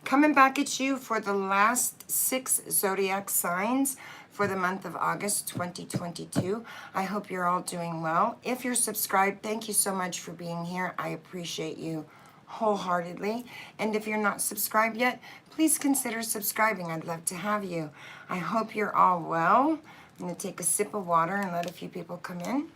Coming back at you for the last 6 zodiac signs for the month of August 2022. I hope you're all doing well. If you're subscribed, thank you so much for being here. I appreciate you wholeheartedly. And if you're not subscribed yet, please consider subscribing. I'd love to have you. I hope you're all well. I'm going to take a sip of water and let a few people come in.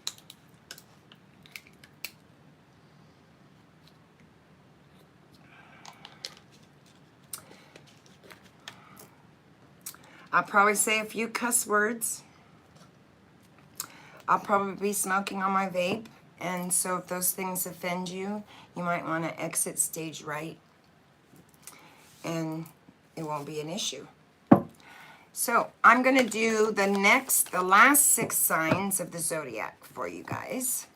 I'll probably say a few cuss words. I'll probably be smoking on my vape. And so if those things offend you, you might want to exit stage right. And it won't be an issue. So I'm going to do the last 6 signs of the zodiac for you guys.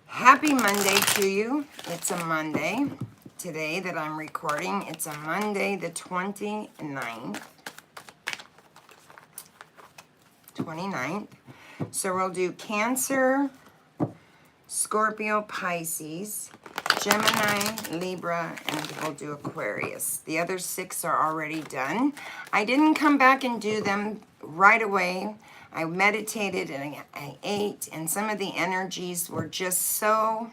Happy Monday to you. It's a Monday today that I'm recording. It's a Monday the 29th. So we'll do Cancer, Scorpio, Pisces, Gemini, Libra, and we'll do Aquarius. The other 6 are already done. I didn't come back and do them right away. I meditated and I ate, and some of the energies were just so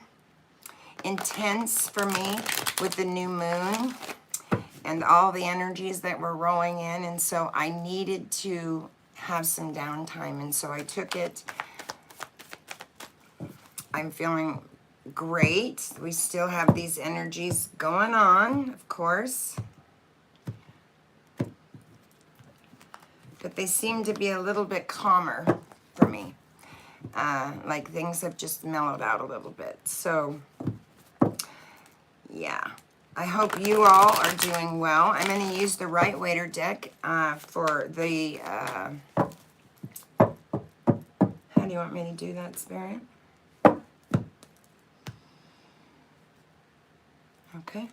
intense for me with the new moon and all the energies that were rolling in, and so I needed to have some downtime, and so I took it. I'm feeling great. We still have these energies going on, of course, but they seem to be a little bit calmer for me. Like things have just mellowed out a little bit. So yeah, I hope you all are doing well. I'm going to use the Right Waiter deck for the, how do you want me to do that, Spirit? Okay,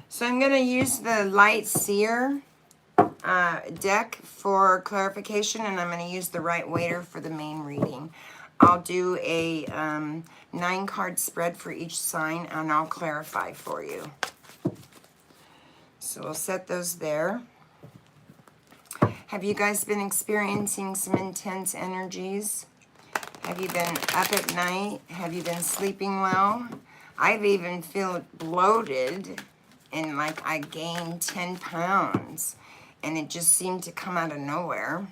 so I'm going to use the Light Seer deck for clarification, and I'm going to use the Right Waiter for the main reading. I'll do a 9-card spread for each sign, and I'll clarify for you. So we'll set those there. Have you guys been experiencing some intense energies? Have you been up at night? Have you been sleeping well? I've even felt bloated, and like I gained 10 pounds, and it just seemed to come out of nowhere.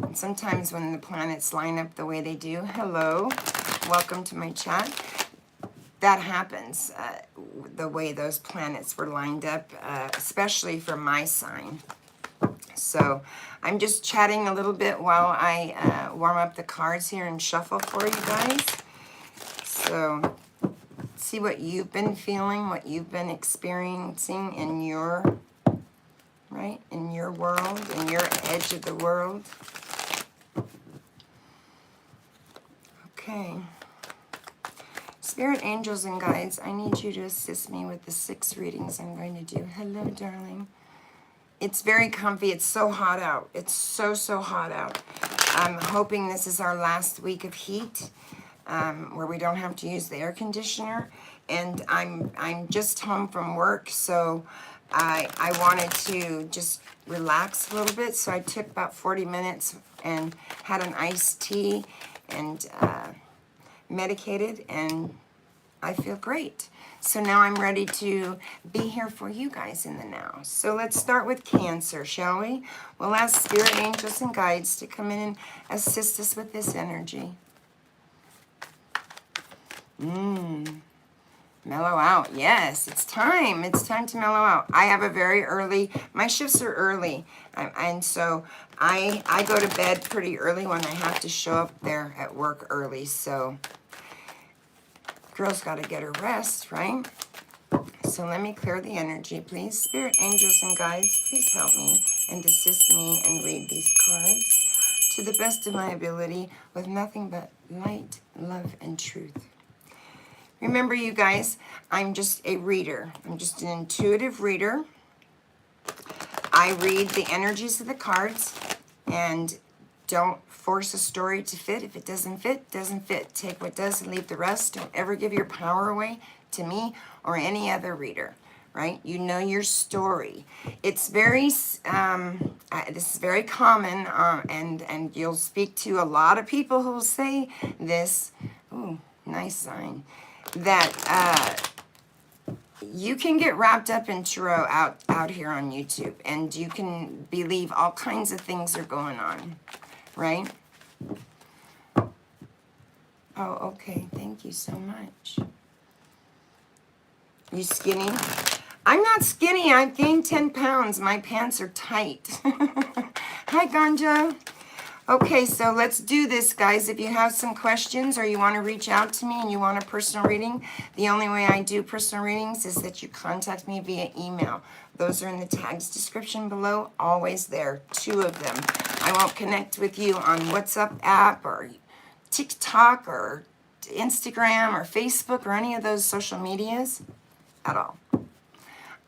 And sometimes when the planets line up the way they do, hello, welcome to my chat, that happens, the way those planets were lined up, especially for my sign. So I'm just chatting a little bit while I warm up the cards here and shuffle for you guys. So see what you've been feeling, what you've been experiencing in your, right, in your world, in your edge of the world. Okay. Spirit, angels, and guides, I need you to assist me with the 6 readings I'm going to do. Hello, darling. It's very comfy. It's so hot out. It's so hot out. I'm hoping this is our last week of heat, where we don't have to use the air conditioner. And I'm just home from work, so I wanted to just relax a little bit. So I took about 40 minutes and had an iced tea and medicated, and I feel great. So now I'm ready to be here for you guys in the now. So let's start with Cancer, shall we? We'll ask Spirit, angels, and guides to come in and assist us with this energy. Mellow out. Yes, it's time. It's time to mellow out. I have a very early, my shifts are early. And so I go to bed pretty early when I have to show up there at work early. So girl's got to get her rest, right? So let me clear the energy, please. Spirit, angels, and guides, please help me and assist me and read these cards to the best of my ability with nothing but light, love, and truth. Remember, you guys, I'm just a reader. I'm just an intuitive reader. I read the energies of the cards, and don't force a story to fit. If it doesn't fit, doesn't fit. Take what does and leave the rest. Don't ever give your power away to me or any other reader, right? You know your story. It's very, this is very common, and you'll speak to a lot of people who will say this. Ooh, nice sign. That you can get wrapped up in tarot out here on YouTube, and you can believe all kinds of things are going on, right? Oh, okay. Thank you so much. You skinny? I'm not skinny. I've gained 10 pounds. My pants are tight. Hi, Ganja. Okay, so let's do this, guys. If you have some questions or you want to reach out to me and you want a personal reading, the only way I do personal readings is that you contact me via email. Those are in the tags description below, always there, 2 of them. I won't connect with you on WhatsApp app or TikTok or Instagram or Facebook or any of those social medias at all.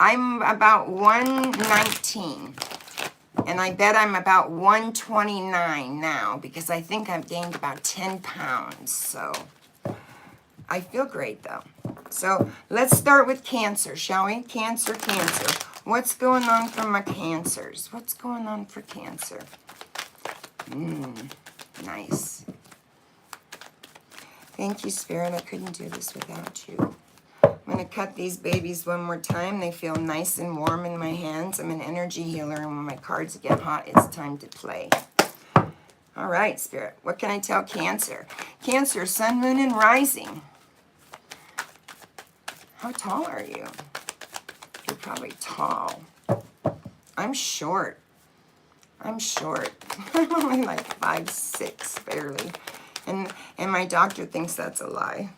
I'm about 119. And I bet I'm about 129 now because I think I've gained about 10 pounds. So I feel great though. So let's start with Cancer, shall we? Cancer, Cancer. What's going on for my Cancers? What's going on for Cancer? Nice. Thank you, Spirit. I couldn't do this without you. I'm going to cut these babies one more time. They feel nice and warm in my hands. I'm an energy healer, and when my cards get hot, it's time to play. All right, Spirit. What can I tell Cancer? Cancer, Sun, Moon, and Rising. How tall are you? You're probably tall. I'm short. I'm short. I'm only like 5'6", barely. And my doctor thinks that's a lie.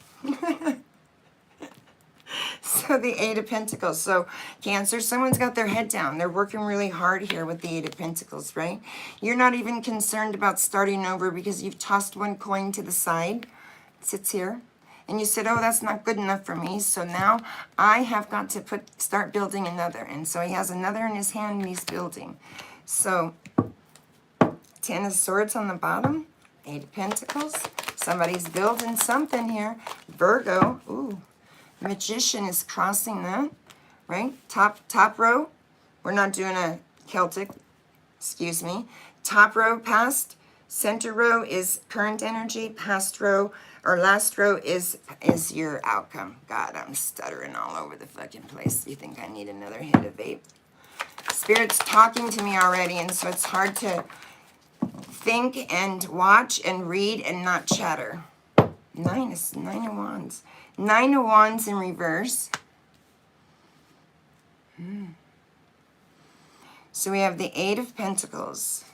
So the 8 of Pentacles. So Cancer, someone's got their head down. They're working really hard here with the 8 of Pentacles, right? You're not even concerned about starting over because you've tossed one coin to the side. It sits here. And you said, oh, that's not good enough for me. So now I have got to start building another. And so he has another in his hand and he's building. So 10 of Swords on the bottom. 8 of Pentacles. Somebody's building something here. Virgo. Ooh. Magician is crossing that, right? Top row. We're not doing a Celtic, excuse me. Top row, past. Center row is current energy. Past row, or last row is your outcome. God, I'm stuttering all over the fucking place. You think I need another hit of vape? Spirit's talking to me already, and so it's hard to think and watch and read and not chatter. 9 of Wands. 9 of Wands in reverse. So we have the 8 of Pentacles,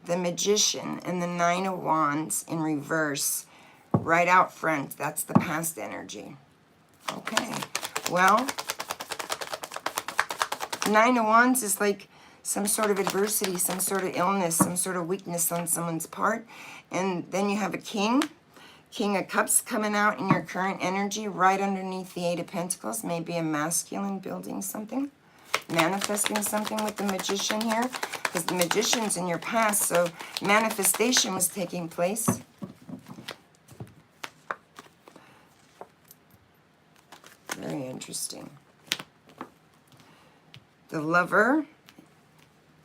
the Magician, and the 9 of Wands in reverse right out front. That's the past energy. Okay. Well, 9 of Wands is like some sort of adversity, some sort of illness, some sort of weakness on someone's part. And then you have a King. King of Cups coming out in your current energy right underneath the 8 of Pentacles. Maybe a masculine building something, manifesting something with the Magician here, because the Magician's in your past, so manifestation was taking place. Very interesting. The Lover.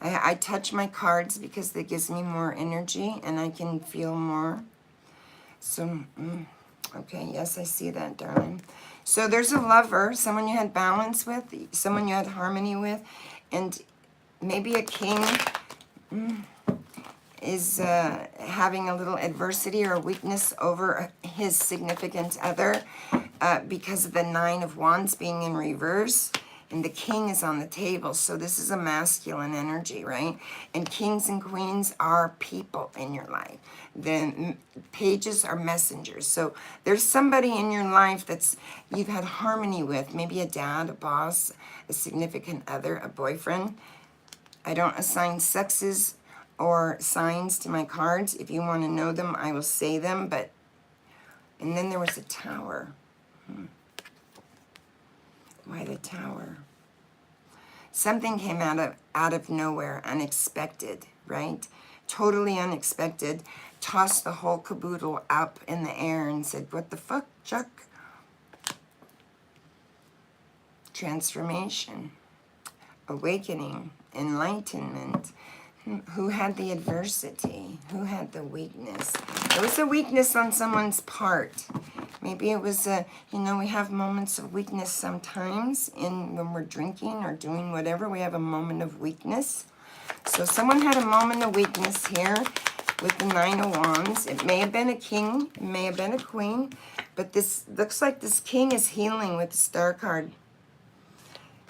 I touch my cards because that gives me more energy and I can feel more. So, okay, yes, I see that, darling. So there's a Lover, someone you had balance with, someone you had harmony with, and maybe a King is having a little adversity or weakness over his significant other because of the 9 of Wands being in reverse. And the King is on the table, so this is a masculine energy, right? And kings and queens are people in your life. The pages are messengers. So there's somebody in your life that's you've had harmony with, maybe a dad, a boss, a significant other, a boyfriend. I don't assign sexes or signs to my cards. If you want to know them, I will say them. But and then there was a Tower. Why the Tower? Something came out of nowhere, unexpected, right? Totally unexpected. Tossed the whole caboodle up in the air and said, what the fuck, Chuck? transformation, awakening, enlightenment. Who had the adversity? Who had the weakness? There was a weakness on someone's part. Maybe it was a, you know, we have moments of weakness sometimes when we're drinking or doing whatever. We have a moment of weakness. So someone had a moment of weakness here with the Nine of Wands. It may have been a king. It may have been a queen. But this looks like this king is healing with the Star card.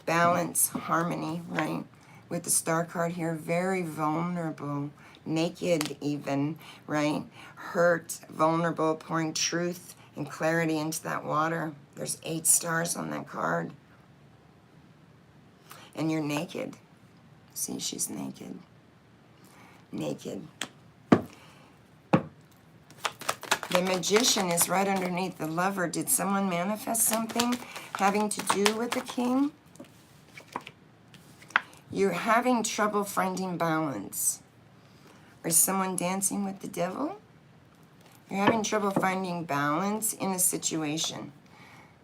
Balance, harmony, right? With the Star card here, very vulnerable, naked even, right? Hurt, vulnerable, pouring truth and clarity into that water. There's 8 stars on that card. And you're naked. See, she's naked. Naked. The Magician is right underneath the Lover. Did someone manifest something having to do with the King? You're having trouble finding balance. Or someone dancing with the devil? You're having trouble finding balance in a situation.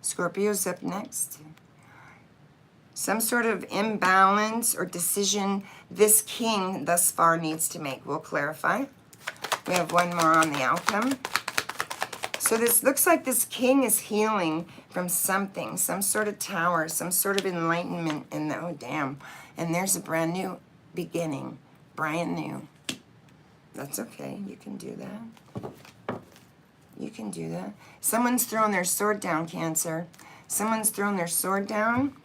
Scorpio's up next. Some sort of imbalance or decision this king thus far needs to make. We'll clarify. We have one more on the outcome. So this looks like this king is healing from something, some sort of tower, some sort of enlightenment. And oh, damn. And there's a brand new beginning. Brand new. That's okay. You can do that. You can do that. Someone's thrown their sword down, Cancer. Someone's thrown their sword down.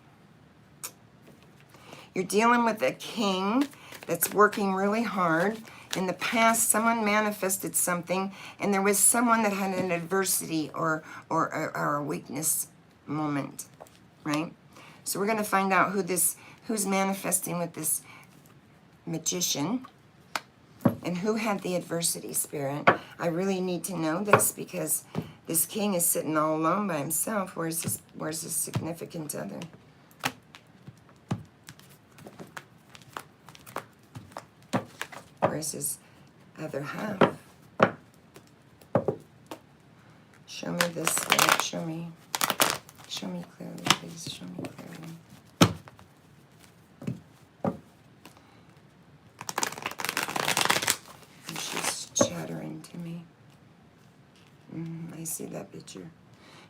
You're dealing with a king that's working really hard. In the past, someone manifested something, and there was someone that had an adversity or a weakness moment, right? So we're going to find out who's manifesting with this Magician and who had the adversity, Spirit. I really need to know this because this king is sitting all alone by himself. Where's his significant other? Where's his other half? Show me this, Spirit. Show me. Show me clearly, please. Show me clearly. And she's chattering to me. I see that picture.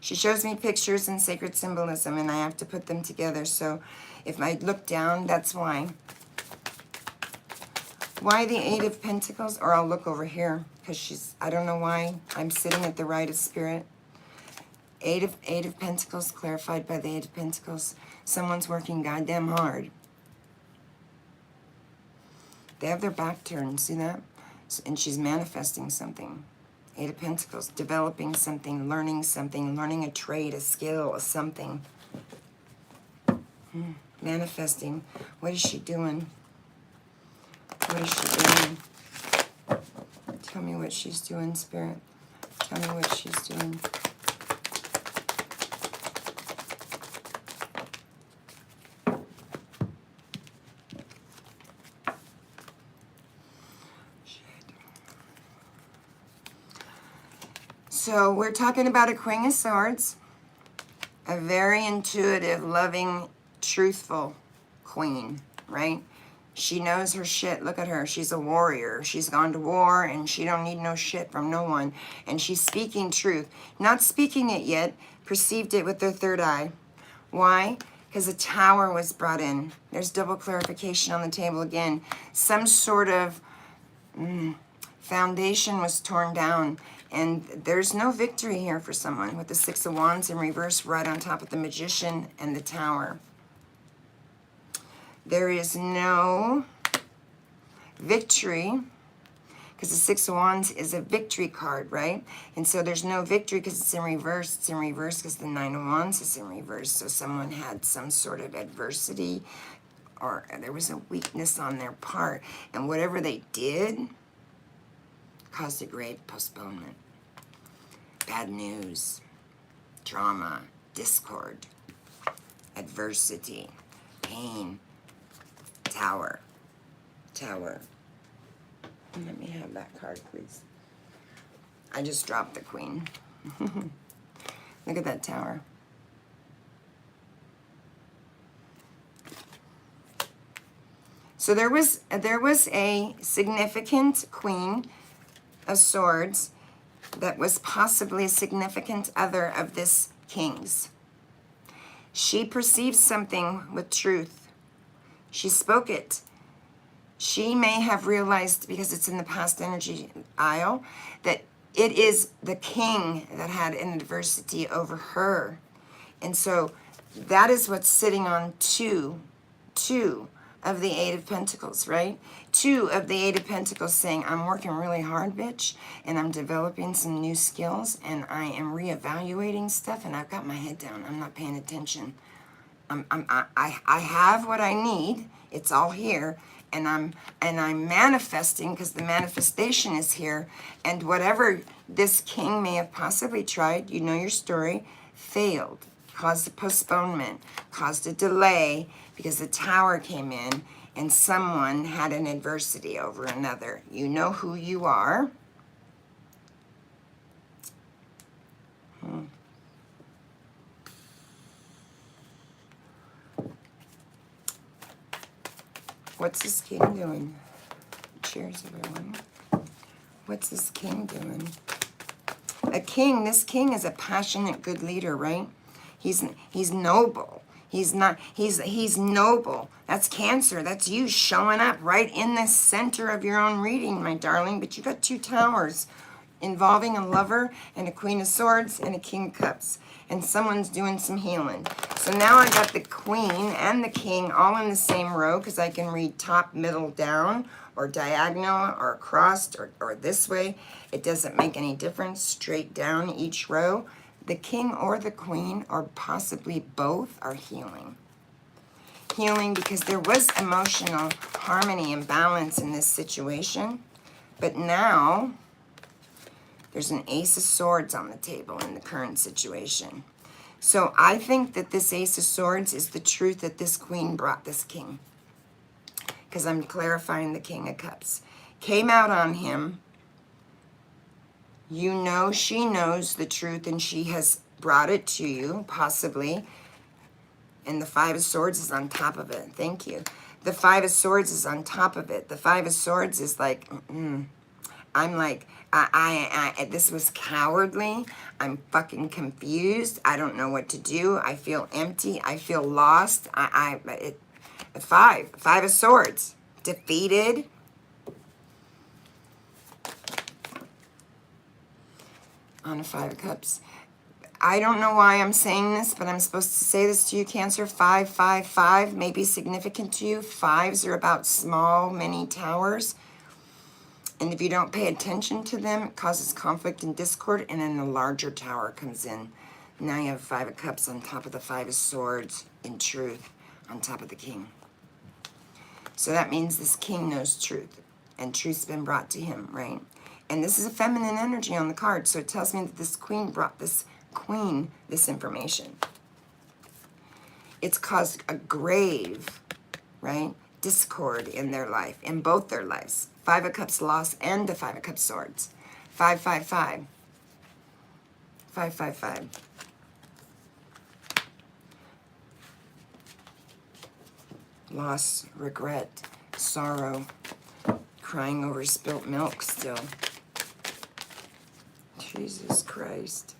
She shows me pictures and sacred symbolism, and I have to put them together. So if I look down, that's why. Why the 8 of Pentacles? Or I'll look over here, because I don't know why I'm sitting at the right of Spirit. 8 of Pentacles, clarified by the 8 of Pentacles. Someone's working goddamn hard. They have their back turned, see that? And she's manifesting something. 8 of Pentacles, developing something, learning a trade, a skill, a something. Manifesting. What is she doing? What is she doing? Tell me what she's doing, Spirit. Tell me what she's doing. So we're talking about a Queen of Swords, a very intuitive, loving, truthful queen, right? She knows her shit. Look at her. She's a warrior. She's gone to war, and she don't need no shit from no one. And she's speaking truth. Not speaking it yet, perceived it with their third eye. Why? Because a tower was brought in. There's double clarification on the table again. Some sort of foundation was torn down. And there's no victory here for someone with the 6 of Wands in reverse right on top of the Magician and the Tower. There is no victory because the 6 of Wands is a victory card, right? And so there's no victory because it's in reverse. It's in reverse because the 9 of Wands is in reverse. So someone had some sort of adversity or there was a weakness on their part. And whatever they did caused a great postponement. Bad news, drama, discord, adversity, pain, Tower. Let me have that card, please. I just dropped the Queen. Look at that Tower. So there was a significant Queen of Swords that was possibly a significant other of this king's. She perceived something with truth. She spoke it. She may have realized, because it's in the past energy aisle, that it is the king that had an adversity over her. And so that is what's sitting on two of the Eight of Pentacles, right? Two of the Eight of Pentacles saying, I'm working really hard, bitch, and I'm developing some new skills, and I am reevaluating stuff, and I've got my head down. I'm not paying attention. I have what I need. It's all here, and I'm manifesting, because the manifestation is here. And whatever this king may have possibly tried, you know your story, failed, caused a postponement, caused a delay, because the Tower came in and someone had an adversity over another. You know who you are. What's this king doing? Cheers, everyone. What's this king doing? A king, this king is a passionate, good leader, right? He's noble. He's noble. That's Cancer. That's you showing up right in the center of your own reading, my darling. But you got two Towers involving a Lover and a Queen of Swords and a King of Cups. And someone's doing some healing. So now I got the Queen and the King all in the same row, because I can read top, middle, down, or diagonal, or across, or this way. It doesn't make any difference. Straight down each row. The King or the Queen, or possibly both, are healing. Healing because there was emotional harmony and balance in this situation. But now there's an Ace of Swords on the table in the current situation. So I think that this Ace of Swords is the truth that this Queen brought this King. Because I'm clarifying the King of Cups. Came out on him. You know she knows the truth and she has brought it to you, possibly. And the Five of Swords is on top of it. Thank you. The Five of Swords is on top of it. The Five of Swords is like, I'm like, this was cowardly. I'm fucking confused. I don't know what to do. I feel empty. I feel lost. Five of Swords. Defeated. On a Five of Cups. I don't know why I'm saying this, but I'm supposed to say this to you, Cancer. 5, 5, 5 may be significant to you. Fives are about small, many towers. And if you don't pay attention to them, it causes conflict and discord, and then the larger tower comes in. Now you have Five of Cups on top of the Five of Swords, in truth, on top of the King. So that means this King knows truth, and truth's been brought to him, right? And this is a feminine energy on the card, so it tells me that this Queen brought this Queen this information. It's caused a grave, right, discord in their life, in both their lives. Five of Cups loss and the Five of Cups Swords. 5, 5, 5. 5, 5, 5. Loss, regret, sorrow, crying over spilt milk still. Jesus Christ.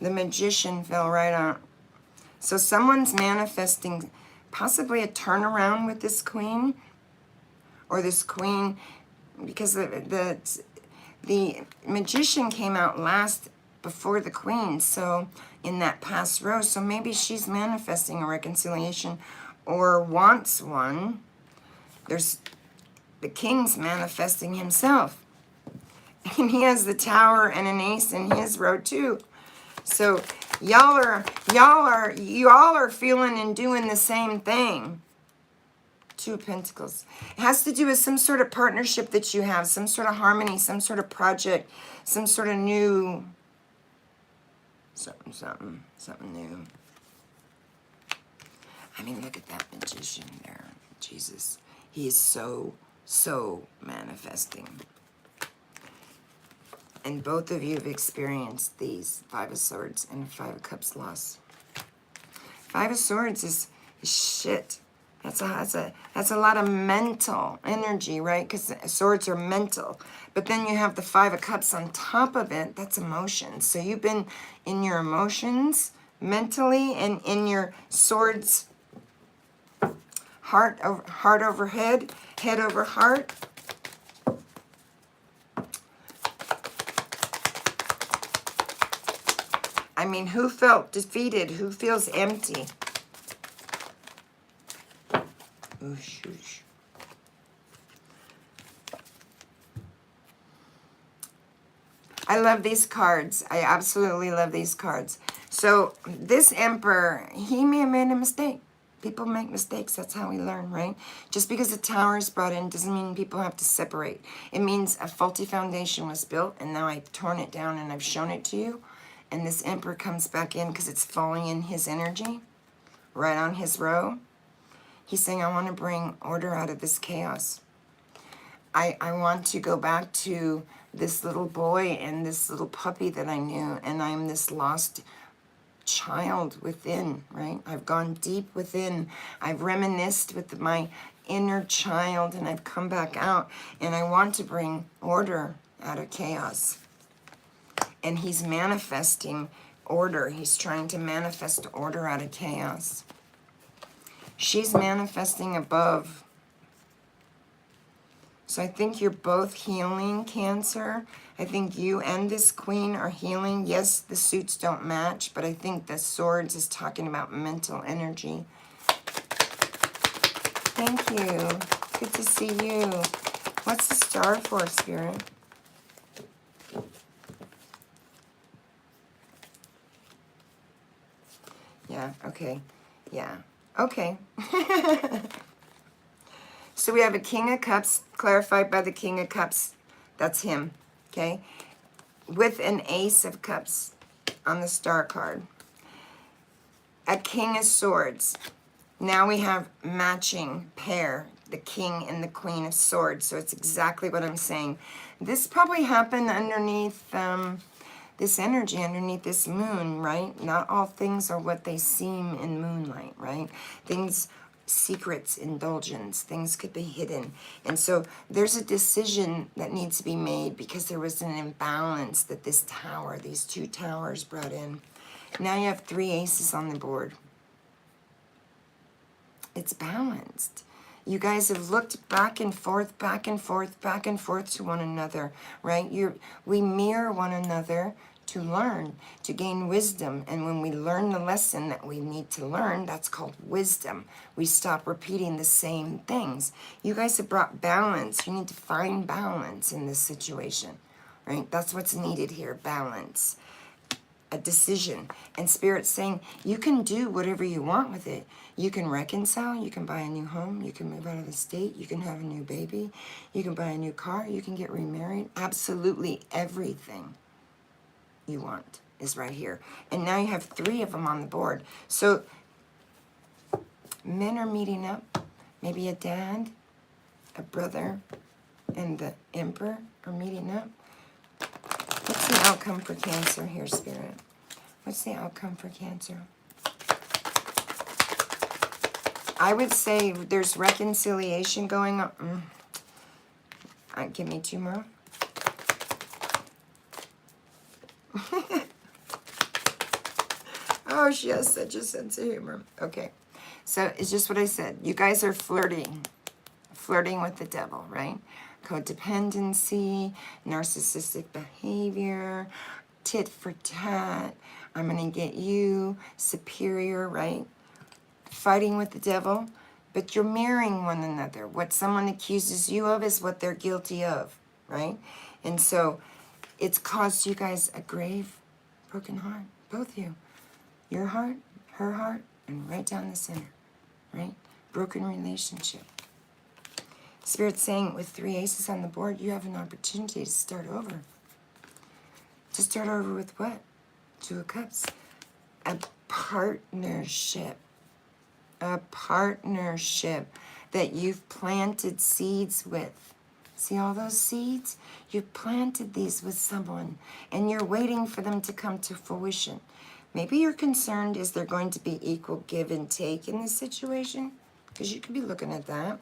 The Magician fell right on. So someone's manifesting possibly a turnaround with this Queen, or this Queen, because the Magician came out last before the Queen, so in that past row, so maybe she's manifesting a reconciliation or wants one. There's the King's manifesting himself. And he has the Tower and an Ace in his row too. So y'all are feeling and doing the same thing. Two of Pentacles. It has to do with some sort of partnership that you have, some sort of harmony, some sort of project, some sort of new something new. I mean, look at that Magician there. Jesus. He is so manifesting. And both of you have experienced these Five of Swords and Five of Cups loss. Five of Swords is shit. That's a lot of mental energy, right? Because swords are mental. But then you have the Five of Cups on top of it. That's emotions. So you've been in your emotions mentally and in your swords, heart over head, head over heart. I mean, who felt defeated? Who feels empty? Oosh, oosh. I love these cards. I absolutely love these cards. So this Emperor, he may have made a mistake. People make mistakes. That's how we learn, right? Just because the tower is brought in doesn't mean people have to separate. It means a faulty foundation was built, and now I've torn it down and I've shown it to you. And this Emperor comes back in because it's falling in his energy, right on his row. He's saying, I want to bring order out of this chaos. I want to go back to this little boy and this little puppy that I knew, and I'm this lost child within, right? I've gone deep within. I've reminisced with my inner child, and I've come back out, and I want to bring order out of chaos. And he's manifesting order. He's trying to manifest order out of chaos. She's manifesting above. So I think you're both healing, Cancer. I think you and this Queen are healing. Yes, the suits don't match, but I think the Swords is talking about mental energy. Thank you. Good to see you. What's the star for, Spirit? Yeah, okay. Yeah, okay. So we have a King of Cups, clarified by the King of Cups. That's him, okay? With an Ace of Cups on the star card. A King of Swords. Now we have matching pair, the King and the Queen of Swords. So it's exactly what I'm saying. This probably happened underneath this energy, underneath this moon, right? Not all things are what they seem in moonlight, right? Things, secrets, indulgence, things could be hidden. And so there's a decision that needs to be made because there was an imbalance that this tower, these two towers brought in. Now you have 3 aces on the board. It's balanced. You guys have looked back and forth, back and forth, back and forth to one another, right? We mirror one another to learn, to gain wisdom. And when we learn the lesson that we need to learn, that's called wisdom. We stop repeating the same things. You guys have brought balance. You need to find balance in this situation, right? That's what's needed here, balance. A decision. And Spirit's saying, you can do whatever you want with it. You can reconcile, you can buy a new home, you can move out of the state, you can have a new baby, you can buy a new car, you can get remarried. Absolutely everything you want is right here. And now you have 3 of them on the board. So men are meeting up. Maybe a dad, a brother, and the Emperor are meeting up. What's the outcome for Cancer here, Spirit? What's the outcome for Cancer? I would say there's reconciliation going on. Give me 2 more. Oh, she has such a sense of humor. Okay, so it's just what I said. You guys are flirting with the devil, right? Codependency, narcissistic behavior, tit for tat, I'm gonna get you, superior, right? Fighting with the devil, but you're mirroring one another. What someone accuses you of is what they're guilty of, right? And so it's caused you guys a grave, broken heart, both of you. Your heart, her heart, and right down the center, right? Broken relationship. Spirit's saying with 3 aces on the board, you have an opportunity to start over. To start over with what? 2 of Cups. A partnership. A partnership that you've planted seeds with. See all those seeds? You've planted these with someone, and you're waiting for them to come to fruition. Maybe you're concerned, is there going to be equal give and take in this situation? because you could be looking at that.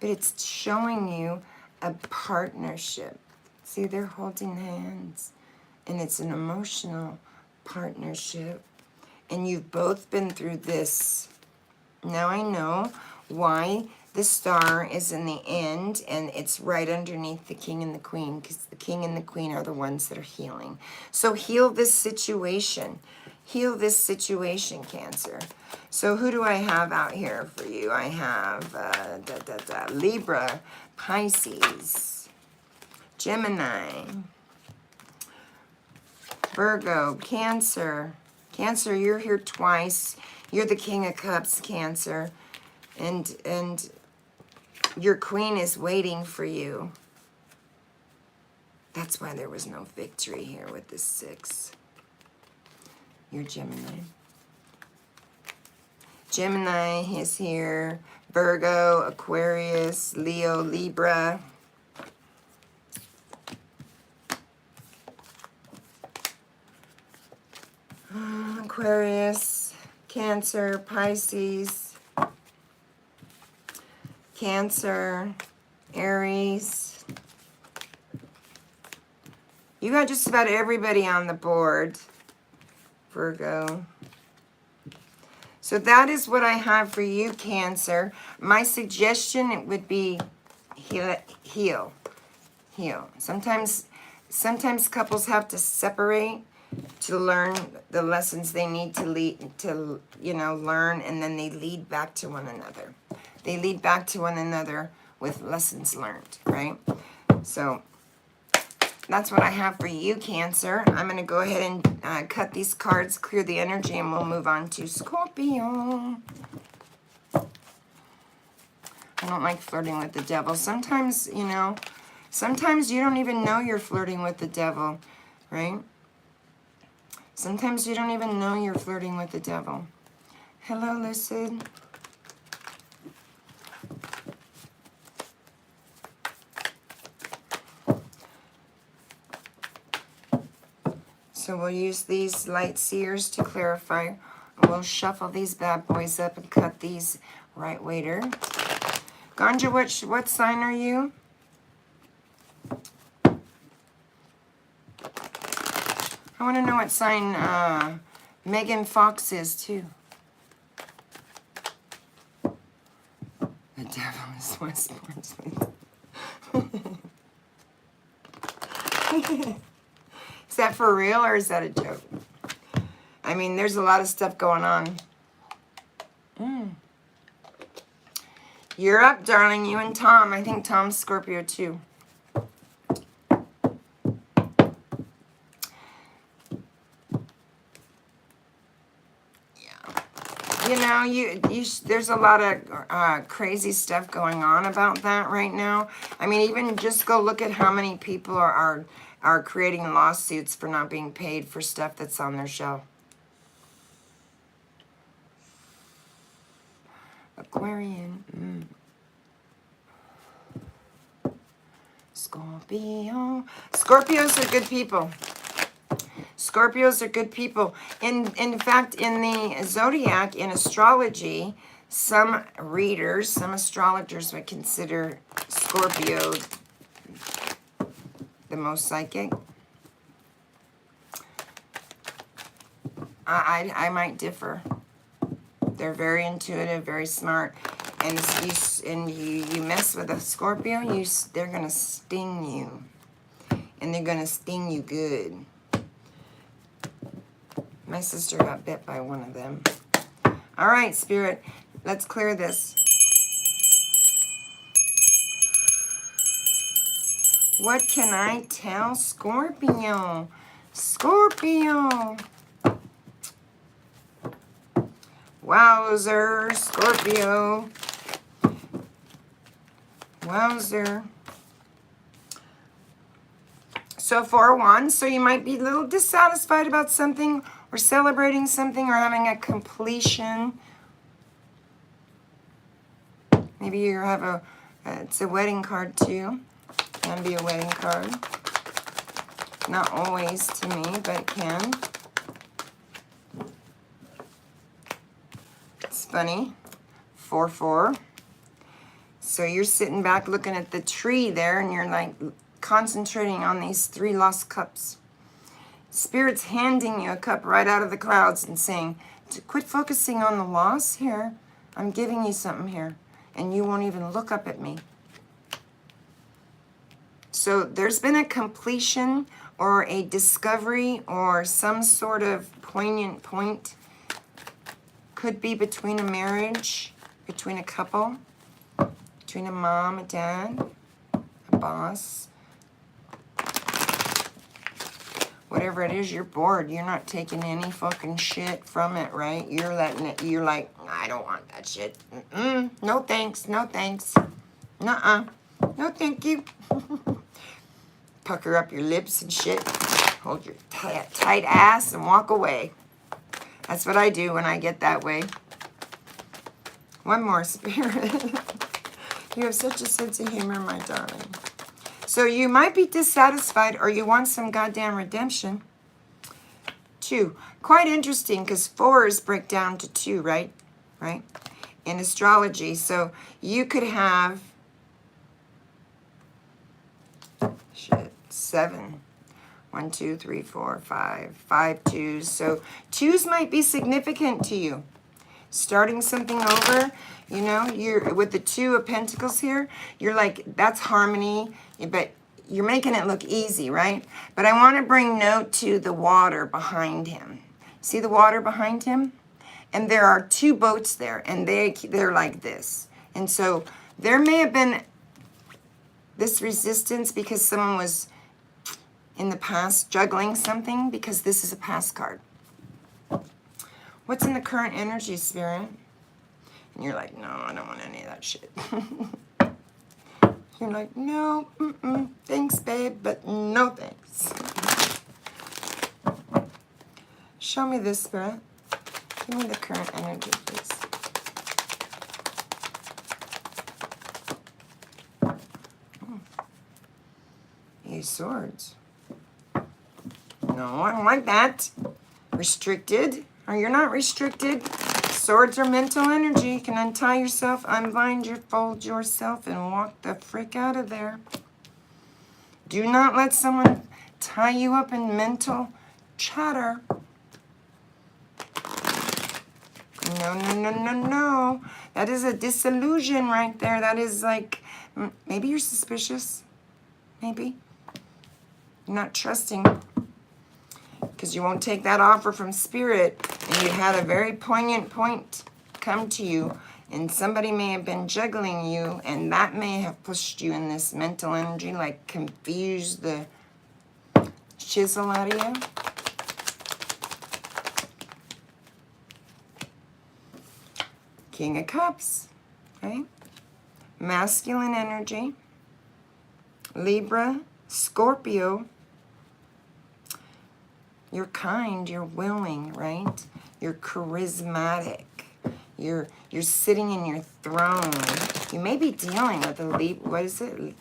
But it's showing you a partnership. See, they're holding hands. And it's an emotional partnership. And you've both been through this. Now I know why the star is in the end and it's right underneath the king and the queen, because the king and the queen are the ones that are healing. So heal this situation. Heal this situation, Cancer. So who do I have out here for you? I have Libra, Pisces, Gemini, Virgo, Cancer. Cancer, you're here twice. You're the King of Cups, Cancer. And your queen is waiting for you. That's why there was no victory here with this 6. You're Gemini. Gemini is here. Virgo, Aquarius, Leo, Libra. Aquarius, Cancer, Pisces, Cancer, Aries. You got just about everybody on the board. Virgo. So that is what I have for you, Cancer. My suggestion, it would be heal. Sometimes couples have to separate to learn the lessons they need to learn, and then they lead back to one another. They lead back to one another with lessons learned, right? So that's what I have for you, Cancer. I'm going to go ahead and cut these cards, clear the energy, and we'll move on to Scorpio. I don't like flirting with the devil. Sometimes, sometimes you don't even know you're flirting with the devil, right? Sometimes you don't even know you're flirting with the devil. Hello, Lucid. So we'll use these light seers to clarify. We'll shuffle these bad boys up and cut these right waiter. Ganja, what sign are you? I want to know what sign Megan Fox is, too. The devil is Westport. Is that for real or is that a joke? I mean, there's a lot of stuff going on. You're up, darling, you and Tom. I think Tom's Scorpio, too. There's a lot of crazy stuff going on about that right now. I mean, even just go look at how many people are creating lawsuits for not being paid for stuff that's on their show. Aquarian. Scorpio. Scorpios are good people. Scorpios are good people. In fact, in the zodiac, in astrology, some readers, some astrologers would consider Scorpio the most psychic. I might differ. They're very intuitive, very smart, and you mess with a Scorpio, they're gonna sting you, and they're gonna sting you good. My sister got bit by one of them. All right, Spirit, let's clear this. What can I tell Scorpio? Scorpio. Wowzer, Scorpio. Wowzer. So 4 of Wands, so you might be a little dissatisfied about something, or celebrating something, or having a completion. Maybe you have it's a wedding card too. Can be a wedding card. Not always to me, but it can. It's funny. 4-4. So you're sitting back looking at the tree there, and you're like concentrating on these 3 lost cups. Spirit's handing you a cup right out of the clouds and saying, to quit focusing on the loss here. I'm giving you something here, and you won't even look up at me. So there's been a completion or a discovery or some sort of poignant point. Could be between a marriage, between a couple, between a mom, a dad, a boss. Whatever it is, you're bored. You're not taking any fucking shit from it, right? You're letting it, you're like, I don't want that shit. No thanks, no thanks. Nuh-uh. No thank you. Pucker up your lips and shit. Hold your tight ass and walk away. That's what I do when I get that way. One more, Spirit. You have such a sense of humor, my darling. So you might be dissatisfied or you want some goddamn redemption. 2. Quite interesting because 4s break down to 2, right? Right? In astrology. So you could have 7. 1, 2, 3, 4, 5. 5 2s. So 2s might be significant to you. Starting something over, you know, you're with the 2 of Pentacles here, you're like, that's harmony, but you're making it look easy, right? But I want to bring note to the water behind him. See the water behind him? And there are 2 boats there, and they're like this. And so there may have been this resistance because someone was in the past juggling something, because this is a past card. What's in the current energy, Spirit? And you're like, no, I don't want any of that shit. You're like, no, thanks, babe, but no thanks. Show me this, Spirit. Give me the current energy, please. Ace of Swords. No, I don't like that. Restricted. Oh, you're not restricted. Swords are mental energy. You can untie yourself, unbind your, fold yourself, and walk the frick out of there. Do not let someone tie you up in mental chatter. No, no, no, no, no. That is a disillusion right there. That is like, maybe you're suspicious. Maybe. You're not trusting. Because you won't take that offer from Spirit, and you had a very poignant point come to you, and somebody may have been juggling you, and that may have pushed you in this mental energy, like confuse the chisel out of you. King of Cups, right? Masculine energy. Libra, Scorpio. You're kind, you're willing, right? You're charismatic. You're sitting in your throne. You may be dealing with a Libra. What is it?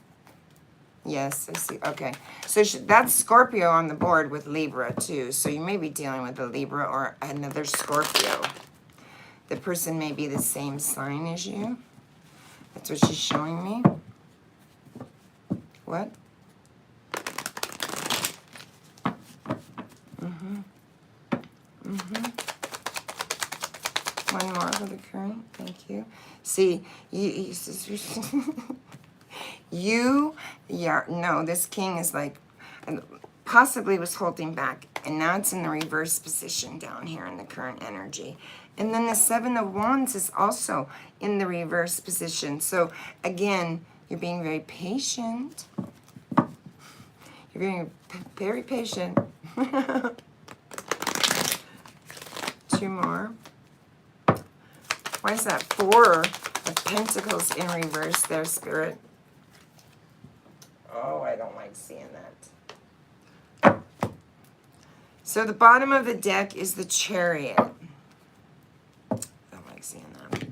Yes, I see. Okay. So that's Scorpio on the board with Libra too. So you may be dealing with a Libra or another Scorpio. The person may be the same sign as you. That's what she's showing me. What? One more for the current. Thank you. See, no, this king is like, possibly was holding back, and now it's in the reverse position down here in the current energy. And then the 7 of Wands is also in the reverse position. So again, you're being very patient. You're being very patient. 2 more. Why is that 4 of Pentacles in reverse there, Spirit? Oh, I don't like seeing that. So the bottom of the deck is the Chariot. I don't like seeing that.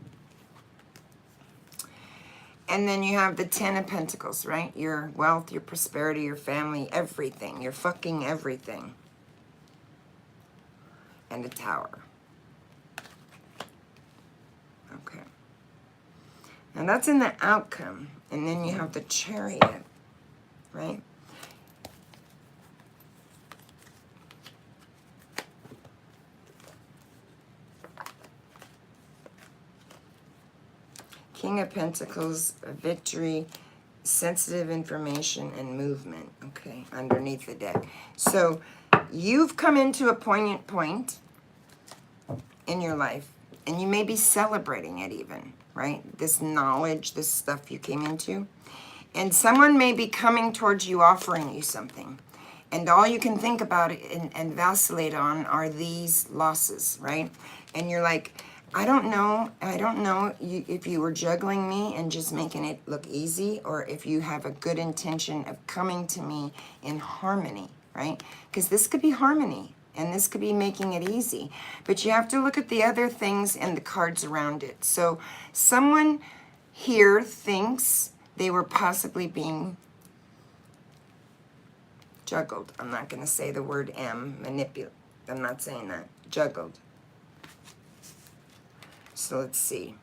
And then you have the 10 of Pentacles, right? Your wealth, your prosperity, your family, everything. Your fucking everything. And a Tower. Okay. Now that's in the outcome. And then you have the Chariot, right? King of Pentacles, victory, sensitive information, and movement, okay, underneath the deck. So you've come into a poignant point in your life, and you may be celebrating it even, right? This knowledge, this stuff you came into. And someone may be coming towards you, offering you something. And all you can think about and vacillate on are these losses, right? And you're like, I don't know if you were juggling me and just making it look easy, or if you have a good intention of coming to me in harmony, right? Because this could be harmony, and this could be making it easy. But you have to look at the other things and the cards around it. So someone here thinks they were possibly being juggled. I'm not going to say the word manipulate. I'm not saying that. Juggled. So let's see.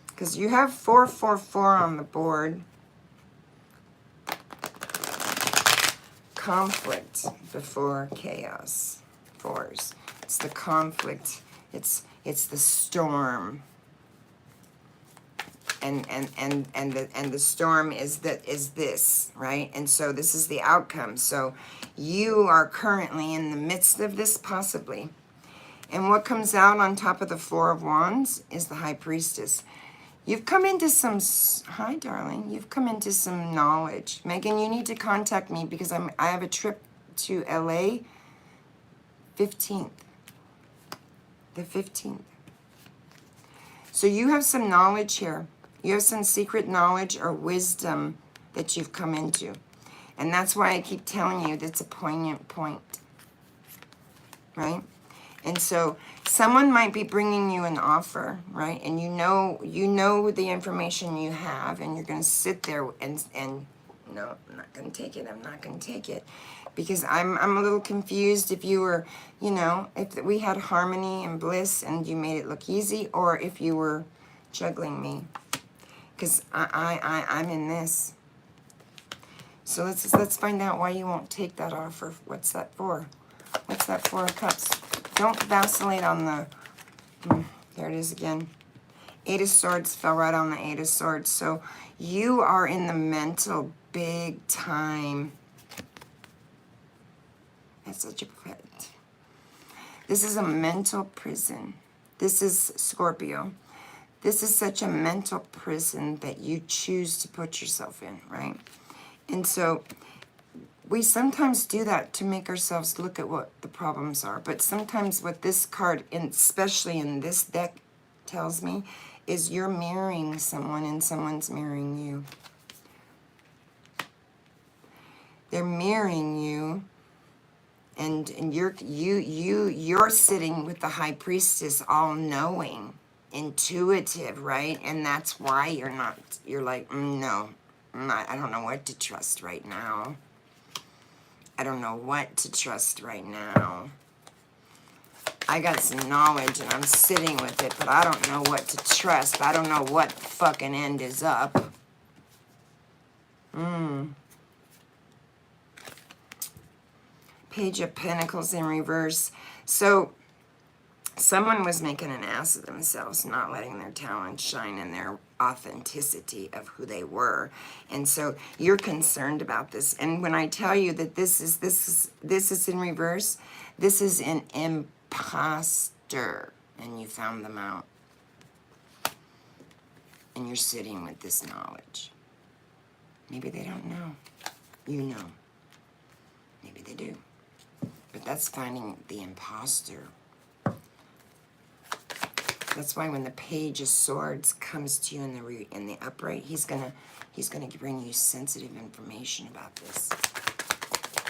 Because you have 444 on the board. Conflict before chaos. Fours. It's the conflict. It's the storm. And the storm is this, right? And so this is the outcome. So you are currently in the midst of this, possibly. And what comes out on top of the Four of Wands is the High Priestess. You've come into some, hi darling, you've come into some knowledge. Megan, you need to contact me because I have a trip to LA 15th. The 15th. So you have some knowledge here. You have some secret knowledge or wisdom that you've come into. And that's why I keep telling you that's a poignant point, right? And so someone might be bringing you an offer, right? And you know the information you have, and you're going to sit there and no, I'm not going to take it. I'm not going to take it. Because I'm a little confused if you were, if we had harmony and bliss and you made it look easy, or if you were juggling me. Because I'm in this. So let's find out why you won't take that offer. What's that for? What's that Four of Cups? Don't vacillate on the, there it is again. Eight of Swords fell right on the Eight of Swords. So you are in the mental big time. That's such a pet. This is a mental prison. This is Scorpio. This is such a mental prison that you choose to put yourself in, right? And so we sometimes do that to make ourselves look at what the problems are. But sometimes what this card, and especially in this deck, tells me is you're mirroring someone and someone's mirroring you. They're mirroring you, and you're sitting with the High Priestess, all knowing, intuitive, right? And that's why you're like, no, I don't know what to trust right now. I don't know what to trust right now. I got some knowledge and I'm sitting with it, but I don't know what to trust. I don't know what fucking end is up. Page of Pentacles in reverse. So someone was making an ass of themselves, not letting their talent shine in their authenticity of who they were. And so you're concerned about this. And when I tell you that this is in reverse, this is an imposter, and you found them out. And you're sitting with this knowledge. Maybe they don't know. You know. Maybe they do. But that's finding the imposter. That's why when the Page of Swords comes to you in the upright, he's gonna bring you sensitive information about this.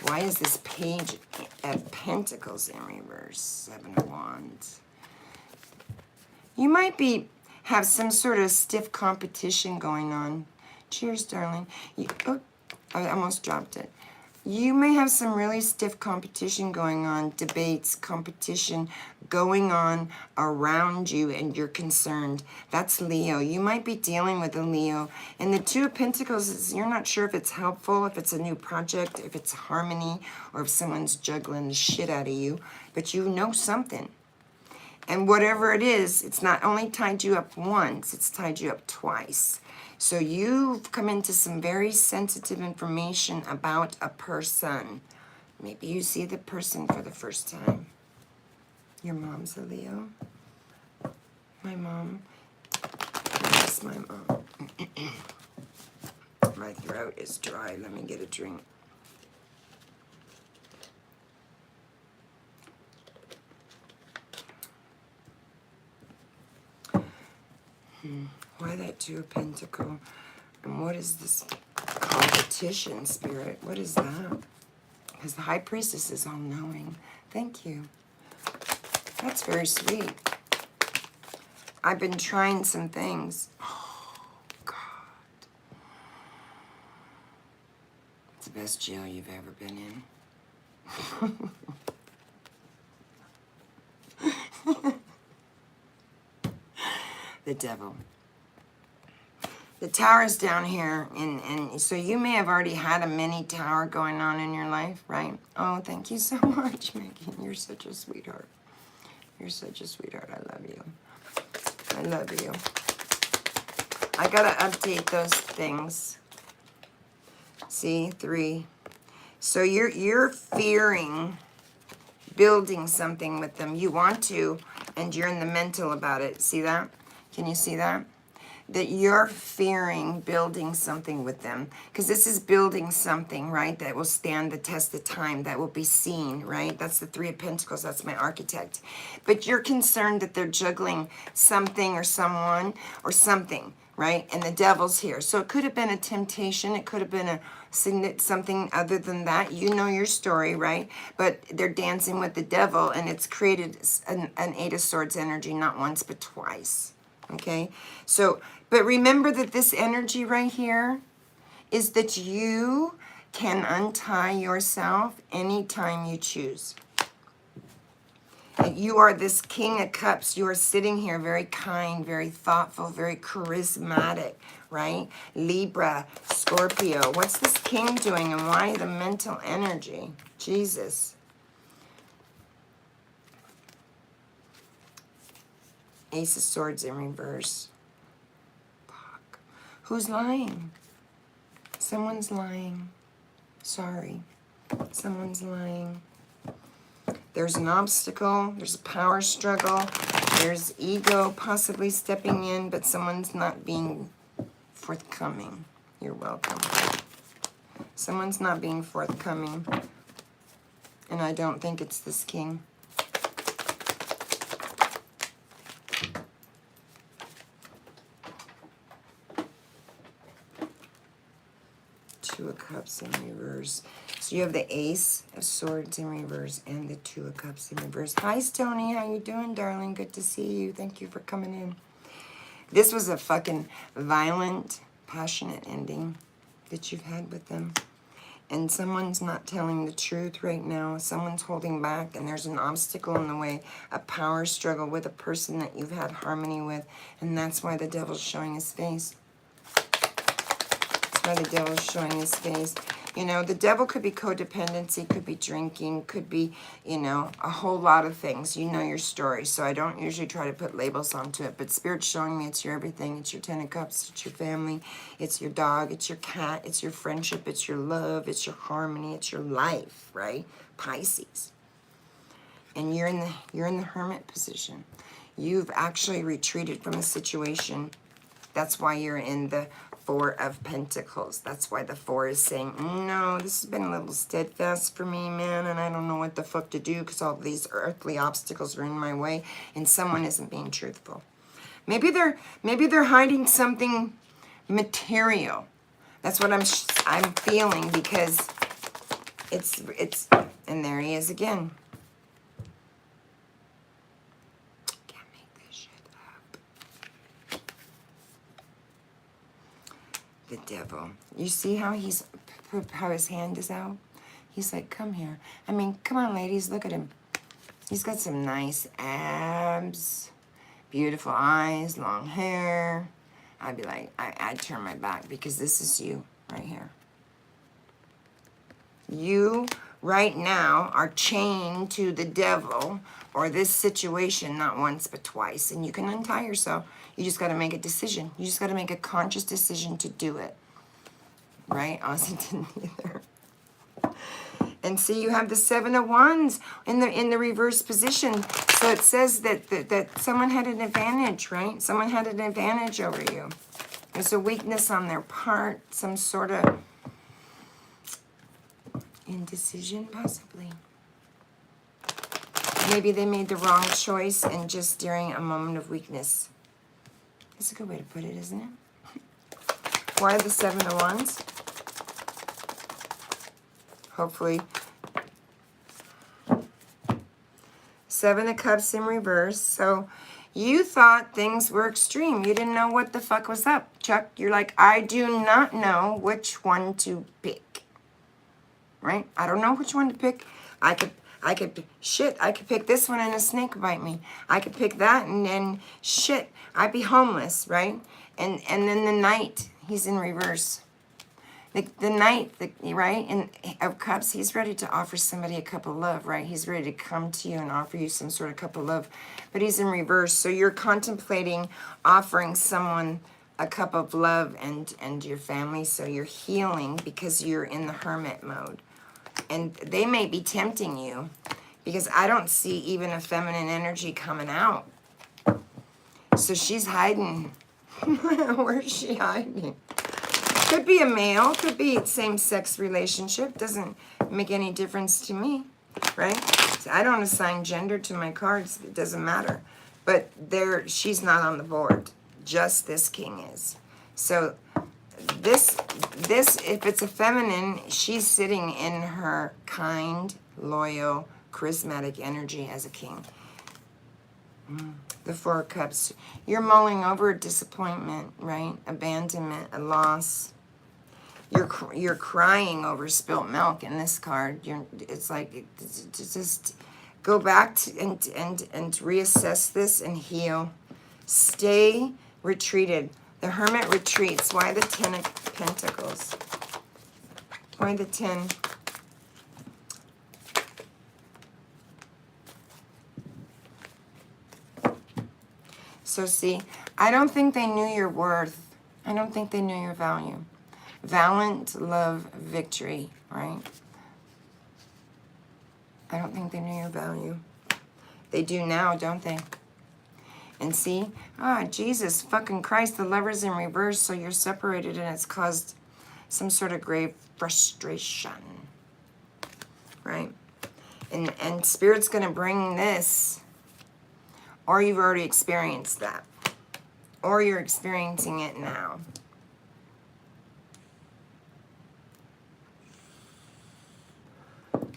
Why is this Page of Pentacles in reverse? Seven of Wands. You might have some sort of stiff competition going on. Cheers, darling. I almost dropped it. You may have some really stiff competition going on, debates, competition going on around you, and you're concerned. That's Leo. You might be dealing with a Leo. And the Two of Pentacles is you're not sure if it's helpful, if it's a new project, if it's harmony, or if someone's juggling the shit out of you, but you know something. And whatever it is, it's not only tied you up once, it's tied you up twice. So you've come into some very sensitive information about a person. Maybe you see the person for the first time. Your mom's a Leo. My mom. Yes, my mom. My throat is dry. Let me get a drink. Why that Two of Pentacles? And what is this competition spirit? What is that? Because the High Priestess is all-knowing. Thank you. That's very sweet. I've been trying some things. Oh, God. It's the best jail you've ever been in. The devil. The tower's down here, and so you may have already had a mini tower going on in your life, right? Oh, thank you so much, Megan. You're such a sweetheart. You're such a sweetheart. I love you. I love you. I gotta update those things. See, 3. So you're fearing building something with them. You want to, and you're in the mental about it. See that? Can you see that? That you're fearing building something with them. Because this is building something, right, that will stand the test of time, that will be seen, right? That's the 3 of Pentacles. That's my architect. But you're concerned that they're juggling something or someone or something, right? And the devil's here. So it could have been a temptation. It could have been a something other than that. You know your story, right? But they're dancing with the devil, and it's created an 8 of Swords energy, not once but twice. Okay? So, but remember that this energy right here is that you can untie yourself anytime you choose. You are this King of Cups. You are sitting here very kind, very thoughtful, very charismatic, right? Libra, Scorpio. What's this King doing, and why the mental energy? Jesus. Ace of Swords in reverse. Fuck. Who's lying? Someone's lying. Sorry. Someone's lying. There's an obstacle. There's a power struggle. There's ego possibly stepping in, but someone's not being forthcoming. You're welcome. Someone's not being forthcoming. And I don't think it's this King. Two of Cups in reverse. So you have the Ace of Swords in reverse and the Two of Cups in reverse. Hi, Stony. How you doing, darling? Good to see you. Thank you for coming in. This was a fucking violent, passionate ending that you've had with them. And someone's not telling the truth right now. Someone's holding back, and there's an obstacle in the way, a power struggle with a person that you've had harmony with, and that's why the devil's showing his face. That's why the devil's showing his face. You know, the devil could be codependency, could be drinking, could be, you know, a whole lot of things. You know your story, so I don't usually try to put labels onto it, but Spirit's showing me it's your everything. It's your 10 of Cups, it's your family, it's your dog, it's your cat, it's your friendship, it's your love, it's your harmony, it's your life, right? Pisces. And you're in the hermit position. You've actually retreated from a situation. That's why you're in the 4 of Pentacles. That's why the 4 is saying, no, this has been a little steadfast for me, man, and I don't know what the fuck to do because all these earthly obstacles are in my way, and someone isn't being truthful. Maybe they're hiding something material. That's what I'm feeling, because it's and there he is again. The devil. You see how his hand is out? He's like, come here. I mean, come on, ladies, look at him. He's got some nice abs, beautiful eyes, long hair. I'd be like, I'd turn my back because this is you right here. You right now are chained to the devil or this situation not once but twice. And you can untie yourself. You just got to make a decision. You just got to make a conscious decision to do it. Right? Ozzy didn't either. And see, you have the 7 of Wands in the reverse position. So it says that someone had an advantage, right? Someone had an advantage over you. There's a weakness on their part, some sort of indecision, possibly. Maybe they made the wrong choice and just during a moment of weakness. That's a good way to put it, isn't it? Why the 7 of Wands? Hopefully. 7 of Cups in reverse. So you thought things were extreme. You didn't know what the fuck was up, Chuck. You're like, I do not know which one to pick. Right? I don't know which one to pick. I could pick this one and a snake bite me. I could pick that and then shit, I'd be homeless, right? And then the Knight, he's in reverse. The Knight, right, of Cups, he's ready to offer somebody a cup of love, right? He's ready to come to you and offer you some sort of cup of love. But he's in reverse, so you're contemplating offering someone a cup of love and your family, so you're healing because you're in the hermit mode. And they may be tempting you because I don't see even a feminine energy coming out. So she's hiding. Where's she hiding? Could be a male, could be same-sex relationship. Doesn't make any difference to me, right? So I don't assign gender to my cards. It doesn't matter. But she's not on the board. Just this king is. So this, if it's a feminine, she's sitting in her kind, loyal, charismatic energy as a king. The 4 of Cups. You're mulling over a disappointment, right? Abandonment, a loss. You're crying over spilt milk in this card. It's like just go back to, and reassess this and heal. Stay retreated. The Hermit retreats. Why the 10 of Pentacles? Why the 10? So see, I don't think they knew your worth. I don't think they knew your value. Valiant, love, victory, right? I don't think they knew your value. They do now, don't they? And see, Jesus fucking Christ, the Lover's in reverse, so you're separated and it's caused some sort of grave frustration, right? And Spirit's going to bring this, or you've already experienced that, or you're experiencing it now.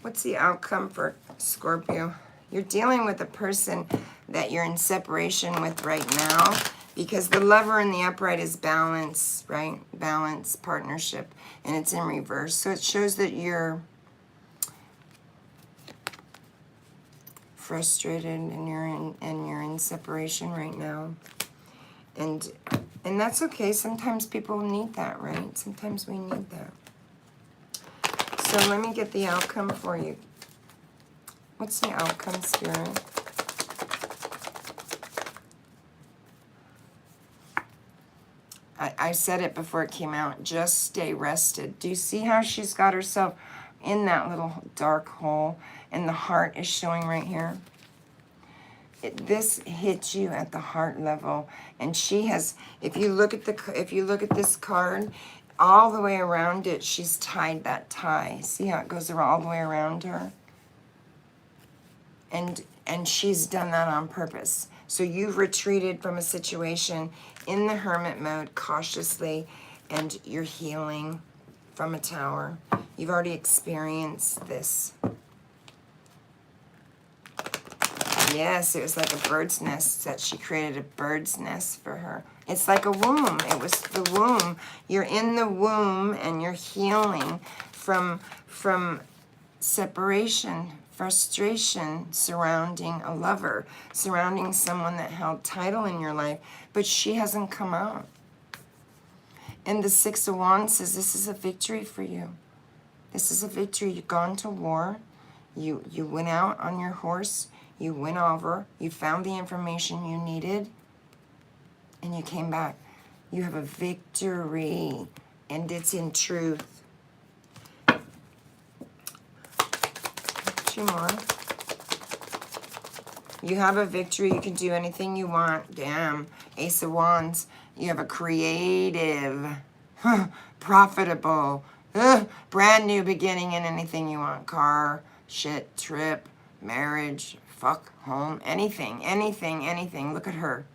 What's the outcome for Scorpio? You're dealing with a person that you're in separation with right now because the Lover in the upright is balance, right? Balance, partnership, and it's in reverse. So it shows that you're frustrated and you're in separation right now. And that's okay. Sometimes people need that, right? Sometimes we need that. So let me get the outcome for you. What's the outcome, Spirit? I said it before it came out. Just stay rested. Do you see how she's got herself in that little dark hole? And the heart is showing right here. This hits you at the heart level. And she has, if you look at this card, all the way around it, she's tied that tie. See how it goes all the way around her? And she's done that on purpose. So you've retreated from a situation in the hermit mode cautiously, and you're healing from a tower. You've already experienced this. Yes, it was like a bird's nest that she created, a bird's nest for her. It's like a womb. It was the womb. You're in the womb and you're healing from separation, frustration surrounding a lover, surrounding someone that held title in your life, but she hasn't come out. And the Six of Wands says this is a victory for you. This is a victory. You've gone to war. You went out on your horse. You went over. You found the information you needed. And you came back. You have a victory. And it's in truth. Two more. You have a victory. You can do anything you want. Damn. Ace of Wands. You have a creative, profitable, brand new beginning in anything you want. Car, shit, trip, marriage, fuck, home, anything, anything, anything. Look at her.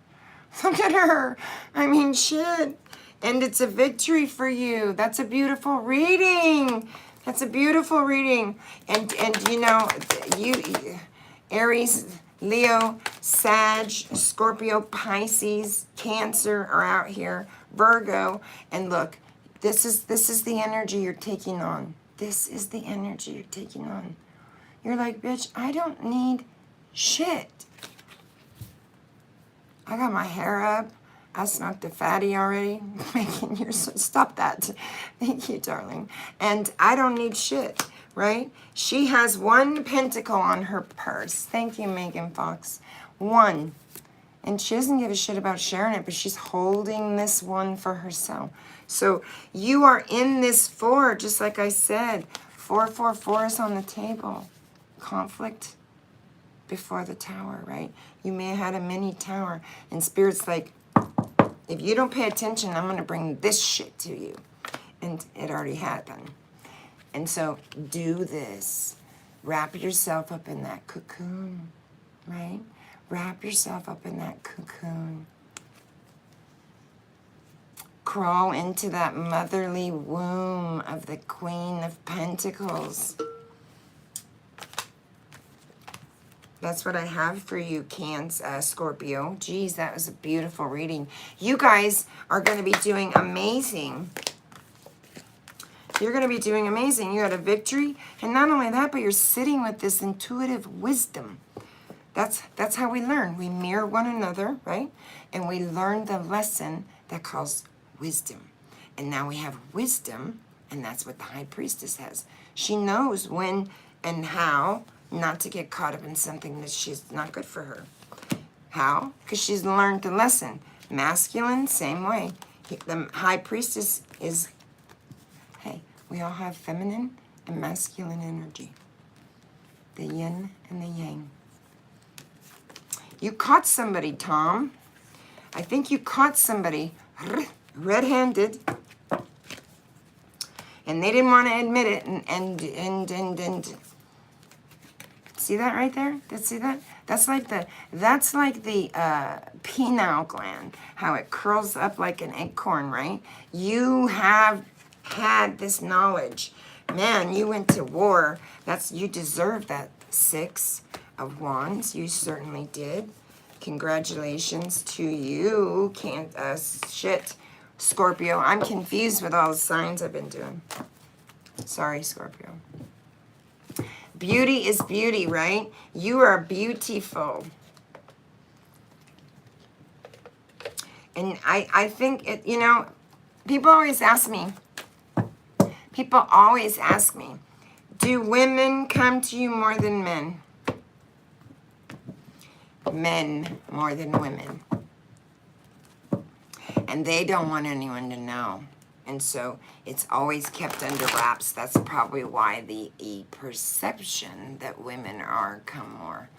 Look at her. I mean, shit. And it's a victory for you. That's a beautiful reading. That's a beautiful reading. And you know, you Aries, Leo, Sag, Scorpio, Pisces, Cancer are out here. Virgo. And look, this is the energy you're taking on. This is the energy you're taking on. You're like, bitch, I don't need shit. I got my hair up. I smoked a fatty already. Making your stop that. Thank you, darling. And I don't need shit, right? She has one pentacle on her purse. Thank you, Megan Fox. One. And she doesn't give a shit about sharing it, but she's holding this one for herself. So you are in this four, just like I said. 444 is on the table. Conflict before the tower, right? You may have had a mini tower, and Spirit's like, if you don't pay attention, I'm going to bring this shit to you. And it already happened. And so do this. Wrap yourself up in that cocoon, right? Wrap yourself up in that cocoon. Crawl into that motherly womb of the Queen of Pentacles. That's what I have for you, Scorpio. Geez, that was a beautiful reading. You guys are going to be doing amazing. You're going to be doing amazing. You had a victory. And not only that, but you're sitting with this intuitive wisdom. That's how we learn. We mirror one another, right? And we learn the lesson that calls wisdom. And now we have wisdom, and that's what the High Priestess has. She knows when and how not to get caught up in something that she's not good for her. How? Because she's learned the lesson. Masculine, same way. The High Priestess is, hey, we all have feminine and masculine energy. The yin and the yang. You caught somebody, Tom. I think you caught somebody red-handed. And they didn't want to admit it. And see that right there? See that? That's like the pineal gland, how it curls up like an acorn, right? You have had this knowledge. Man, you went to war. You deserve that 6 of Wands. You certainly did. Congratulations to you. Scorpio. I'm confused with all the signs I've been doing. Sorry, Scorpio. Beauty is beauty, right? You are beautiful. And I think, people always ask me, do women come to you more than men? Men more than women. And they don't want anyone to know. And so it's always kept under wraps. That's probably why the perception that women come more.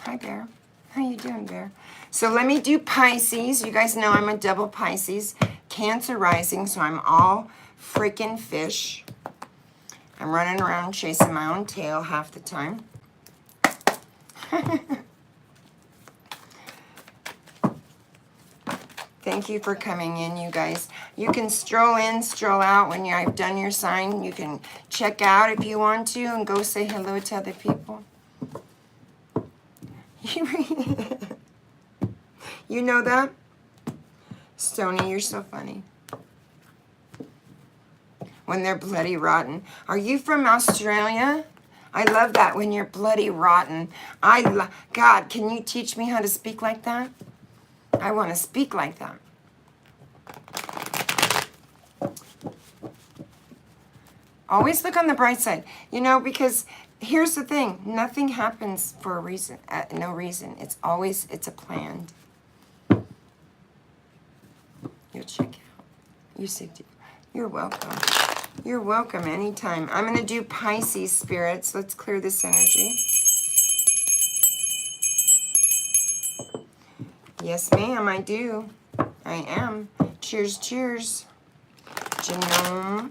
Hi, Bear. How you doing, Bear? So let me do Pisces. You guys know I'm a double Pisces. Cancer rising, so I'm all freaking fish. I'm running around chasing my own tail half the time. Thank you for coming in, you guys. You can stroll in, stroll out when I've done your sign. You can check out if you want to and go say hello to other people. You know that? Stony, you're so funny. When they're bloody rotten. Are you from Australia? I love that when you're bloody rotten. God, can you teach me how to speak like that? I want to speak like that. Always look on the bright side. You know, because here's the thing. Nothing happens for a reason. No reason. It's a planned. You'll check it out. You said you're welcome. You're welcome anytime. I'm going to do Pisces spirits. Let's clear this energy. Yes, ma'am, I do. I am. Cheers, cheers. Genome.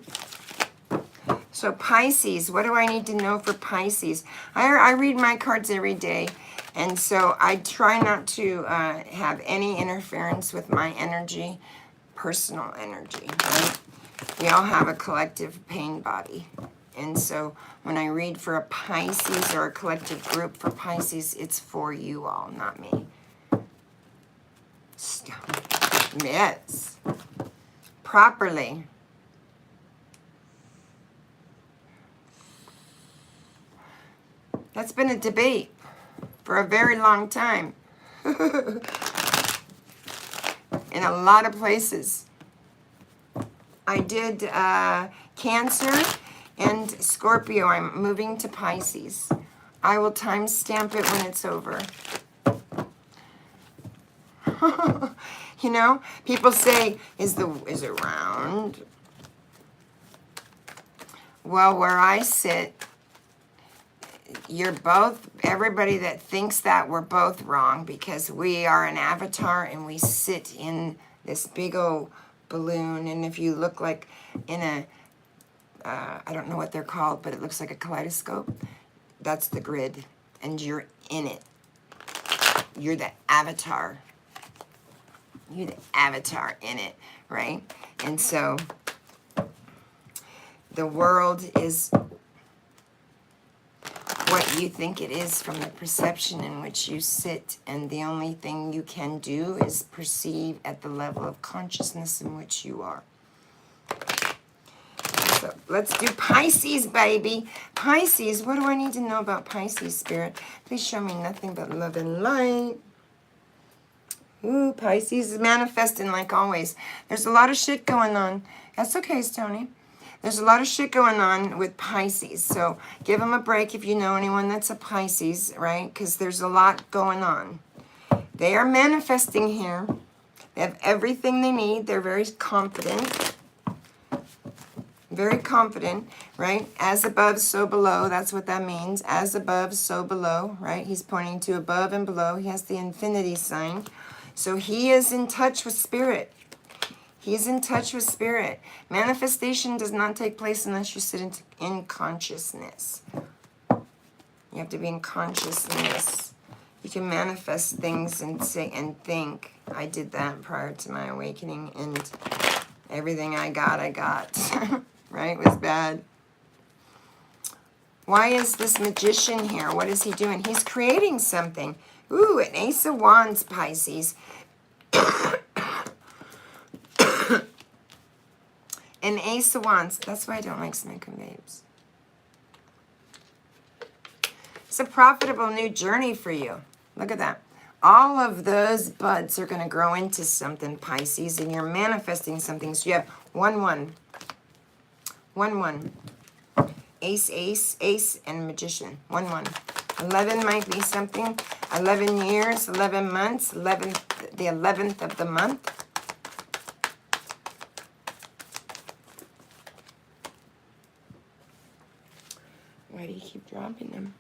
So Pisces, what do I need to know for Pisces? I read my cards every day, and so I try not to have any interference with my energy, personal energy, right? We all have a collective pain body. And so when I read for a Pisces or a collective group for Pisces, it's for you all, not me. Yes. Properly. That's been a debate for a very long time. In a lot of places. I did Cancer and Scorpio. I'm moving to Pisces. I will timestamp it when it's over. You know, people say, is it round? Well, where I sit, you're both, everybody that thinks that, we're both wrong, because we are an avatar and we sit in this big old balloon, and if you look like in a, I don't know what they're called, but it looks like a kaleidoscope, that's the grid, and you're in it. You're the avatar. You're the avatar in it, right? And so the world is what you think it is from the perception in which you sit, and the only thing you can do is perceive at the level of consciousness in which you are. So let's do Pisces, baby. Pisces, what do I need to know about Pisces, Spirit? Please show me nothing but love and light. Ooh, Pisces is manifesting like always. There's a lot of shit going on. That's okay, Stoney. There's a lot of shit going on with Pisces, so give them a break if you know anyone that's a Pisces, right? Because there's a lot going on. They are manifesting here. They have everything they need. They're very confident. Very confident, right? As above, so below. That's what that means. As above, so below, right? He's pointing to above and below. He has the infinity sign. So he is in touch with spirit. He's in touch with spirit. Manifestation does not take place unless you sit in consciousness. You have to be in consciousness. You can manifest things and say and think. I did that prior to my awakening, and everything I got. Right? It was bad. Why is this magician here? What is he doing? He's creating something. Ooh, an Ace of Wands, Pisces. An Ace of Wands. That's why I don't like smoking babes. It's a profitable new journey for you. Look at that. All of those buds are going to grow into something, Pisces, and you're manifesting something. So you have 1, 1. 1, 1. Ace, ace, ace, and magician. 1, 1. 11 might be something. 11 years, 11 months, the 11th of the month. Why do you keep dropping them?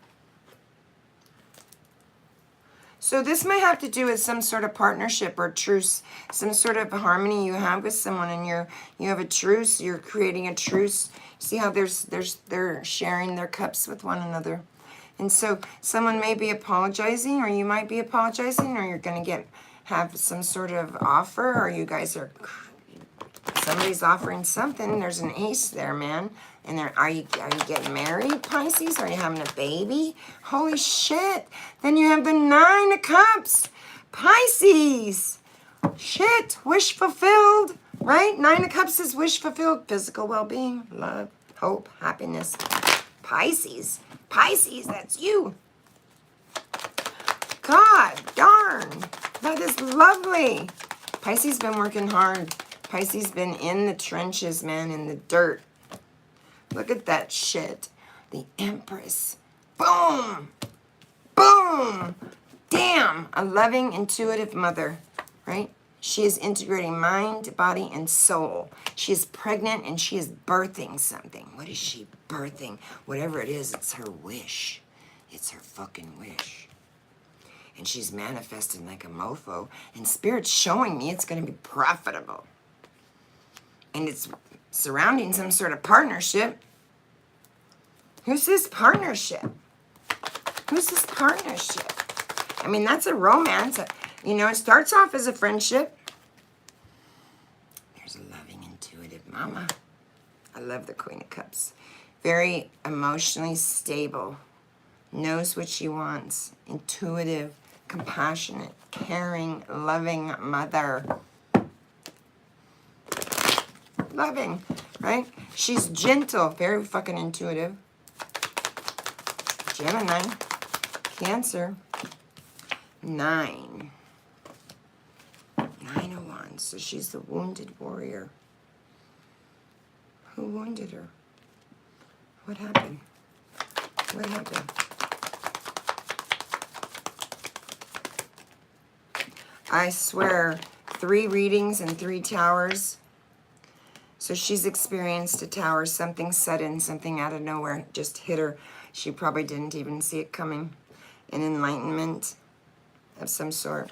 So this might have to do with some sort of partnership or truce, some sort of harmony you have with someone, and you have a truce. You're creating a truce. See how they're sharing their cups with one another, and so someone may be apologizing, or you might be apologizing, or you're going to have some sort of offer, or you guys are. Somebody's offering something. There's an ace there, man. And are you getting married, Pisces? Are you having a baby? Holy shit. Then you have the 9 of Cups. Pisces. Shit. Wish fulfilled. Right? 9 of Cups is wish fulfilled. Physical well-being, love, hope, happiness. Pisces. Pisces, that's you. God darn, that is lovely. Pisces been working hard. Pisces been in the trenches, man, in the dirt. Look at that shit. The Empress. Boom. Boom. Damn. A loving, intuitive mother, right? She is integrating mind, body, and soul. She is pregnant and she is birthing something. What is she birthing? Whatever it is, it's her wish. It's her fucking wish. And she's manifesting like a mofo. And Spirit's showing me it's going to be profitable. And it's surrounding some sort of partnership. Who's this partnership? Who's this partnership? I mean, that's a romance. You know, it starts off as a friendship. There's a loving, intuitive mama. I love the Queen of Cups. Very emotionally stable. Knows what she wants. Intuitive, compassionate, caring, loving mother. Loving, right? She's gentle, very fucking intuitive. Gemini, Cancer, 9. 9 of Wands, so she's the wounded warrior. Who wounded her? What happened? What happened? I swear, 3 readings and 3 towers. So she's experienced a tower, something sudden, something out of nowhere, just hit her. She probably didn't even see it coming. An enlightenment of some sort.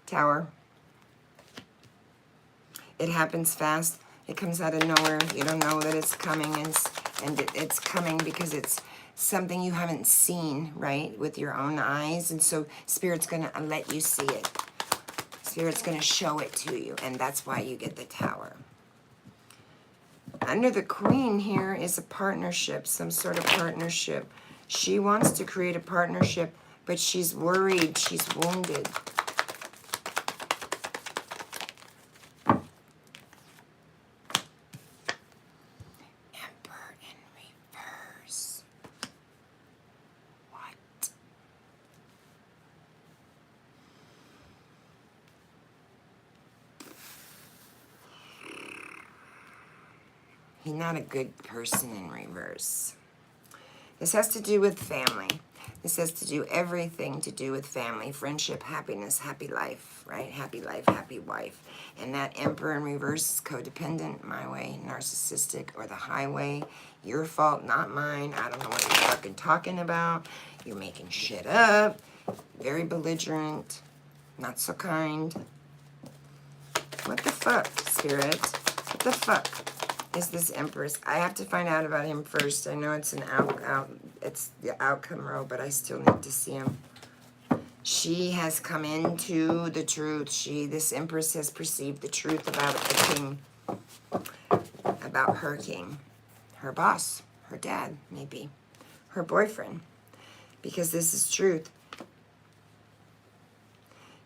Tower. It happens fast. It comes out of nowhere. You don't know that it's coming. And it's coming because it's something you haven't seen, right, with your own eyes. And so Spirit's going to let you see it. Spirit's going to show it to you. And that's why you get the tower. Under the Queen here is a partnership, some sort of partnership. She wants to create a partnership, but she's worried, she's wounded. Emperor in reverse. What? He's not a good person in reverse. This has to do with family. This has to do everything to do with family, friendship, happiness, happy life, right? Happy life, happy wife. And that Emperor in reverse is codependent, my way, narcissistic, or the highway. Your fault, not mine. I don't know what you're fucking talking about. You're making shit up. Very belligerent. Not so kind. What the fuck, Spirit? What the fuck is this Empress? I have to find out about him first. I know it's an it's the outcome row, but I still need to see him. She has come into the truth. This Empress has perceived the truth about the king, about her king, her boss, her dad, maybe, her boyfriend, because this is truth.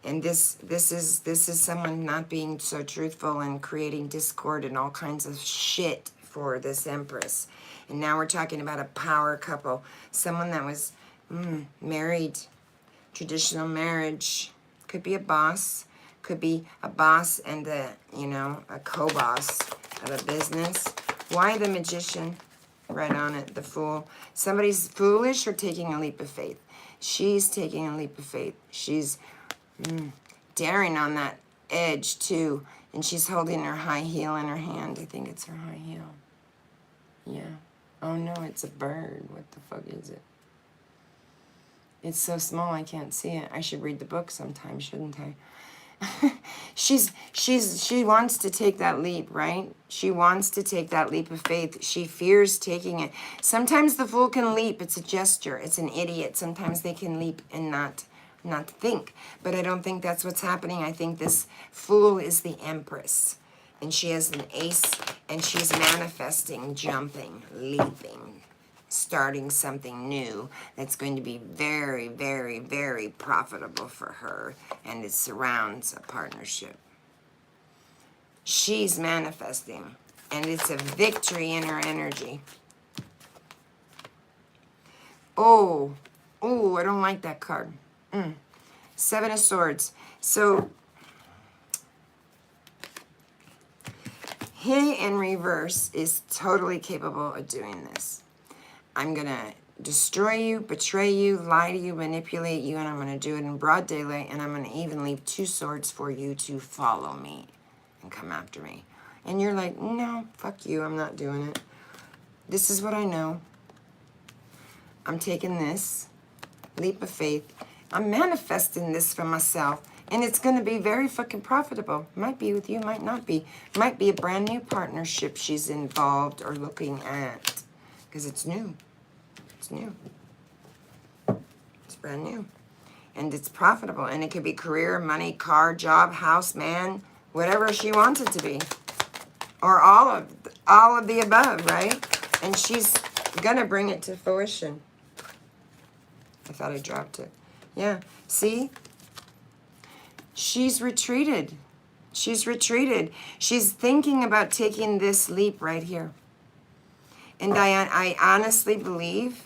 And this is someone not being so truthful and creating discord and all kinds of shit for this Empress. And now we're talking about a power couple. Someone that was married, traditional marriage. Could be a boss. Could be a boss and a co-boss of a business. Why the Magician? Right on it, the Fool. Somebody's foolish or taking a leap of faith. She's taking a leap of faith. She's daring on that edge too, and she's holding her high heel in her hand. I think it's her high heel. Yeah. Oh no, it's a bird. What the fuck is it? It's so small I can't see it. I should read the book sometime, shouldn't I? She wants to take that leap, right? She wants to take that leap of faith. She fears taking it. Sometimes the Fool can leap. It's a gesture. It's an idiot. Sometimes they can leap and not think. But I don't think that's what's happening. I think this Fool is the Empress. And she has an ace, and she's manifesting, jumping, leaping, starting something new that's going to be very, very, very profitable for her. And it surrounds a partnership. She's manifesting, and it's a victory in her energy. Oh, I don't like that card. Seven of Swords. So, he in reverse is totally capable of doing this. I'm going to destroy you, betray you, lie to you, manipulate you, and I'm going to do it in broad daylight, and I'm going to even leave 2 swords for you to follow me and come after me. And you're like, no, fuck you, I'm not doing it. This is what I know. I'm taking this leap of faith. I'm manifesting this for myself, and it's going to be very fucking profitable. Might be with you, might not be. Might be a brand new partnership she's involved or looking at, because it's new. It's new. It's brand new. And it's profitable. And it could be career, money, car, job, house, man, whatever she wants it to be. Or all of the above, right? And she's gonna bring it to fruition. I thought I dropped it. Yeah, see? She's retreated. She's retreated. She's thinking about taking this leap right here. And I honestly believe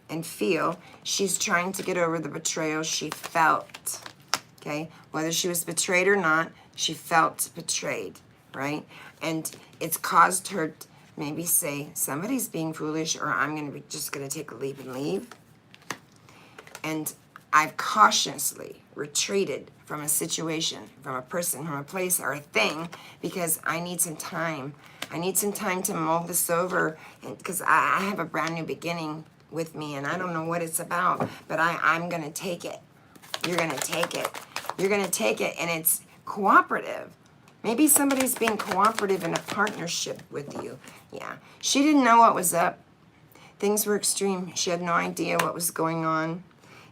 and feel she's trying to get over the betrayal she felt, okay? Whether she was betrayed or not, she felt betrayed, right? And it's caused her to maybe say, somebody's being foolish, or I'm gonna be just gonna take a leap and leave. And I've cautiously retreated from a situation, from a person, from a place, or a thing, because I need some time. I need some time to mull this over, because I have a brand new beginning with me, and I don't know what it's about, but I'm going to take it. You're going to take it. You're going to take it, and it's cooperative. Maybe somebody's being cooperative in a partnership with you. Yeah. She didn't know what was up. Things were extreme. She had no idea what was going on,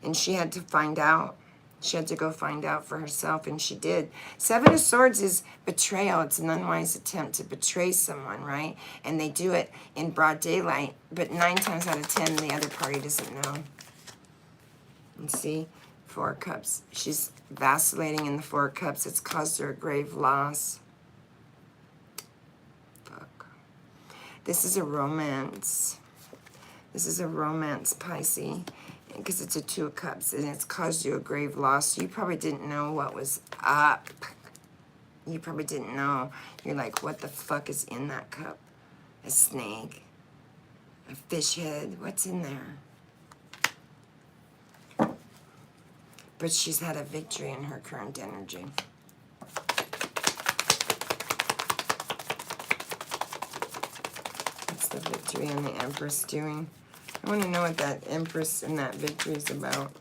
and she had to find out. She had to go find out for herself, and she did. 7 of Swords is betrayal. It's an unwise attempt to betray someone, right? And they do it in broad daylight, but 9 times out of 10, the other party doesn't know. And see, 4 of Cups. She's vacillating in the 4 of Cups. It's caused her a grave loss. Fuck. This is a romance. This is a romance, Pisces. Because it's a 2 of Cups, and it's caused you a grave loss. You probably didn't know what was up. You probably didn't know. You're like, what the fuck is in that cup? A snake? A fish head? What's in there? But she's had a victory in her current energy. What's the victory and the Empress doing? I want to know what that Empress and that victory is about.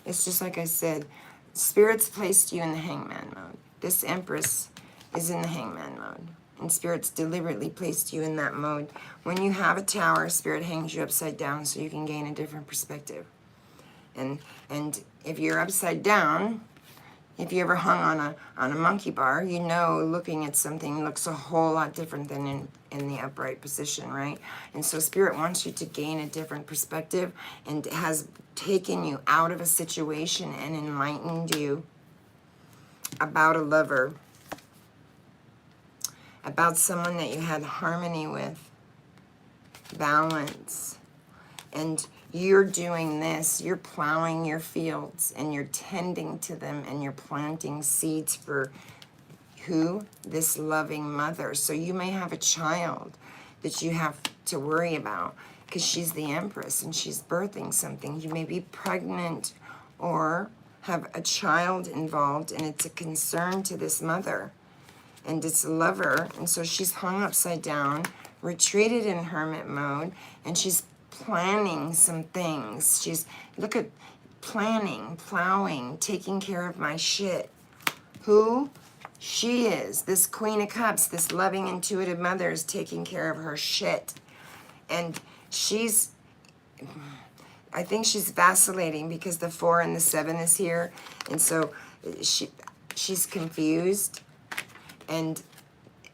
It's just like I said, Spirit's placed you in the Hangman mode. This Empress is in the Hangman mode. And Spirit's deliberately placed you in that mode. When you have a tower, Spirit hangs you upside down so you can gain a different perspective. And if you're upside down, if you ever hung on a monkey bar, you know looking at something looks a whole lot different than in the upright position, right? And so Spirit wants you to gain a different perspective, and has taken you out of a situation and enlightened you about a lover, about someone that you had harmony with, balance. And you're doing this, you're plowing your fields, and you're tending to them, and you're planting seeds for who? This loving mother. So you may have a child that you have to worry about, because she's the Empress and she's birthing something. You may be pregnant or have a child involved, and it's a concern to this mother, and it's a lover, and so she's hung upside down, retreated in hermit mode, and she's planning some things. She's, look at, planning, plowing, taking care of my shit. Who? She is. This Queen of Cups, this loving, intuitive mother, is taking care of her shit. And she's, I think she's vacillating because the 4 and the 7 is here. And so she's confused, and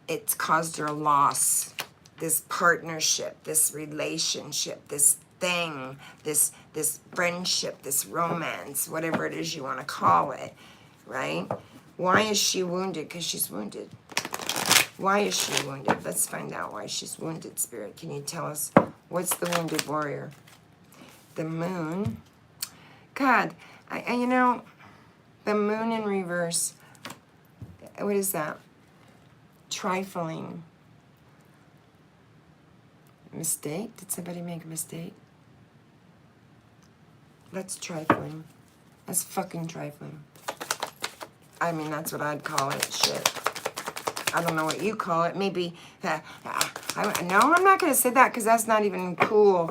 it's caused her a loss. This partnership, this relationship, this thing, this friendship, this romance, whatever it is you want to call it, right? Why is she wounded? Because she's wounded. Why is she wounded? Let's find out why she's wounded, Spirit. Can you tell us what's the wounded warrior? The moon. God, you know, the moon in reverse. What is that? Trifling. Mistake? Did somebody make a mistake? That's trifling. That's fucking trifling. I mean, that's what I'd call it. Shit. I don't know what you call it. Maybe, no, I'm not going to say that because that's not even cool.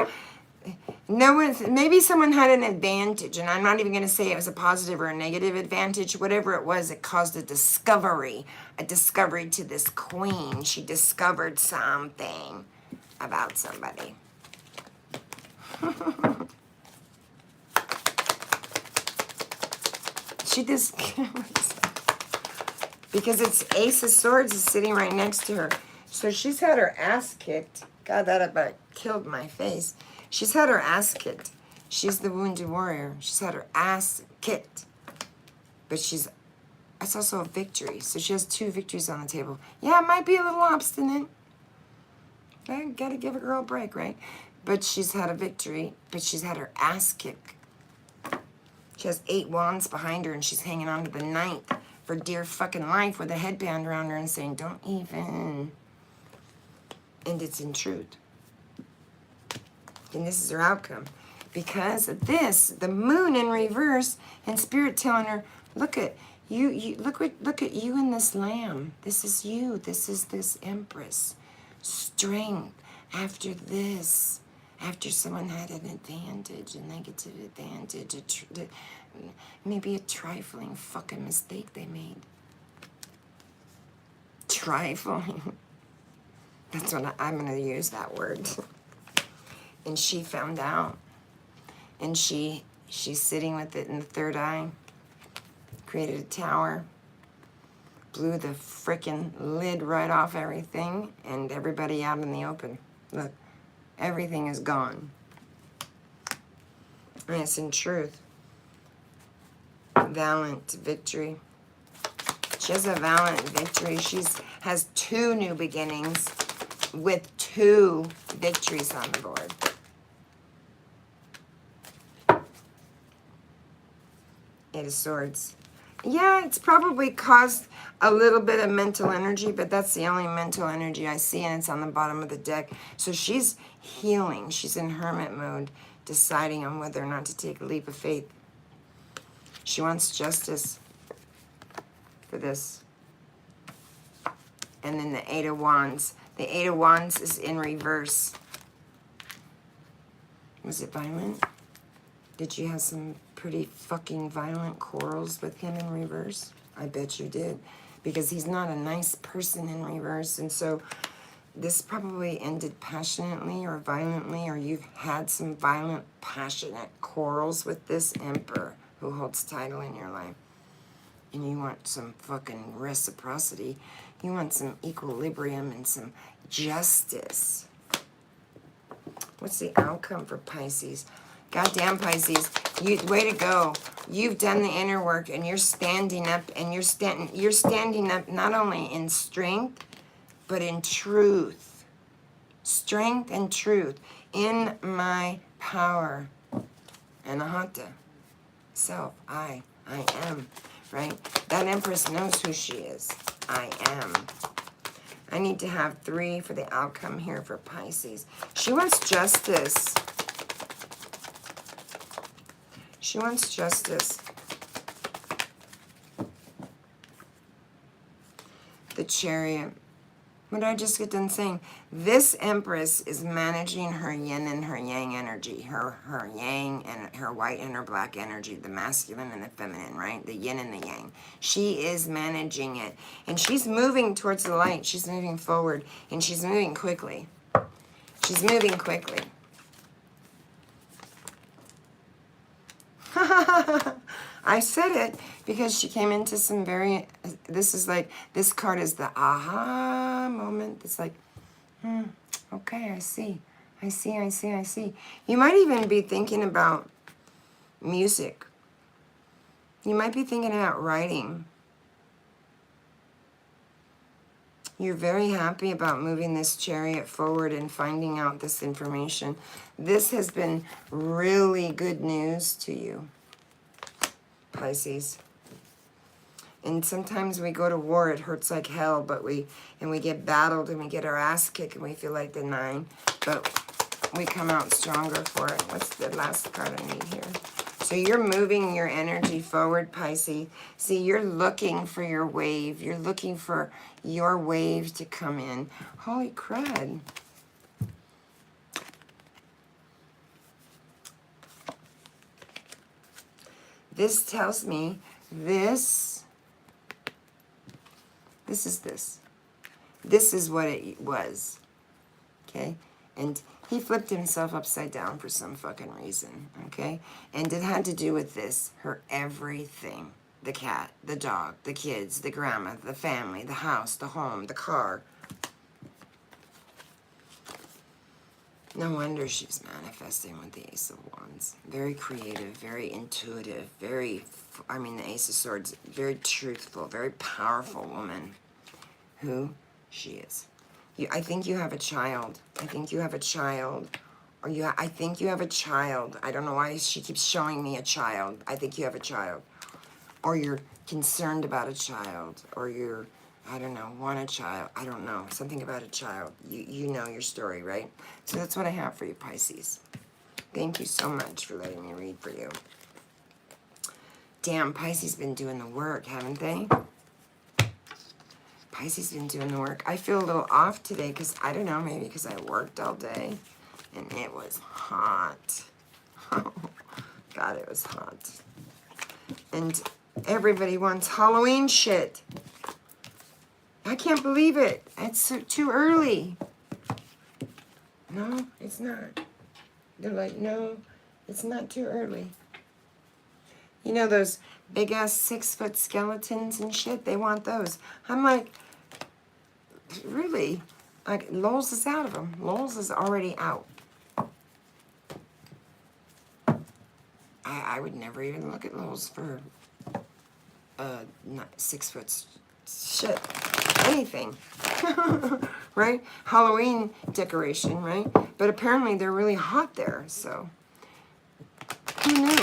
No one, maybe someone had an advantage, and I'm not even going to say it was a positive or a negative advantage. Whatever it was, it caused a discovery to this queen. She discovered something about somebody. She discovers, because it's Ace of Swords is sitting right next to her. So she's had her ass kicked. God, that about killed my face. She's had her ass kicked. She's the wounded warrior. She's had her ass kicked. But it's also a victory. So she has 2 victories on the table. Yeah, it might be a little obstinate. I gotta give a girl a break, right? But she's had a victory, but she's had her ass kicked. She has 8 wands behind her, and she's hanging on to the 9th for dear fucking life with a headband around her and saying, don't even. And it's in truth. And this is her outcome. Because of this, the moon in reverse, and Spirit telling her, look at you look at you and this lamb. This is you. This is this empress. Strength after this. After someone had an advantage, a negative advantage, maybe a trifling fucking mistake they made. Trifling. That's what I'm going to use that word. And she found out. And she's sitting with it in the 3rd eye. Created a tower. Blew the frickin' lid right off everything. And everybody out in the open. Look. Everything is gone. And it's in truth. Valiant victory. She has a valiant victory. She has 2 new beginnings with 2 victories on the board. Eight of Swords. Yeah, it's probably caused a little bit of mental energy, but that's the only mental energy I see, and it's on the bottom of the deck. So she's healing. She's in hermit mode, deciding on whether or not to take a leap of faith. She wants justice for this. And then the 8 of Wands. The 8 of Wands is in reverse. Was it violent? Did you have some pretty fucking violent quarrels with him in reverse? I bet you did. Because he's not a nice person in reverse. And so this probably ended passionately or violently, or you've had some violent, passionate quarrels with this emperor who holds title in your life. And you want some fucking reciprocity. You want some equilibrium and some justice. What's the outcome for Pisces? Goddamn Pisces, way to go. You've done the inner work, and you're standing up, and you're standing up not only in strength, but in truth. Strength and truth. In my power. Anahata. Self. I am. Right? That Empress knows who she is. I am. I need to have 3 for the outcome here for Pisces. She wants justice. She wants justice. The Chariot. What did I just get done saying? This Empress is managing her yin and her yang energy. Her yang and her white and her black energy. The masculine and the feminine, right? The yin and the yang. She is managing it. And she's moving towards the light. She's moving forward. And she's moving quickly. She's moving quickly. I said it because she came into some very, this is like, this card is the aha moment. It's like, okay, I see. You might even be thinking about music. You might be thinking about writing. You're very happy about moving this chariot forward and finding out this information. This has been really good news to you, Pisces. And sometimes we go to war, it hurts like hell, but we get battled and we get our ass kicked and we feel like the 9, but we come out stronger for it. What's the last card I need here? So you're moving your energy forward, Pisces. See, you're looking for your wave. You're looking for your wave to come in. Holy crud. This tells me this is this. This is what it was. Okay? And he flipped himself upside down for some fucking reason, okay? And it had to do with this, her everything. The cat, the dog, the kids, the grandma, the family, the house, the home, the car. No wonder she's manifesting with the Ace of Wands. Very creative, very intuitive, the Ace of Swords, very truthful, very powerful woman. Who she is. I think you have a child. I think you have a child. I think you have a child. I don't know why she keeps showing me a child. I think you have a child. Or you're concerned about a child. Or you're, I don't know, want a child. I don't know. Something about a child. You know your story, right? So that's what I have for you, Pisces. Thank you so much for letting me read for you. Damn, Pisces been doing the work, haven't they? Pisces been doing the work. I feel a little off today because, I don't know, maybe because I worked all day and it was hot. Oh, God, it was hot. And everybody wants Halloween shit. I can't believe it. It's too early. No, it's not. They're like, no, it's not too early. You know those big-ass 6-foot skeletons and shit? They want those. I'm like, really? Like, Lowe's is out of them. Lowe's is already out. I would never even look at Lowe's for 6-foot shit. Anything. Right? Halloween decoration, right? But apparently they're really hot there, so. Who knew?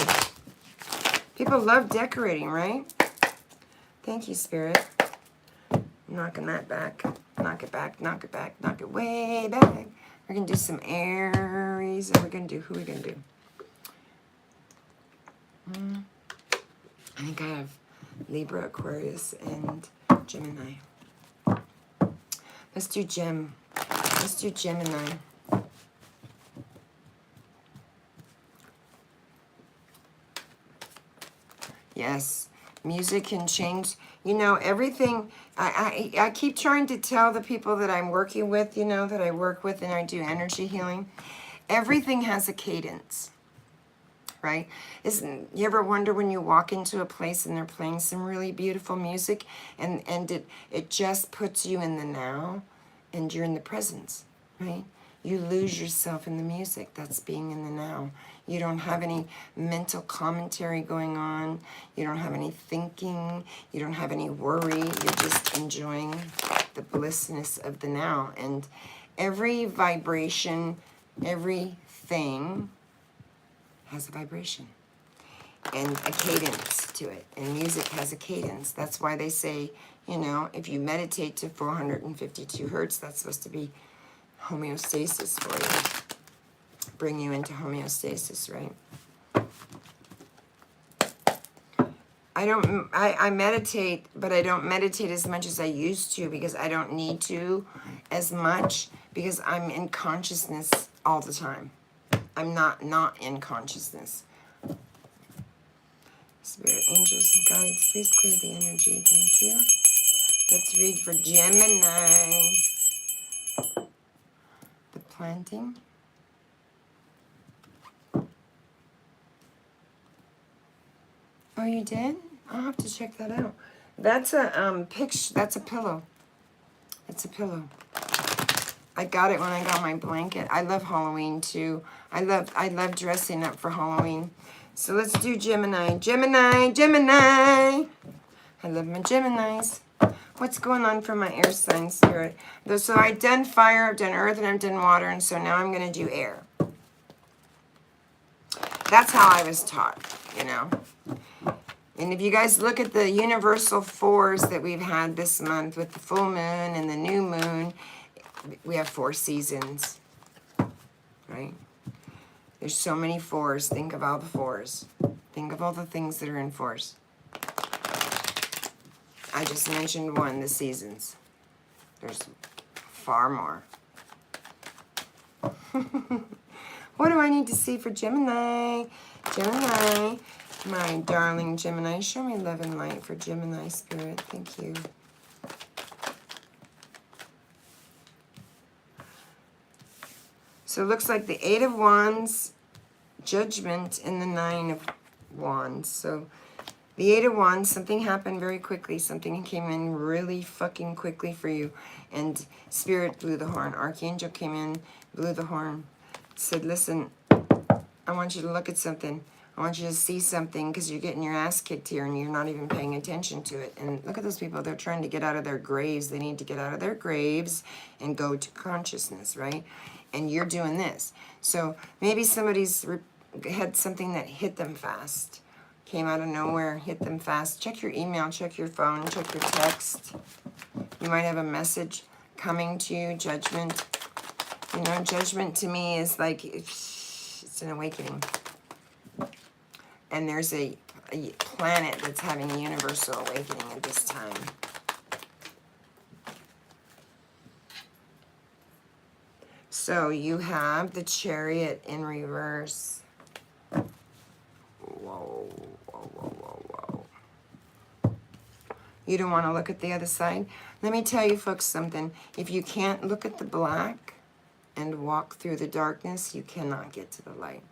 People love decorating, right? Thank you, Spirit. Knocking that back. Knock it back, knock it back, knock it way back. We're going to do some Aries. And we're going to do, who are we going to do? I think I have Libra, Aquarius, and Gemini. Let's do Gem. Let's do Gemini. Yes, music can change. You know, everything. I keep trying to tell the people that I'm working with, you know, that I work with and I do energy healing. Everything has a cadence, right? You ever wonder when you walk into a place and they're playing some really beautiful music and it just puts you in the now and you're in the presence, right? You lose yourself in the music. That's being in the now. You don't have any mental commentary going on. You don't have any thinking. You don't have any worry. You're just enjoying the blissness of the now. And every vibration, everything has a vibration and a cadence to it. And music has a cadence. That's why they say, you know, if you meditate to 452 hertz, that's supposed to be homeostasis for you. Bring you into homeostasis, right? I meditate, but I don't meditate as much as I used to because I don't need to as much because I'm in consciousness all the time. I'm not in consciousness. Spirit, angels, and guides, please clear the energy. Thank you. Let's read for Gemini. The planting. Oh, you did? I'll have to check that out. That's a picture. That's a pillow. It's a pillow. I got it when I got my blanket. I love Halloween too. I love dressing up for Halloween. So let's do Gemini. Gemini, Gemini. I love my Geminis. What's going on for my air sign, Spirit? So I've done fire, I've done earth, and I've done water, and so now I'm going to do air. That's how I was taught, you know. And if you guys look at the universal fours that we've had this month with the full moon and the new moon, we have 4 seasons, right? There's so many fours. Think of all the fours. Think of all the things that are in fours. I just mentioned one, the seasons. There's far more. What do I need to see for Gemini? Gemini, my darling Gemini. Show me love and light for Gemini, Spirit. Thank you. So it looks like the 8 of Wands, Judgment, and the 9 of Wands. So the 8 of Wands, something happened very quickly. Something came in really fucking quickly for you. And Spirit blew the horn. Archangel came in, blew the horn. Said, listen, I want you to look at something. I want you to see something because you're getting your ass kicked here and you're not even paying attention to it. And look at those people. They're trying to get out of their graves. They need to get out of their graves and go to consciousness, right? And you're doing this. So maybe somebody's had something that hit them fast. Came out of nowhere, hit them fast. Check your email, check your phone, check your text. You might have a message coming to you, judgment. You know, judgment to me is like, it's an awakening. And there's a planet that's having a universal awakening at this time. So you have the Chariot in reverse. Whoa, whoa, whoa, whoa, whoa. You don't want to look at the other side? Let me tell you folks something. If you can't look at the black and walk through the darkness, you cannot get to the light.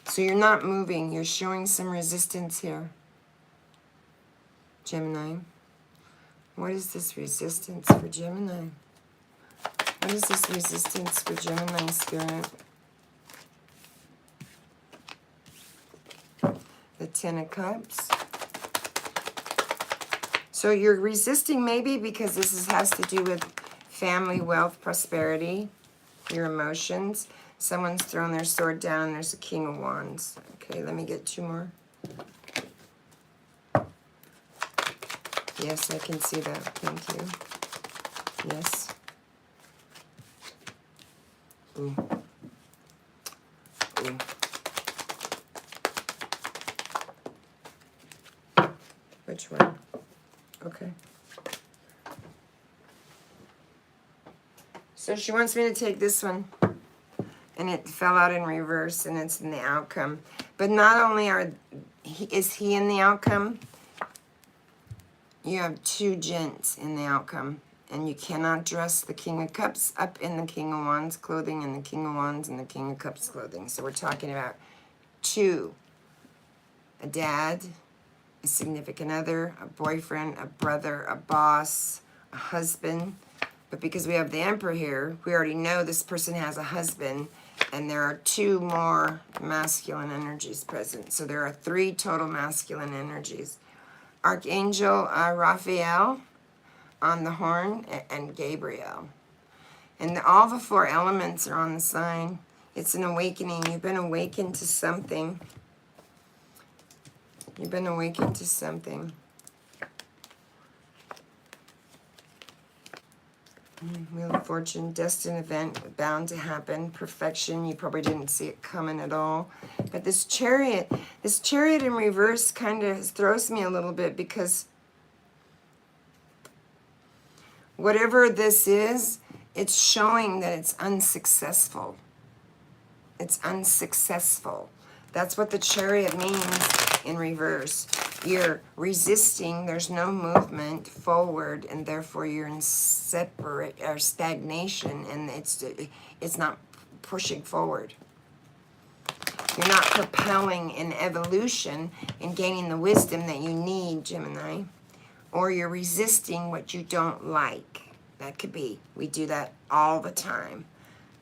So you're not moving. You're showing some resistance here. Gemini. What is this resistance for Gemini? What is this resistance for Gemini, Spirit? The 10 of Cups. So you're resisting maybe because this has to do with family, wealth, prosperity, your emotions. Someone's thrown their sword down. There's a King of Wands. Okay, let me get 2 more. Yes, I can see that. Thank you. Yes. Ooh. Ooh. Which one? Okay. So she wants me to take this one. And it fell out in reverse, and it's in the outcome. But not only is he in the outcome, you have 2 gents in the outcome. And you cannot dress the King of Cups up in the King of Wands clothing and the King of Wands and the King of Cups clothing. So we're talking about 2. A dad, a significant other, a boyfriend, a brother, a boss, a husband. But because we have the Emperor here, we already know this person has a husband. And there are 2 more masculine energies present. So there are 3 total masculine energies. Archangel Raphael on the horn and Gabriel. And all the 4 elements are on the sign. It's an awakening. You've been awakened to something. You've been awakened to something. Wheel of Fortune, destined event, bound to happen, perfection. You probably didn't see it coming at all. But this chariot in reverse kind of throws me a little bit because whatever this is, it's showing that it's unsuccessful. It's unsuccessful. That's what the Chariot means in reverse. You're resisting, there's no movement forward, and therefore you're in separate or stagnation, and it's not pushing forward. You're not propelling in evolution and gaining the wisdom that you need, Gemini. Or you're resisting what you don't like. That could be. We do that all the time.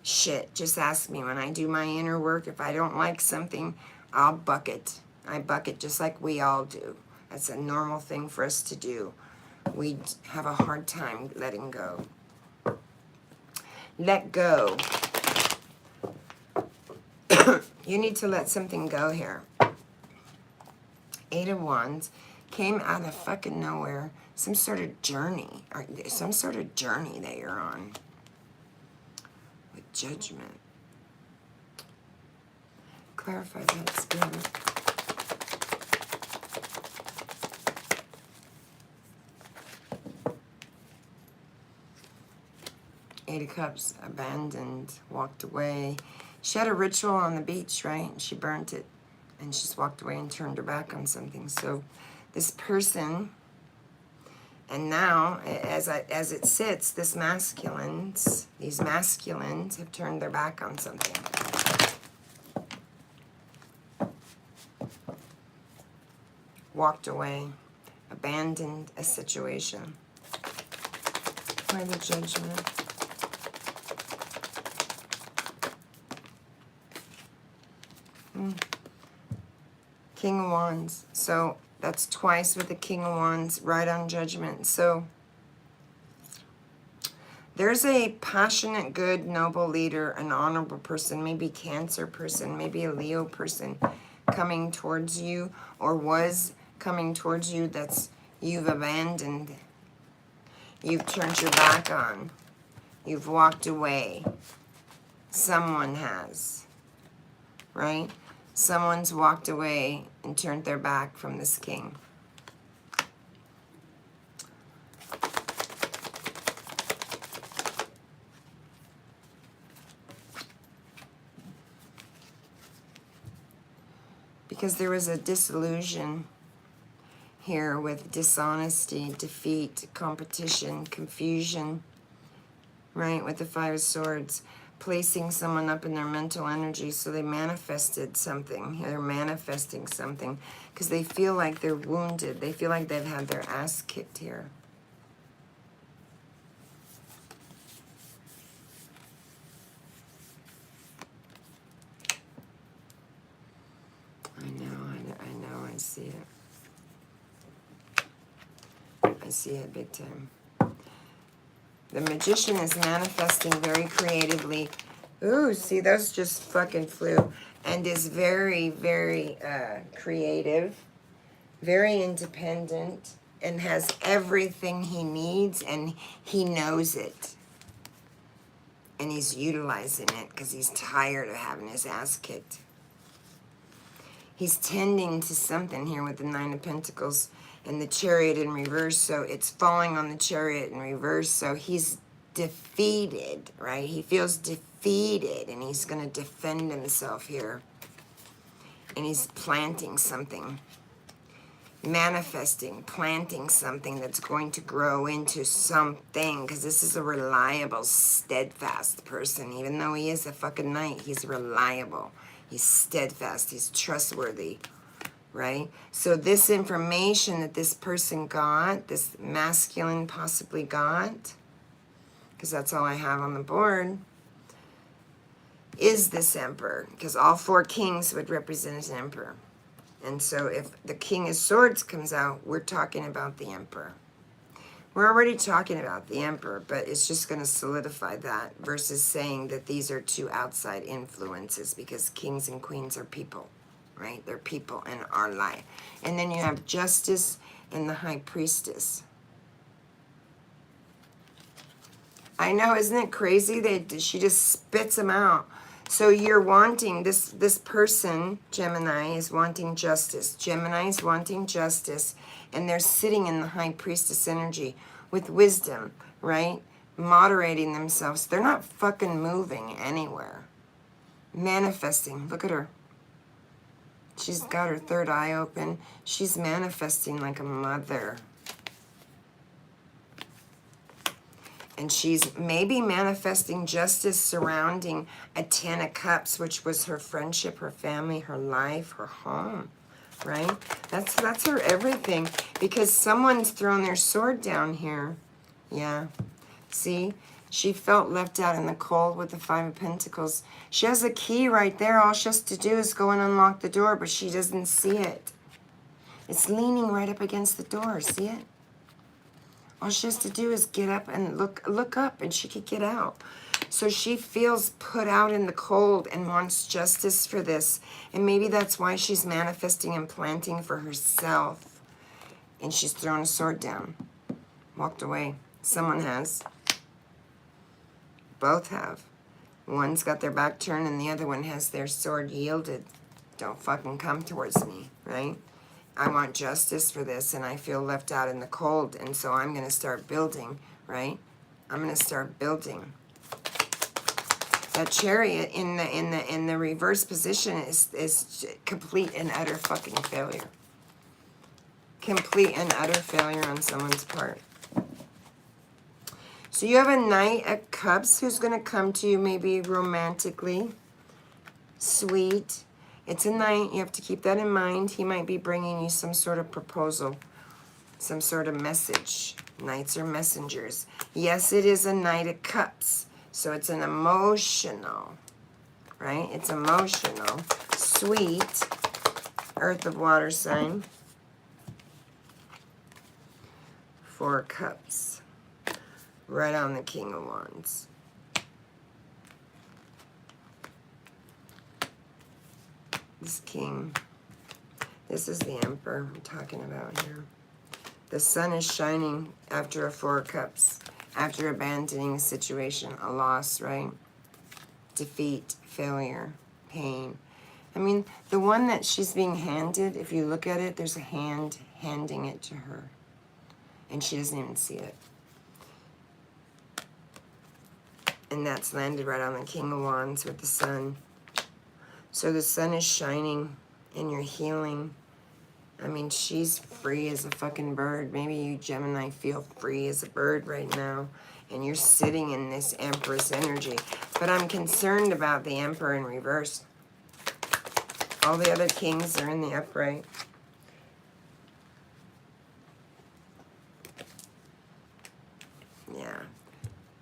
Shit, just ask me when I do my inner work. If I don't like something, I'll buck it. I buck it just like we all do. That's a normal thing for us to do. we have a hard time letting go. Let go. You need to let something go here. 8 of Wands came out of fucking nowhere. Some sort of journey, or some sort of journey that you're on. With Judgment. Clarify that, Spirit. Eight of Cups, abandoned, walked away. She had a ritual on the beach, right? And she burnt it. And she's walked away and turned her back on something. So this person, and now, as it sits, these masculines have turned their back on something. Walked away, abandoned a situation. Why the Judgment? King of Wands. So that's twice with the King of Wands, right on Judgment. So there's a passionate, good, noble leader, an honorable person, maybe Cancer person, maybe a Leo person coming towards you, or was coming towards you, that's you've abandoned. You've turned your back on. You've walked away. Someone has, right? Someone's walked away and turned their back from this king. Because there was a disillusion here with dishonesty, defeat, competition, confusion, right? With the Five of Swords. Placing someone up in their mental energy, so they manifested something. They're manifesting something because they feel like they're wounded. They feel like they've had their ass kicked here. I know, I see it. I see it big time. The Magician is manifesting very creatively. Ooh, see, those just fucking flew. And is very, very creative, very independent, and has everything he needs, and he knows it. And he's utilizing it because he's tired of having his ass kicked. He's tending to something here with the Nine of Pentacles and the Chariot in reverse, so it's falling on the Chariot in reverse, so he's defeated, right? He feels defeated, and he's going to defend himself here. And he's planting something, manifesting, planting something that's going to grow into something, because this is a reliable, steadfast person. Even though he is a fucking knight, he's reliable. He's steadfast. He's trustworthy. Right? So this information that this person got, this masculine possibly got, because that's all I have on the board, is this Emperor. Because all 4 kings would represent an Emperor. And so if the King of Swords comes out, we're talking about the Emperor. We're already talking about the Emperor, but it's just going to solidify that versus saying that these are 2 outside influences, because kings and queens are people. Right? They're people in our life. And then you have Justice and the High Priestess. I know, isn't it crazy? She just spits them out. So you're wanting, this person, Gemini, is wanting justice. Gemini is wanting justice. And they're sitting in the High Priestess energy with wisdom, right? Moderating themselves. They're not fucking moving anywhere. Manifesting. Look at her. She's got her third eye open. She's manifesting like a mother. And she's maybe manifesting justice surrounding a 10 of Cups, which was her friendship, her family, her life, her home, right? That's her everything, because someone's thrown their sword down here. Yeah. See? She felt left out in the cold with the 5 of Pentacles. She has a key right there. All she has to do is go and unlock the door, but she doesn't see it. It's leaning right up against the door. See it? All she has to do is get up and look up, and she could get out. So she feels put out in the cold and wants justice for this. And maybe that's why she's manifesting and planting for herself. And she's thrown a sword down. Walked away. Someone has. Both have. One's got their back turned and the other one has their sword yielded. Don't fucking come towards me, right? I want justice for this, and I feel left out in the cold, and so I'm going to start building, right? I'm going to start building. That Chariot in the reverse position is complete and utter fucking failure. Complete and utter failure on someone's part. So you have a Knight of Cups who's going to come to you maybe romantically. Sweet. It's a Knight. You have to keep that in mind. He might be bringing you some sort of proposal, some sort of message. Knights are messengers. Yes, it is a Knight of Cups. So it's an emotional, right? It's emotional. Sweet. Earth of water sign. 4 cups. Right on the King of Wands. This king. This is the Emperor I'm talking about here. The sun is shining after a 4 cups. After abandoning a situation, a loss, right? Defeat, failure, pain. I mean, the one that she's being handed, if you look at it, there's a hand handing it to her. And she doesn't even see it. And that's landed right on the King of Wands with the sun. So the sun is shining and you're healing. I mean, she's free as a fucking bird. Maybe you Gemini feel free as a bird right now. And you're sitting in this Empress energy. But I'm concerned about the Emperor in reverse. All the other kings are in the upright. Yeah.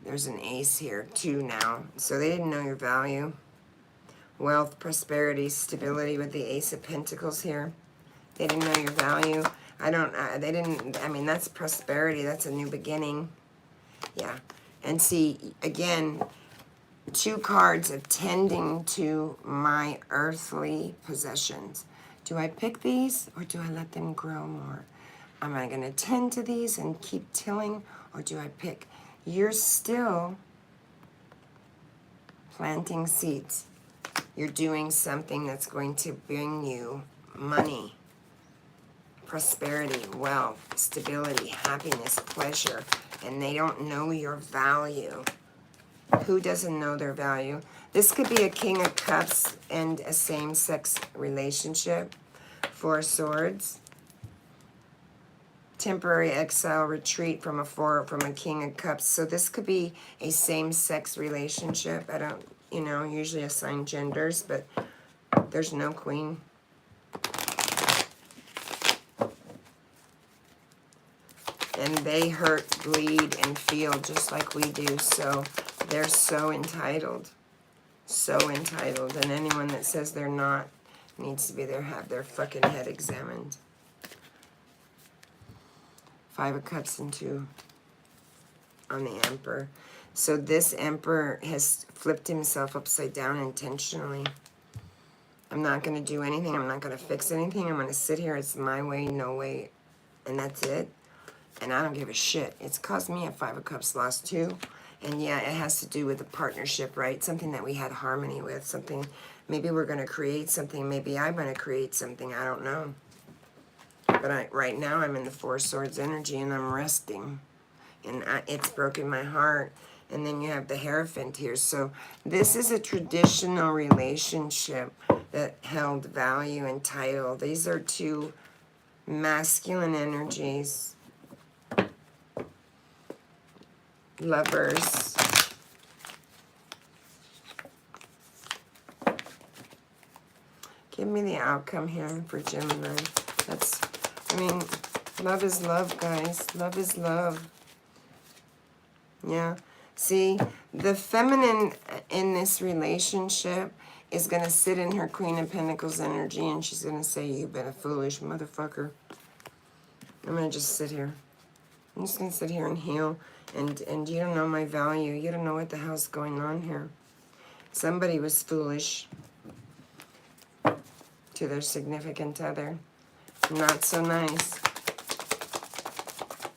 There's an ace here too now. So they didn't know your value. Wealth, prosperity, stability with the Ace of Pentacles here. They didn't know your value. I mean, that's prosperity. That's a new beginning. Yeah. And see, again, 2 cards of tending to my earthly possessions. Do I pick these or do I let them grow more? Am I going to tend to these and keep tilling, or do I pick? You're still planting seeds. You're doing something that's going to bring you money, prosperity, wealth, stability, happiness, pleasure, and they don't know your value. Who doesn't know their value? This could be a King of Cups and a same-sex relationship. 4 swords. Temporary exile, retreat from a King of Cups. So this could be a same-sex relationship. I don't, usually assign genders, but there's no queen. And they hurt, bleed, and feel just like we do. So they're so entitled. So entitled. And anyone that says they're not needs to have their fucking head examined. 5 of Cups and 2 on the Emperor. So this Emperor has flipped himself upside down intentionally. I'm not going to do anything. I'm not going to fix anything. I'm going to sit here. It's my way, no way. And that's it. And I don't give a shit. It's caused me a 5 of Cups loss too. And yeah, it has to do with a partnership, right? Something that we had harmony with. Something, maybe we're going to create something. Maybe I'm going to create something. I don't know. But right now I'm in the 4 swords energy and I'm resting. And it's broken my heart. And then you have the Hierophant here. So this is a traditional relationship that held value and title. These are 2 masculine energies. Lovers. Give me the outcome here for Gemini. Love is love, guys. Love is love. Yeah. See, the feminine in this relationship is going to sit in her Queen of Pentacles energy and she's going to say, "You've been a foolish motherfucker." I'm going to just sit here. I'm just going to sit here and heal. And you don't know my value. You don't know what the hell's going on here. Somebody was foolish to their significant other. Not so nice.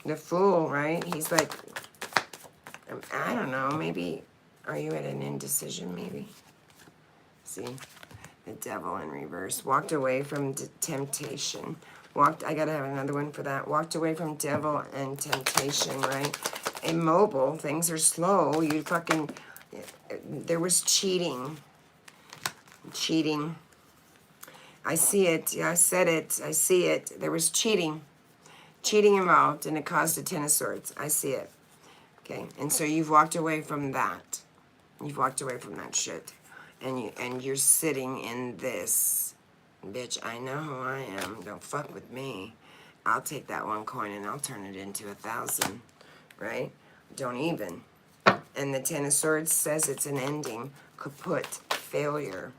The fool, right? He's like, I don't know, maybe, are you at an indecision, maybe? See, the devil in reverse. Walked away from temptation. I gotta have another one for that. Walked away from devil and temptation, right? Immobile, things are slow. You fucking, there was cheating. Cheating. I see it. Yeah, I said it. I see it. There was cheating. Cheating involved, and it caused a 10 of swords. I see it. Okay, and so you've walked away from that. You've walked away from that shit. And you're sitting in this. Bitch, I know who I am. Don't fuck with me. I'll take that one coin and I'll turn it into 1,000. Right? Don't even. And the 10 of swords says it's an ending. Kaput. Failure.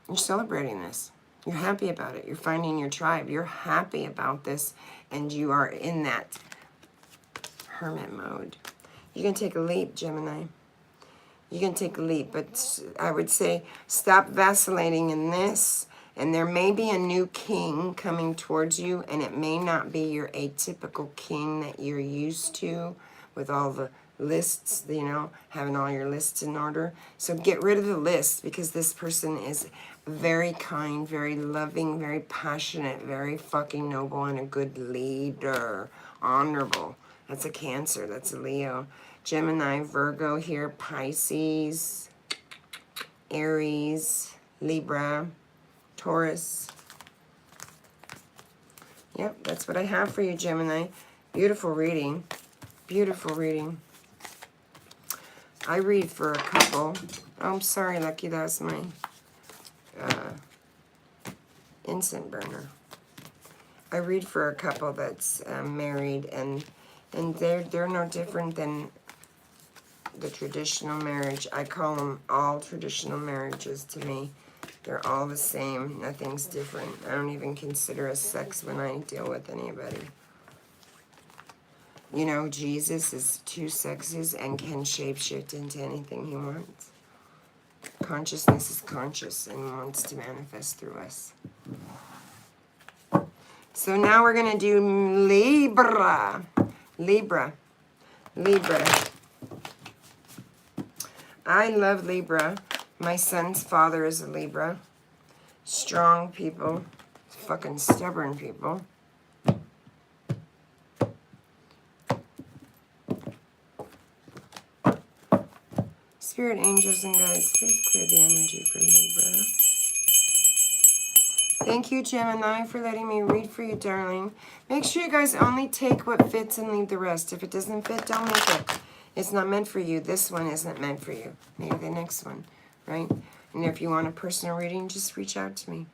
You're celebrating this. You're happy about it. You're finding your tribe. You're happy about this. And you are in that hermit mode. You can take a leap, Gemini. You can take a leap. But I would say stop vacillating in this. And there may be a new king coming towards you. And it may not be your atypical king that you're used to. With all the lists, you know, having all your lists in order. So get rid of the list. Because this person is very kind, very loving, very passionate, very fucking noble, and a good leader. Honorable. That's a Cancer. That's a Leo. Gemini, Virgo here, Pisces, Aries, Libra, Taurus. Yep, that's what I have for you, Gemini. Beautiful reading. Beautiful reading. I read for a couple. Oh, I'm sorry, Lucky, that's my incense burner. I read for a couple that's married, and they're no different than the traditional marriage. I call them all traditional marriages to me. They're all the same. Nothing's different. I don't even consider a sex when I deal with anybody. You know, Jesus is 2 sexes and can shapeshift into anything he wants. Consciousness is conscious and wants to manifest through us. So now we're going to do Libra. Libra. Libra. I love Libra. My son's father is a Libra. Strong people. Fucking stubborn people. Spirit, angels, and guides, please clear the energy for Libra. Thank you, Gemini, for letting me read for you, darling. Make sure you guys only take what fits and leave the rest. If it doesn't fit, don't make it. It's not meant for you. This one isn't meant for you. Maybe the next one, right? And if you want a personal reading, just reach out to me.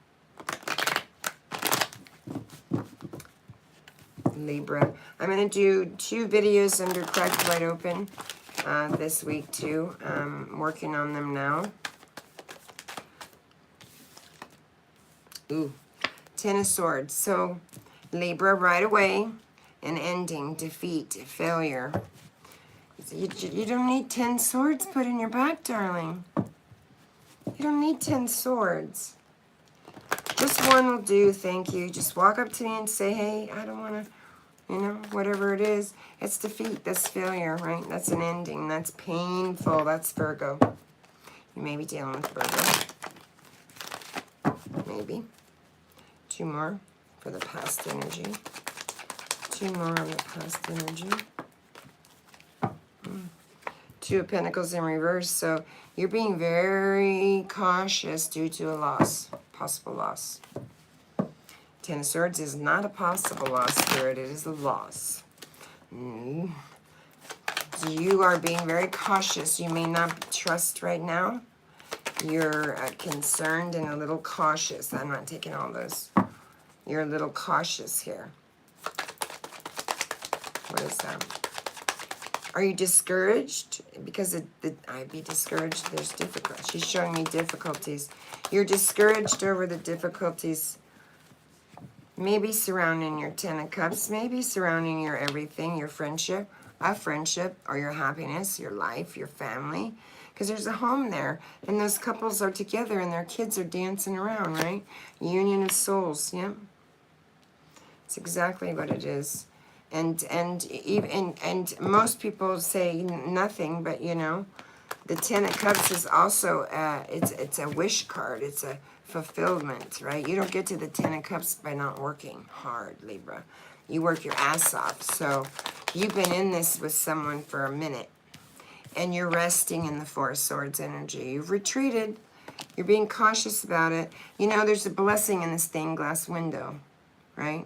Libra. I'm going to do 2 videos under Cracked Wide Open this week, too. I'm working on them now. Ooh, 10 of Swords. So, Libra, right away, an ending, defeat, failure. You don't need 10 swords put in your back, darling. You don't need 10 swords. Just one will do, thank you. Just walk up to me and say, hey, I don't want to, you know, whatever it is. It's defeat, that's failure, right? That's an ending, that's painful, that's Virgo. You may be dealing with Virgo. Maybe. 2 more for the past energy. 2 more on the past energy. 2 of Pentacles in reverse. So you're being very cautious due to a loss, possible loss. 10 of Swords is not a possible loss, Spirit. It is a loss. So you are being very cautious. You may not trust right now. You're concerned and a little cautious. I'm not taking all those. You're a little cautious here. What is that? Are you discouraged? Because I'd be discouraged. There's difficulty. She's showing me difficulties. You're discouraged over the difficulties Maybe surrounding your Ten of Cups, maybe surrounding your everything, your friendship, a friendship, or your happiness, your life, your family. Because there's a home there, and those couples are together, and their kids are dancing around, right? Union of souls, yeah. It's exactly what it is. And most people say nothing, but you know, the Ten of Cups is also it's a wish card. It's a fulfillment, right? You don't get to the Ten of Cups by not working hard, Libra. You work your ass off. So you've been in this with someone for a minute, and you're resting in the Four of Swords energy. You've retreated. You're being cautious about it. You know, there's a blessing in the stained glass window, right?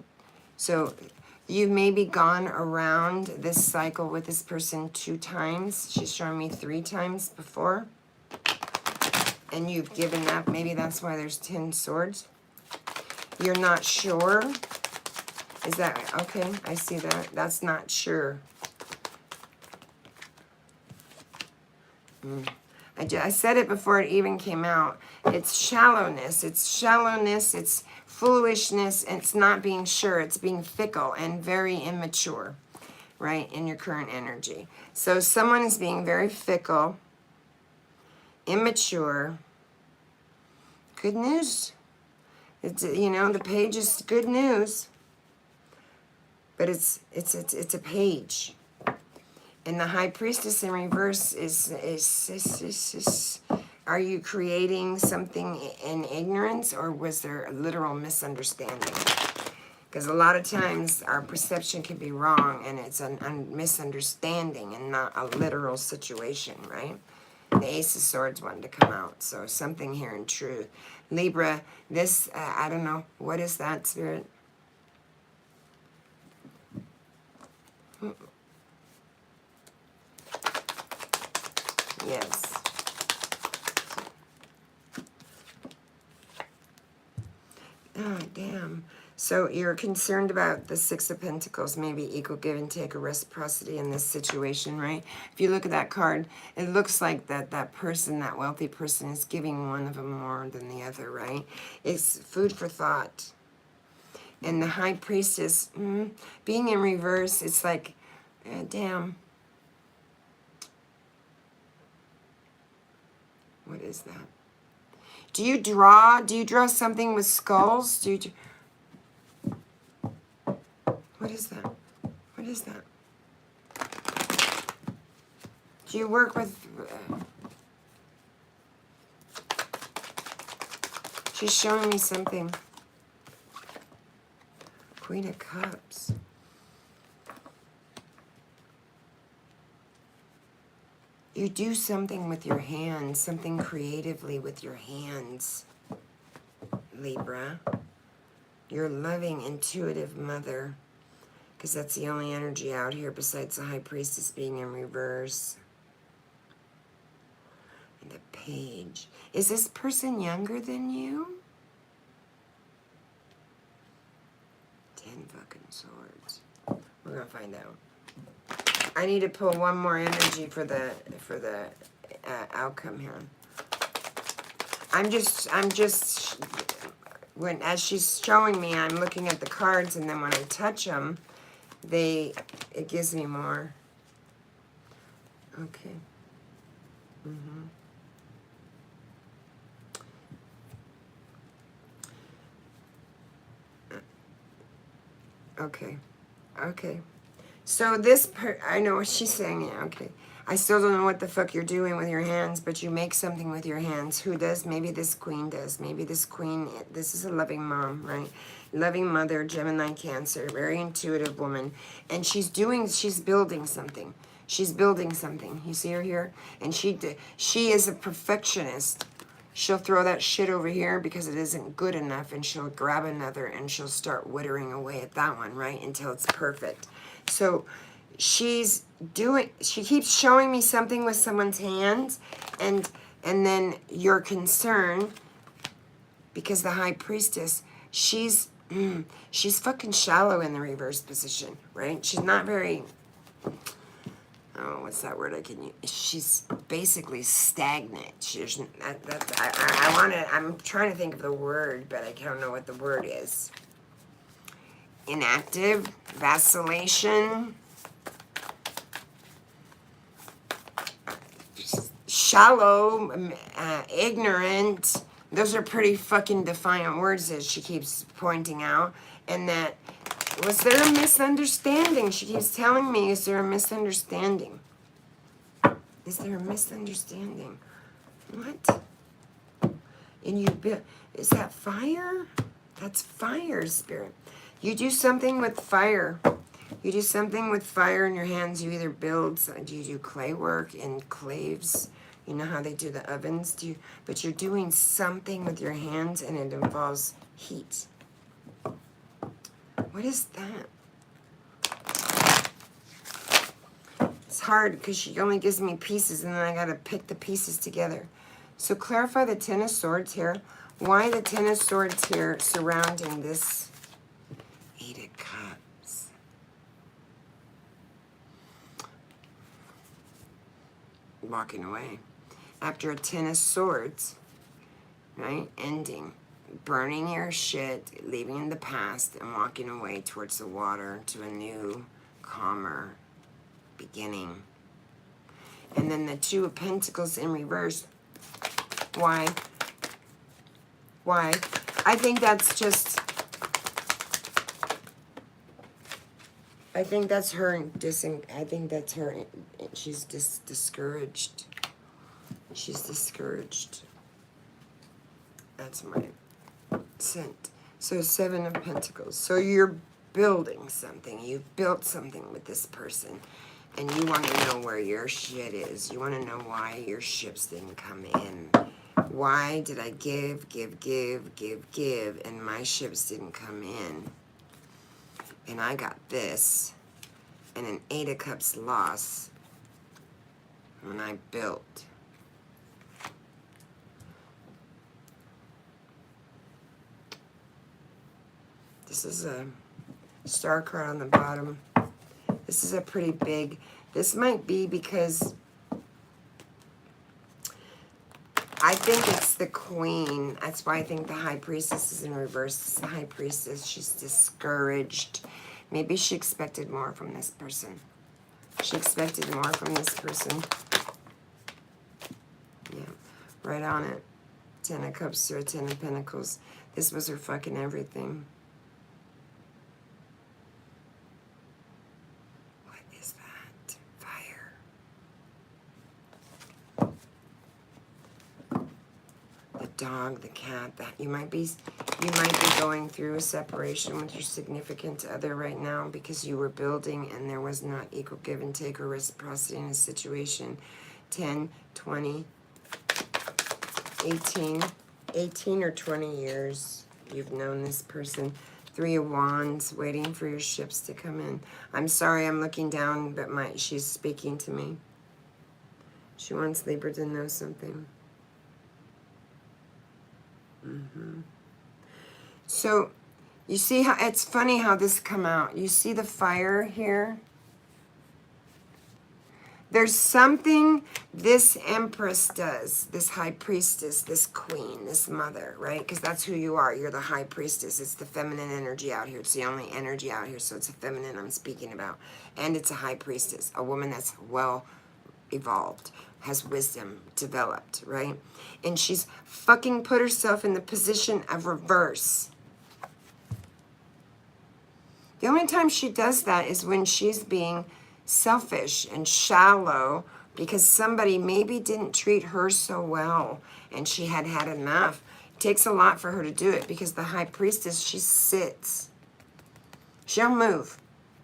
So you've maybe gone around this cycle with this person 2 times. She's shown me 3 times before. And you've given up. Maybe that's why there's 10 swords. You're not sure. Is that, okay, I see that. That's not sure. I said it before it even came out. It's shallowness. It's shallowness. It's foolishness. It's not being sure. It's being fickle and very immature, right, in your current energy. So someone is being very fickle, immature. Good news. It's, you know, the page is good news, but it's a page. And the High Priestess in reverse is are you creating something in ignorance, or was there a literal misunderstanding? Because a lot of times our perception can be wrong, and it's a misunderstanding and not a literal situation, right? The Ace of Swords wanted to come out, so something here in truth. Libra, this, I don't know, what is that, Spirit? Yes. Oh, damn. So you're concerned about the Six of Pentacles, maybe equal give and take or reciprocity in this situation, right? If you look at that card, it looks like that person, that wealthy person, is giving one of them more than the other, right? It's food for thought. And the High Priestess, being in reverse, it's like, damn. What is that? Do you draw something with skulls? What is that? What is that? Do you work with... she's showing me something. Queen of Cups. You do something with your hands, something creatively with your hands, Libra. Your loving, intuitive mother, because that's the only energy out here besides the High Priestess being in reverse. And the Page. Is this person younger than you? 10 fucking swords. We're gonna find out. I need to pull one more energy for the outcome here. As she's showing me, I'm looking at the cards, and then when I touch them, it gives me more. Okay. Okay. Okay. So I know what she's saying, yeah, okay. I still don't know what the fuck you're doing with your hands, but you make something with your hands. Who does? Maybe this queen does. Maybe this queen, this is a loving mom, right? Loving mother, Gemini, Cancer, very intuitive woman. And she's building something. She's building something. You see her here? And she is a perfectionist. She'll throw that shit over here because it isn't good enough, and she'll grab another and she'll start whittering away at that one, right? Until it's perfect. So she keeps showing me something with someone's hands, and then your concern, because the High Priestess, she's fucking shallow in the reverse position, right? She's not very, oh, what's that word I can use? She's basically stagnant. I'm trying to think of the word, but I don't know what the word is. inactive, vacillation, shallow, ignorant. Those are pretty fucking defiant words that she keeps pointing out. And that, was there a misunderstanding? She keeps telling me, is there a misunderstanding? Is there a misunderstanding? What? And you build, is that fire? That's fire, Spirit. You do something with fire. You do something with fire in your hands. You either build, you do clay work in claves. You know how they do the ovens? But you're doing something with your hands and it involves heat. What is that? It's hard because she only gives me pieces and then I gotta pick the pieces together. So clarify the Ten of Swords here. Why the Ten of Swords here surrounding this Eight of Cups? Walking away. After a Ten of Swords, right? Ending. Burning your shit, leaving in the past, and walking away towards the water to a new, calmer beginning. And then the Two of Pentacles in reverse. Why? Why? I think that's just... I think that's her I think that's her. She's discouraged. She's discouraged. That's my scent. So Seven of Pentacles. So you're building something. You've built something with this person. And you want to know where your shit is. You want to know why your ships didn't come in. Why did I give, and my ships didn't come in? And I got this, and an Eight of Cups loss when I built. This is a star card on the bottom. This is a pretty big, this might be because I think it's the Queen. That's why I think the High Priestess is in reverse. It's the High Priestess. She's discouraged. Maybe she expected more from this person. She expected more from this person. Yeah, right on it. Ten of Cups or Ten of Pentacles. This was her fucking everything. What is that? Fire. The dog, the cat, that you might be going through a separation with your significant other right now because you were building and there was not equal give and take or reciprocity in a situation. 10, 20, 18 or 20 years you've known this person. Three of Wands, waiting for your ships to come in. I'm sorry, I'm looking down, but she's speaking to me. She wants Libra to know something. So, you see how, it's funny how this come out. You see the fire here? There's something this Empress does, this High Priestess, this Queen, this Mother, right? Because that's who you are. You're the High Priestess. It's the feminine energy out here. It's the only energy out here, so it's a feminine I'm speaking about. And it's a High Priestess, a woman that's well evolved, has wisdom developed, right? And she's fucking put herself in the position of reverse. The only time she does that is when she's being selfish and shallow because somebody maybe didn't treat her so well and she had had enough. It takes a lot for her to do it because the High Priestess, she sits. She don't move.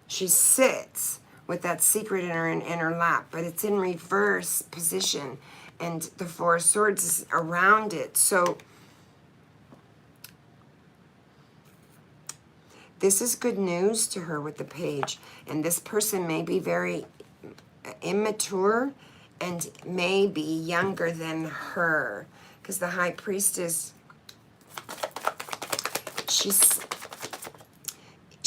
She sits with that secret in her lap, but it's in reverse position and the Four of Swords is around it. So this is good news to her with the Page. And this person may be very immature and may be younger than her. Because the High Priestess,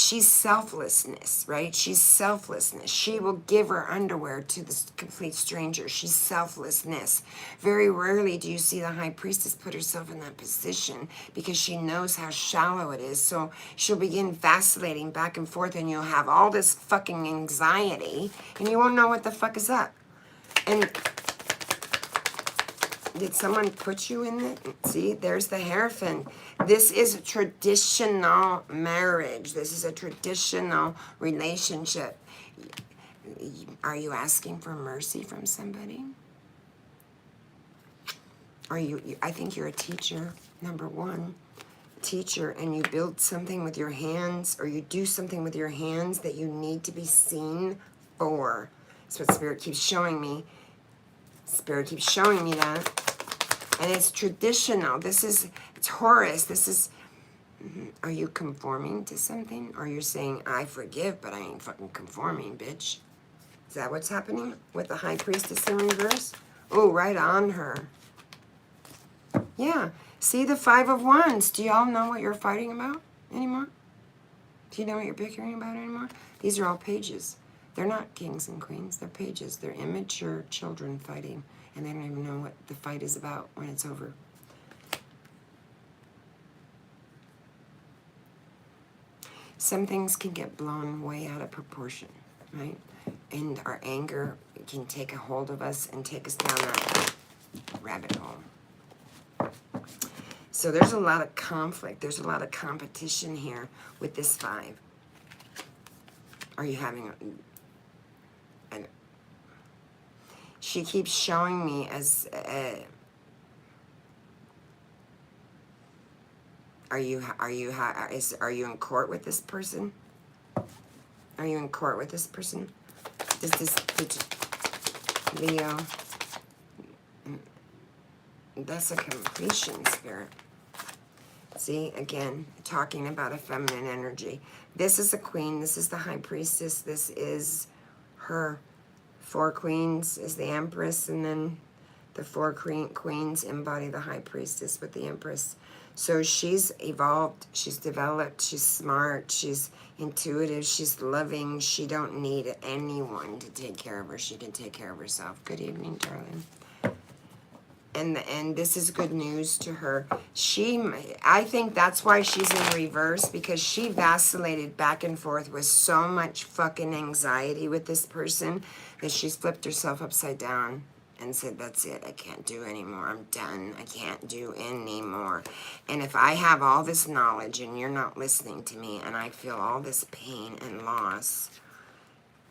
she's selflessness, right? She's selflessness. She will give her underwear to this complete stranger. She's selflessness. Very rarely do you see the high priestess put herself in that position because she knows how shallow it is. So she'll begin vacillating back and forth, and you'll have all this fucking anxiety, and you won't know what the fuck is up. And did someone put you in it? See, there's the Hierophant. This is a traditional marriage. This is a traditional relationship. Are you asking for mercy from somebody? Are you, I think you're a teacher, number one. Teacher, and you build something with your hands, or you do something with your hands that you need to be seen for. That's what Spirit keeps showing me. Spirit keeps showing me that. And it's traditional. This is Taurus. This is, are you conforming to something? Or you're saying, I forgive, but I ain't fucking conforming, bitch. Is that what's happening with the High Priestess in reverse? Oh, right on her. Yeah. See the Five of Wands. Do y'all know what you're fighting about anymore? Do you know what you're bickering about anymore? These are all pages. They're not kings and queens. They're pages. They're immature children fighting. And they don't even know what the fight is about when it's over. Some things can get blown way out of proportion, right? And our anger can take a hold of us and take us down that rabbit hole. So there's a lot of conflict. There's a lot of competition here with this five. Are you having she keeps showing me as are you in court with this person? Are you in court with this person? Does this Leo? That's a completion, Spirit. See, again, talking about a feminine energy. This is a queen. This is the High Priestess. This is her. Four queens is the Empress, and then the four queens embody the High Priestess with the Empress. So she's evolved, she's developed, she's smart, she's intuitive, she's loving. She don't need anyone to take care of her. She can take care of herself. Good evening, darling. And this is good news to her. I think that's why she's in reverse, because she vacillated back and forth with so much fucking anxiety with this person that she's flipped herself upside down and said, that's it, I can't do anymore. I'm done. I can't do anymore. And if I have all this knowledge and you're not listening to me, and I feel all this pain and loss,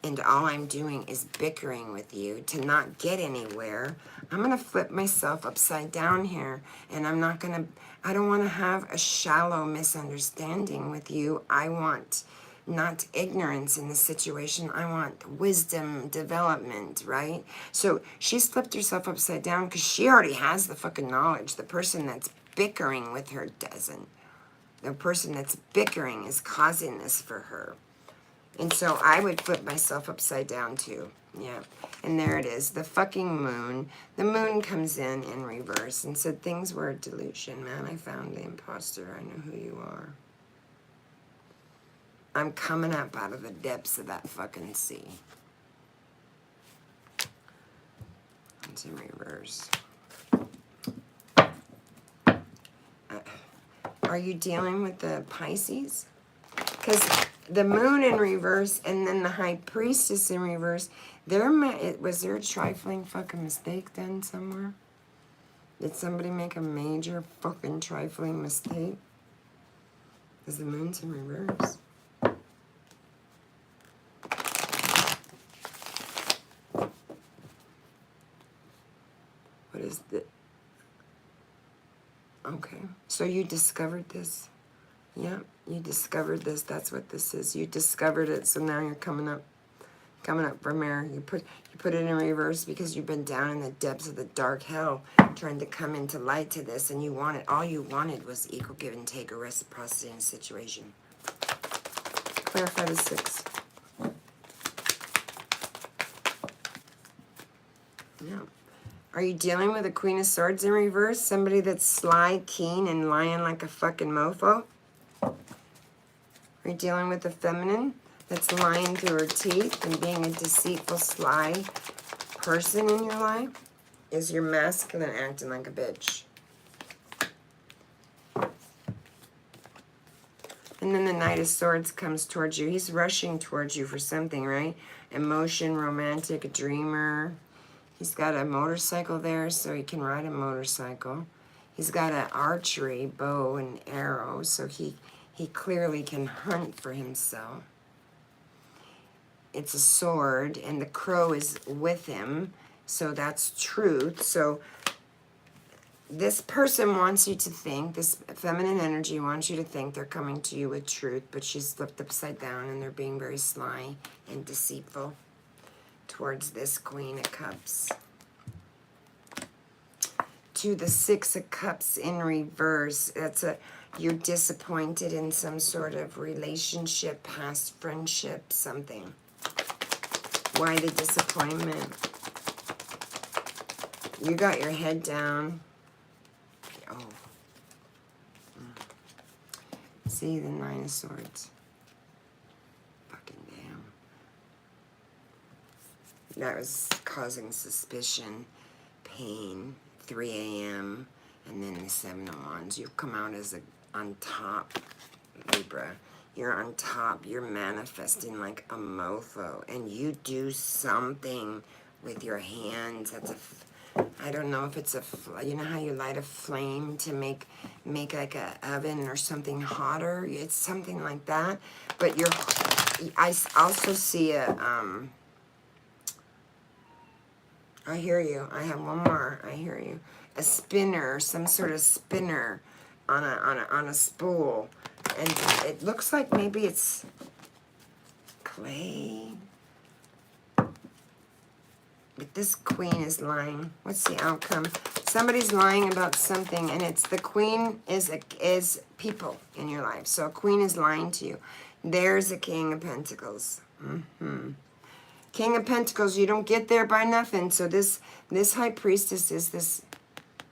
and all I'm doing is bickering with you to not get anywhere, I'm going to flip myself upside down here. And I don't want to have a shallow misunderstanding with you. I want not ignorance in the situation. I want wisdom, development, right? So she's flipped herself upside down because she already has the fucking knowledge. The person that's bickering with her doesn't. The person that's bickering is causing this for her. And so I would flip myself upside down too. Yeah. And there it is. The fucking moon. The moon comes in reverse and said things were a delusion, man. I found the imposter. I know who you are. I'm coming up out of the depths of that fucking sea. It's in reverse. Are you dealing with the Pisces? Because the moon in reverse and then the High Priestess in reverse, was there a trifling fucking mistake done somewhere? Did somebody make a major fucking trifling mistake? Because the moon's in reverse. What is the... Okay, so you discovered this? Yeah, you discovered this. That's what this is. You discovered it, so now you're coming up from air. You put it in reverse because you've been down in the depths of the dark hell trying to come into light to this, and all you wanted was equal give and take or reciprocity in a situation. Clarify the 6. Yeah. Are you dealing with a Queen of Swords in reverse? Somebody that's sly, keen, and lying like a fucking mofo? Are You're dealing with a feminine that's lying through her teeth and being a deceitful, sly person in your life. Is your masculine acting like a bitch? And then the Knight of Swords comes towards you. He's rushing towards you for something, right? Emotion, romantic, a dreamer. He's got a motorcycle there, so he can ride a motorcycle. He's got an archery, bow and arrow, so he clearly can hunt for himself. It's a sword, and the crow is with him, so that's truth. So this person wants you to think, this feminine energy wants you to think they're coming to you with truth, but she's flipped upside down, and they're being very sly and deceitful towards this Queen of Cups. To the Six of Cups in reverse, you're disappointed in some sort of relationship, past friendship, something. Why the disappointment? You got your head down. Oh. See the Nine of Swords. Fucking damn. That was causing suspicion, pain, 3 a.m., and then the Seven of Wands. You've come out as on top, Libra. You're on top. You're manifesting like a mofo, and you do something with your hands. That's I don't know if it's you know how you light a flame to make like a oven or something hotter? It's something like that. But I also see I hear you. I have one more. I hear you. A spinner, some sort of spinner on a spool. And it looks like maybe it's clay. But this queen is lying. What's the outcome? Somebody's lying about something, and it's the queen is people in your life. So a queen is lying to you. There's a King of Pentacles. King of Pentacles, you don't get there by nothing. So this High Priestess is this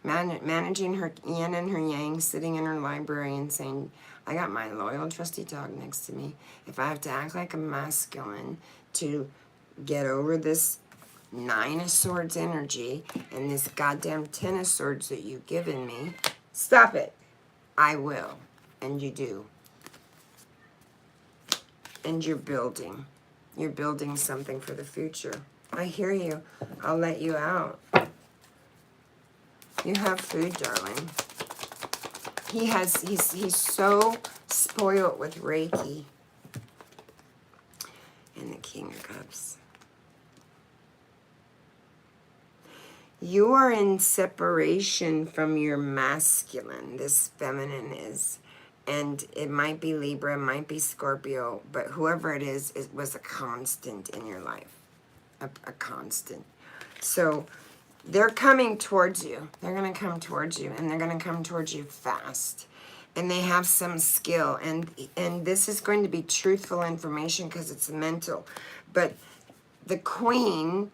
managing her yin and her yang, sitting in her library and saying, I got my loyal trusty dog next to me. If I have to act like a masculine to get over this Nine of Swords energy and this goddamn Ten of Swords that you've given me, stop it. I will. And you do. And you're building. You're building something for the future. I hear you. I'll let you out. You have food, darling. He's so spoiled with Reiki. And the King of Cups. You are in separation from your masculine. This feminine is. And it might be Libra, it might be Scorpio, but whoever it is, it was a constant in your life. A constant. So they're coming towards you. They're going to come towards you, and they're going to come towards you fast. And they have some skill. And this is going to be truthful information because it's mental. But the Queen,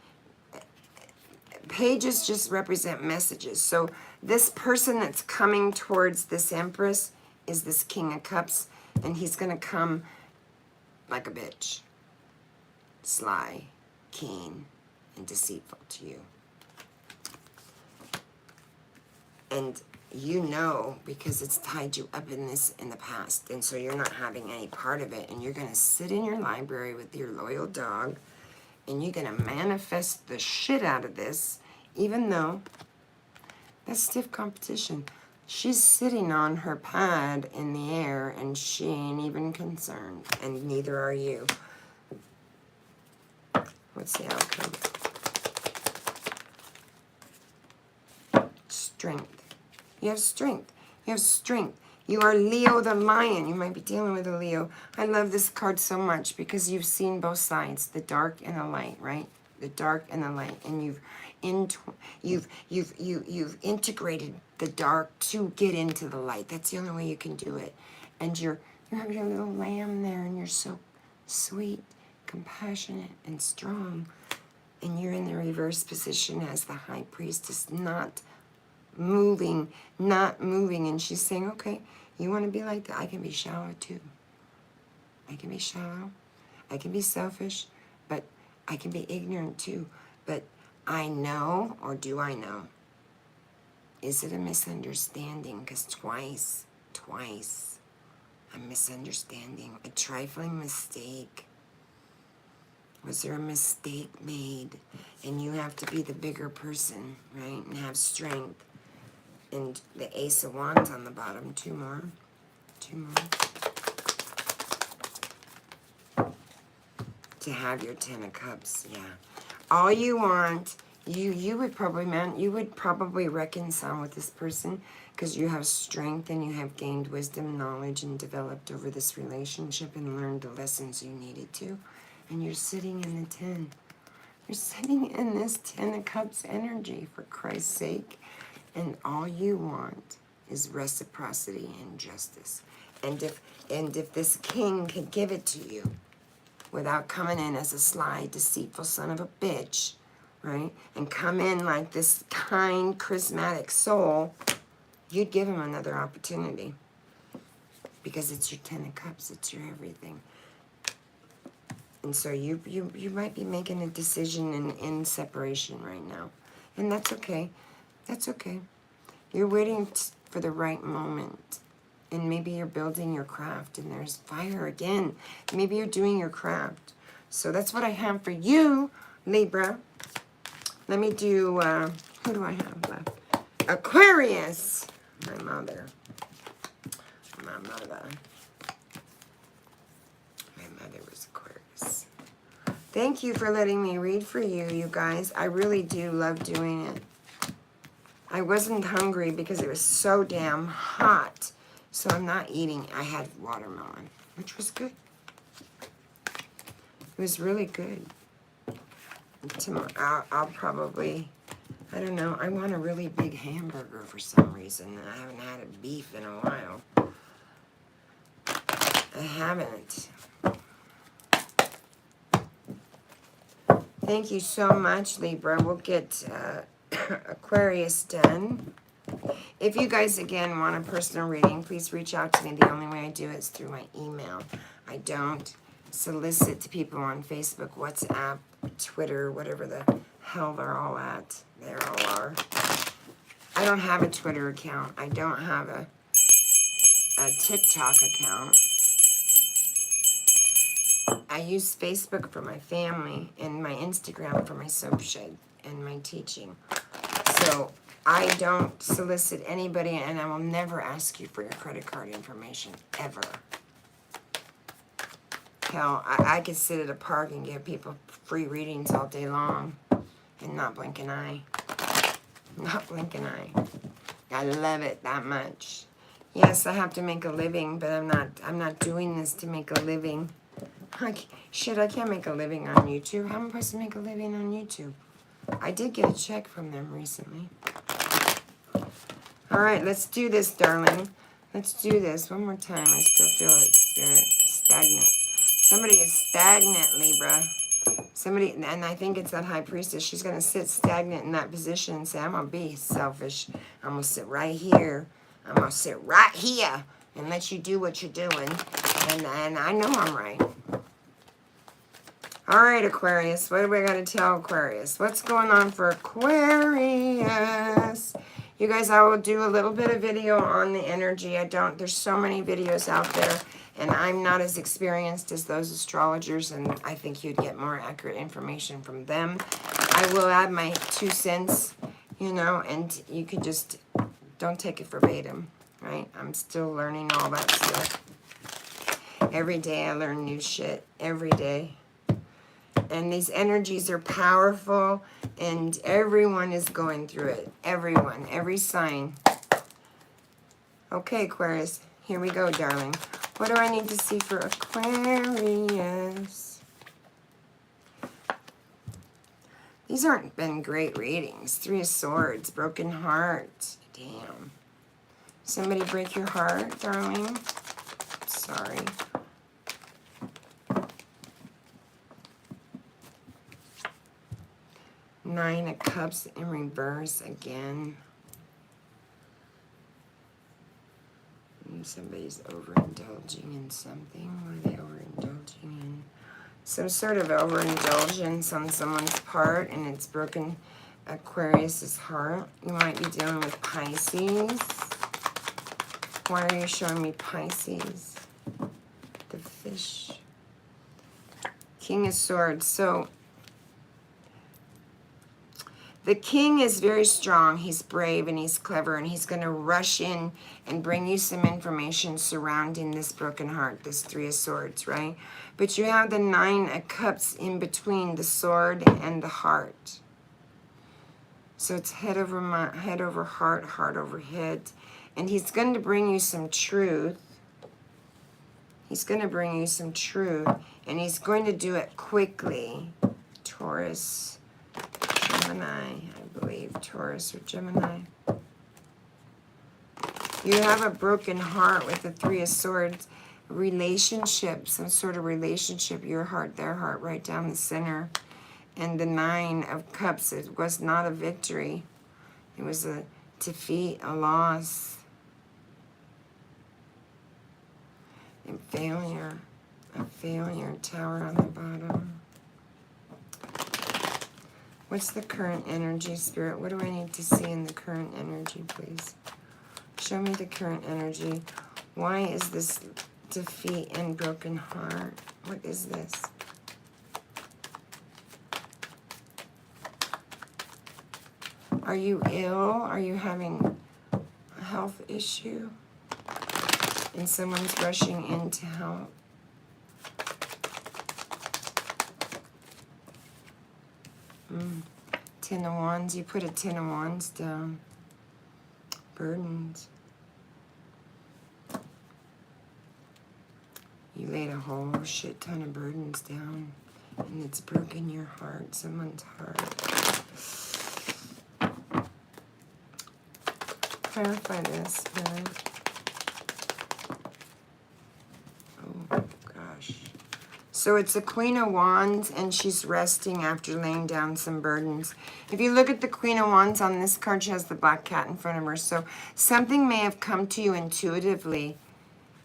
pages just represent messages. So this person that's coming towards this Empress is this King of Cups, and he's going to come like a bitch. Sly, keen, and deceitful to you. And you know, because it's tied you up in this in the past, and so you're not having any part of it, and you're going to sit in your library with your loyal dog, and you're going to manifest the shit out of this, even though that's stiff competition. She's sitting on her pad in the air, and she ain't even concerned, and neither are you. What's the outcome? Strength. You have strength. You have strength. You are Leo the Lion. You might be dealing with a Leo. I love this card so much because you've seen both sides, the dark and the light, right? The dark and the light, and you've integrated the dark to get into the light. That's the only way you can do it. And you have your little lamb there, and you're so sweet, compassionate, and strong. And you're in the reverse position as the High Priestess, not moving. And she's saying, okay, you want to be like that? I can be shallow too. I can be shallow. I can be selfish, but I can be ignorant too. But I know, or do I know? Is it a misunderstanding? Because twice, a misunderstanding, a trifling mistake. Was there a mistake made? And you have to be the bigger person, right? And have strength. And the Ace of Wands on the bottom. Two more. To have your Ten of Cups, yeah. All you want, you would probably reconcile with this person because you have strength and you have gained wisdom, knowledge, and developed over this relationship and learned the lessons you needed to. And you're sitting in the 10. You're sitting in this Ten of Cups energy, for Christ's sake. And all you want is reciprocity and justice. And if this king could give it to you without coming in as a sly, deceitful son of a bitch, right? And come in like this kind, charismatic soul, you'd give him another opportunity. Because it's your Ten of Cups, it's your everything. And so you might be making a decision in separation right now. And that's okay. That's okay. You're waiting for the right moment. And maybe you're building your craft and there's fire again. Maybe you're doing your craft. So that's what I have for you, Libra. Let me do, who do I have left? Aquarius. My mother. My mother was Aquarius. Thank you for letting me read for you, you guys. I really do love doing it. I wasn't hungry because it was so damn hot. So I'm not eating. I had watermelon, which was good. It was really good. Tomorrow, I'll probably, I don't know, I want a really big hamburger for some reason. I haven't had a beef in a while. I haven't. Thank you so much, Libra. We'll get Aquarius done. If you guys, again, want a personal reading, please reach out to me. The only way I do it is through my email. I don't solicit to people on Facebook, WhatsApp, Twitter, whatever the hell they're all at. They all are. I don't have a Twitter account. I don't have a TikTok account. I use Facebook for my family and my Instagram for my soap shed and my teaching. So I don't solicit anybody, and I will never ask you for your credit card information, ever. Hell, I could sit at a park and give people free readings all day long and not blink an eye. Not blink an eye. I love it that much. Yes, I have to make a living, but I'm not doing this to make a living. Shit, I can't make a living on YouTube. How am I supposed to make a living on YouTube? I did get a check from them recently. All right, let's do this, darling. Let's do this one more time. I still feel it, Spirit. Stagnant. Somebody is stagnant, Libra. Somebody, and I think it's that High Priestess. She's going to sit stagnant in that position and say, I'm going to be selfish. I'm going to sit right here. I'm going to sit right here and let you do what you're doing. And I know I'm right. All right, Aquarius. What do we got to tell Aquarius? What's going on for Aquarius? You guys, I will do a little bit of video on the energy. There's so many videos out there, and I'm not as experienced as those astrologers, and I think you'd get more accurate information from them. I will add my 2 cents, you know, and you could just, don't take it verbatim, right? I'm still learning all that stuff. Every day I learn new shit, every day. And these energies are powerful, and everyone is going through it. Everyone, every sign. Okay, Aquarius, here we go, darling. What do I need to see for Aquarius? These aren't been great readings. 3 of Swords, broken heart. Damn. Somebody break your heart, darling? Sorry. 9 of Cups in reverse again. Somebody's overindulging in something. What are they overindulging some sort of overindulgence on someone's part, and it's broken Aquarius's heart. You might be dealing with Pisces. Why are you showing me Pisces? The fish. King of Swords. So the king is very strong. He's brave and he's clever, and he's going to rush in and bring you some information surrounding this broken heart, this Three of Swords, right? But you have the Nine of Cups in between the sword and the heart. So it's head over heart, heart over head. And he's going to bring you some truth. He's going to bring you some truth, and he's going to do it quickly. Taurus, Gemini, I believe. Taurus or Gemini. You have a broken heart with the Three of Swords. Relationship, some sort of relationship. Your heart, their heart, right down the center. And the Nine of Cups, it was not a victory. It was a defeat, a loss. And failure, a failure, Tower on the bottom. What's the current energy, Spirit? What do I need to see in the current energy, please? Show me the current energy. Why is this defeat and broken heart? What is this? Are you ill? Are you having a health issue? And someone's rushing in to help. Ten of Wands. You put a Ten of Wands down. Burdens. You laid a whole shit ton of burdens down. And it's broken your heart. Someone's heart. Clarify this, Spirit. So it's a Queen of Wands, and she's resting after laying down some burdens. If you look at the Queen of Wands on this card, she has the black cat in front of her. So something may have come to you intuitively,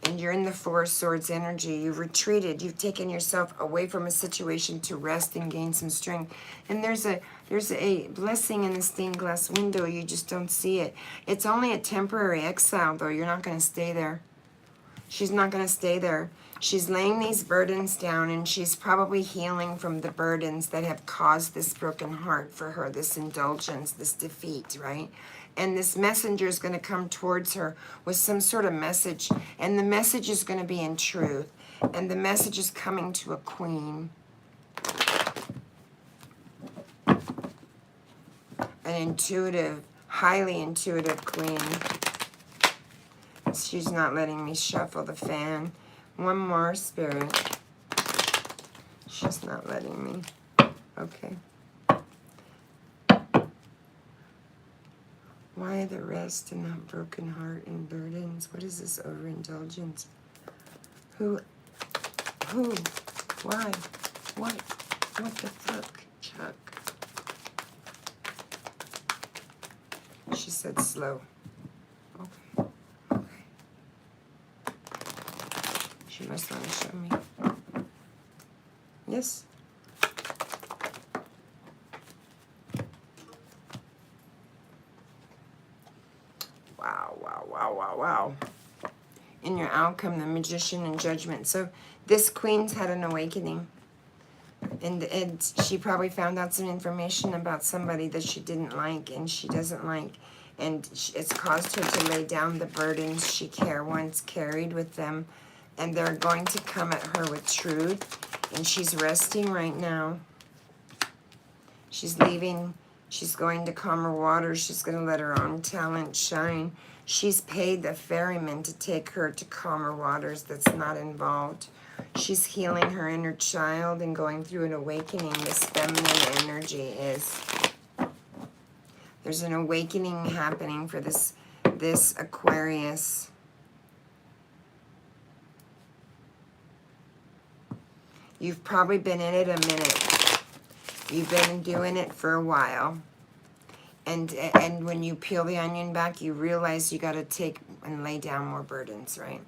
and you're in the Four of Swords energy. You've retreated. You've taken yourself away from a situation to rest and gain some strength. And there's a blessing in the stained glass window. You just don't see it. It's only a temporary exile, though. You're not going to stay there. She's not going to stay there. She's laying these burdens down, and she's probably healing from the burdens that have caused this broken heart for her, this indulgence, this defeat, right? And this messenger is going to come towards her with some sort of message, and the message is going to be in truth, and the message is coming to a queen. An intuitive, highly intuitive queen. She's not letting me shuffle the fan. One more, Spirit. She's not letting me. Okay. Why the rest and not broken heart and burdens? What is this overindulgence? Who? Why? What? What the fuck, Chuck? She said slow. Okay. She must want to show me. Yes? Wow. In your outcome, the Magician and Judgment. So this queen's had an awakening. And she probably found out some information about somebody that she didn't like and she doesn't like. And it's caused her to lay down the burdens she once carried with them. And they're going to come at her with truth. And she's resting right now. She's leaving. She's going to calmer waters. She's going to let her own talent shine. She's paid the ferryman to take her to calmer waters that's not involved. She's healing her inner child and going through an awakening. This feminine energy is. There's an awakening happening for this Aquarius. You've probably been in it a minute. You've been doing it for a while. And when you peel the onion back, you realize you got to take and lay down more burdens, right?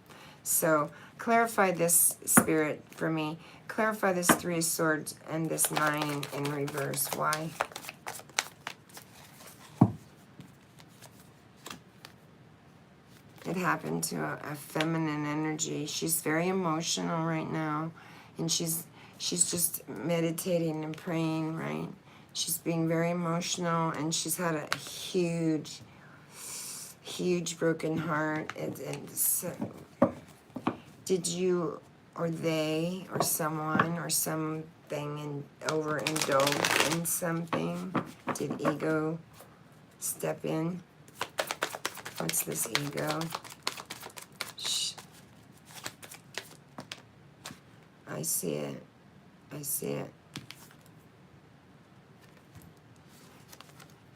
So clarify this, Spirit, for me. Clarify this 3 of Swords and this 9 in reverse. Why? It happened to a feminine energy. She's very emotional right now, and she's just meditating and praying, right? She's being very emotional, and she's had a huge broken heart. And so, did you or they or someone or something overindulge in something? Did ego step in? What's this ego? Shh. I see it. I see it.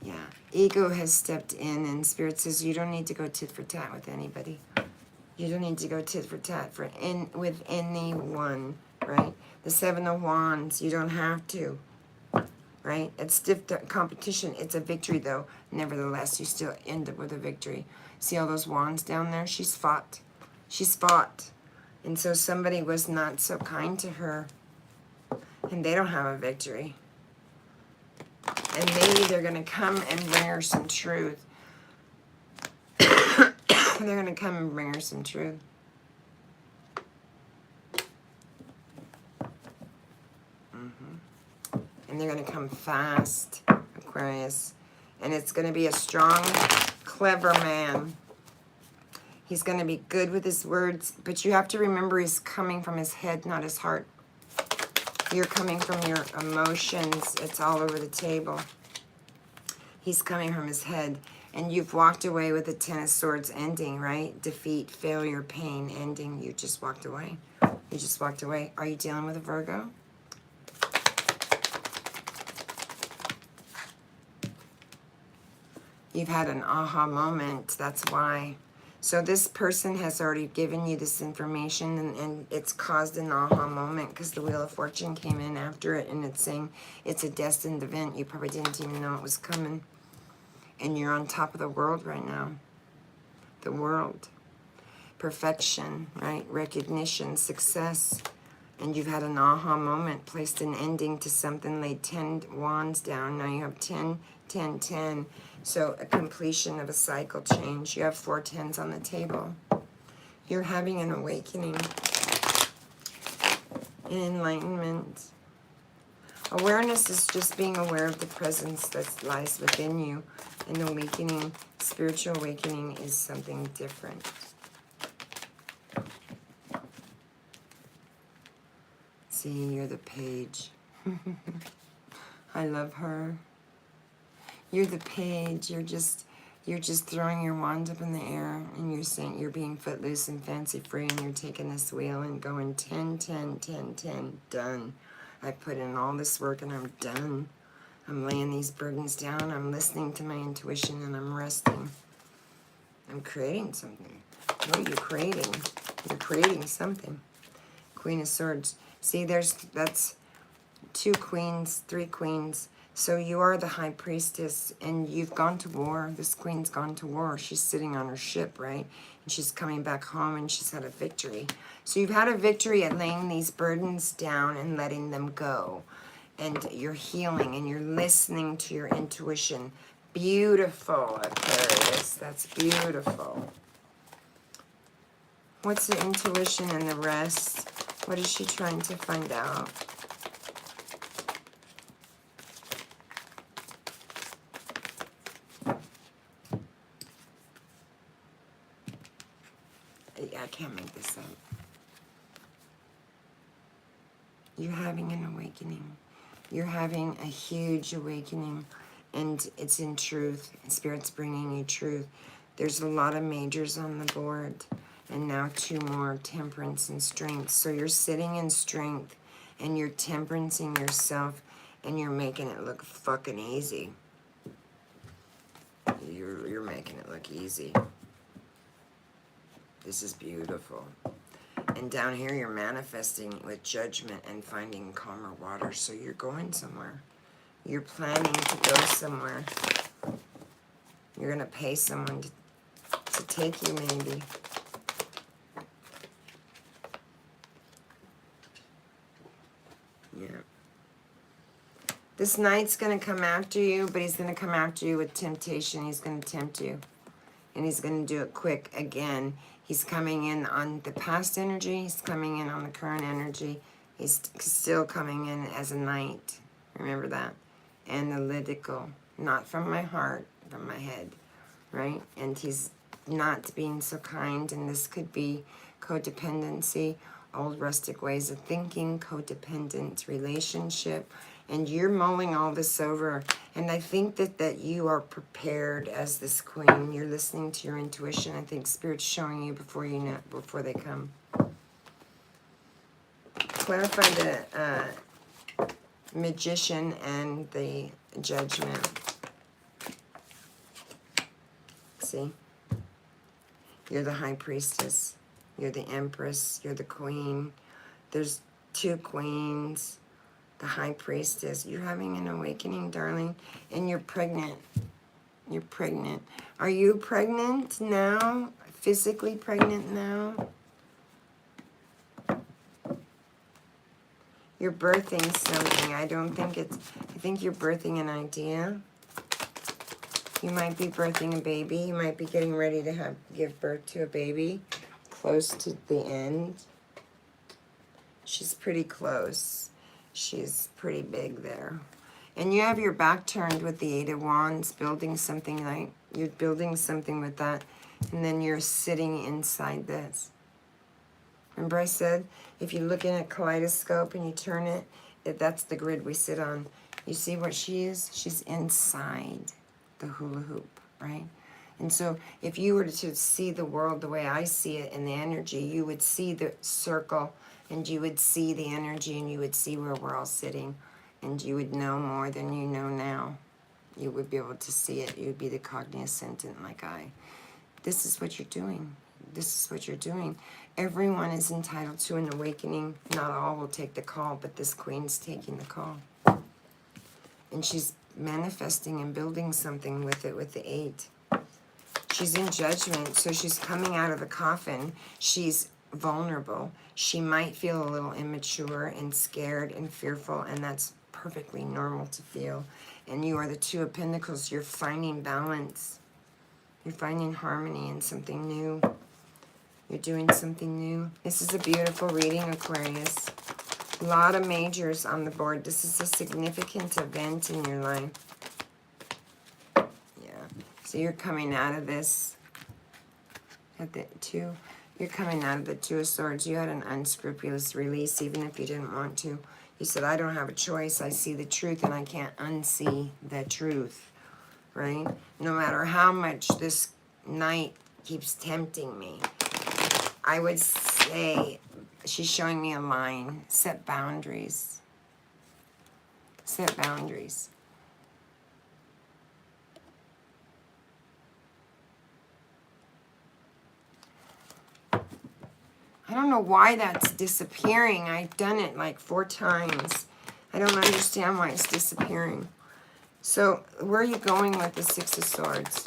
Yeah. Ego has stepped in, and Spirit says you don't need to go tit for tat with anybody. You don't need to go tit for tat with anyone, right? The 7 of Wands, you don't have to, right? It's stiff competition. It's a victory, though. Nevertheless, you still end up with a victory. See all those wands down there? She's fought. She's fought. And so somebody was not so kind to her, and they don't have a victory. And maybe they're going to come and bring her some truth. They're going to come and bring her some truth. And they're going to come fast, Aquarius. And it's going to be a strong, clever man. He's going to be good with his words, but you have to remember he's coming from his head, not his heart. You're coming from your emotions. It's all over the table. He's coming from his head. And you've walked away with the 10 of Swords ending, right? Defeat, failure, pain, ending. You just walked away. You just walked away. Are you dealing with a Virgo? You've had an aha moment. That's why. So this person has already given you this information, and it's caused an aha moment because the Wheel of Fortune came in after it, and it's saying it's a destined event. You probably didn't even know it was coming. And you're on top of the world right now. The world. Perfection, right? Recognition, success. And you've had an aha moment, placed an ending to something, laid 10 wands down. Now you have 10, 10, 10. So a completion of a cycle change. You have 4 10s on the table. You're having an awakening. An enlightenment. Awareness is just being aware of the presence that lies within you. An awakening, spiritual awakening, is something different. See, you're the page. I love her. You're the page. You're just throwing your wand up in the air, and you're saying you're being footloose and fancy free, and you're taking this wheel and going 10, 10, 10, 10, done. I put in all this work and I'm done. I'm laying these burdens down. I'm listening to my intuition, and I'm resting. I'm creating something. What are you creating? You're creating something. Queen of Swords. See, that's 2 queens, 3 queens. So you are the high priestess, and you've gone to war. This queen's gone to war. She's sitting on her ship, right? And she's coming back home, and she's had a victory. So you've had a victory at laying these burdens down and letting them go. And you're healing, and you're listening to your intuition. Beautiful, Aquarius. That's beautiful. What's the intuition and the rest? What is she trying to find out? I can't make this up. You're having an awakening. You're having a huge awakening, and it's in truth. Spirit's bringing you truth. There's a lot of majors on the board, and now 2 more, temperance and strength. So you're sitting in strength, and you're temperancing yourself, and you're making it look fucking easy. You're making it look easy. This is beautiful. And down here, you're manifesting with judgment and finding calmer water. So you're going somewhere. You're planning to go somewhere. You're going to pay someone to take you, maybe. Yeah. This knight's going to come after you, but he's going to come after you with temptation. He's going to tempt you. And he's going to do it quick again. He's coming in on the past energy. He's coming in on the current energy. He's still coming in as a knight. Remember that. Analytical. Not from my heart, from my head. Right? And he's not being so kind. And this could be codependency, old rustic ways of thinking, codependent relationship. And you're mulling all this over. And I think that you are prepared as this queen. You're listening to your intuition. I think Spirit's showing you before you know, before they come. Clarify the magician and the judgment. See? You're the high priestess. You're the empress. You're the queen. There's two queens. The high priestess. You're having an awakening, darling. And you're pregnant. You're pregnant. Are you pregnant now? Physically pregnant now? You're birthing something. I don't think it's... I think you're birthing an idea. You might be birthing a baby. You might be getting ready to give birth to a baby. Close to the end. She's pretty close. She's pretty big there. And you have your back turned with the Eight of Wands, building something like, you're building something with that, and then you're sitting inside this. Remember I said, if you look in a kaleidoscope and you turn it, that's the grid we sit on. You see what she is? She's inside the hula hoop, right? And so if you were to see the world the way I see it in the energy, you would see the circle, and you would see the energy, and you would see where we're all sitting, and you would know more than you know now. You would be able to see it. You would be the cognizant and like I. This is what you're doing. This is what you're doing. Everyone is entitled to an awakening. Not all will take the call, but this queen's taking the call. And she's manifesting and building something with it, with the 8. She's in judgment, so she's coming out of the coffin. She's vulnerable. She might feel a little immature and scared and fearful, and that's perfectly normal to feel. And you are the Two of Pentacles. You're finding balance. You're finding harmony in something new. You're doing something new. This is a beautiful reading, Aquarius. A lot of majors on the board. This is a significant event in your life. Yeah. So you're coming out of this at the 2. You're coming out of the 2 of Swords. You had an unscrupulous release, even if you didn't want to. You said, I don't have a choice. I see the truth, and I can't unsee the truth, right? No matter how much this knight keeps tempting me, I would say, she's showing me a line. Set boundaries. Set boundaries. I don't know why that's disappearing. I've done it like 4 times. I don't understand why it's disappearing. So, where are you going with the 6 of Swords?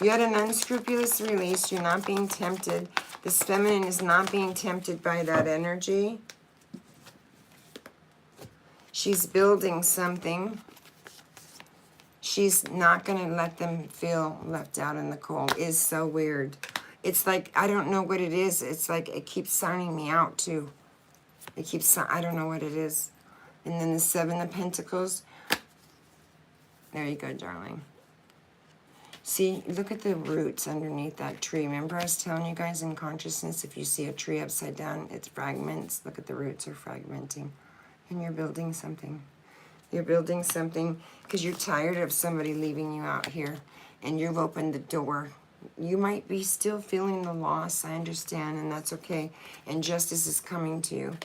You had an unscrupulous release. You're not being tempted. This feminine is not being tempted by that energy. She's building something. She's not going to let them feel left out in the cold. It is so weird. It's like, I don't know what it is. It's like it keeps signing me out too. It keeps, I don't know what it is. And then the 7 of Pentacles. There you go, darling. See, look at the roots underneath that tree. Remember I was telling you guys in consciousness, if you see a tree upside down, it's fragments. Look at the roots are fragmenting. And you're building something. You're building something because you're tired of somebody leaving you out here. And you've opened the door. You might be still feeling the loss, I understand, and that's okay. And justice is coming to you.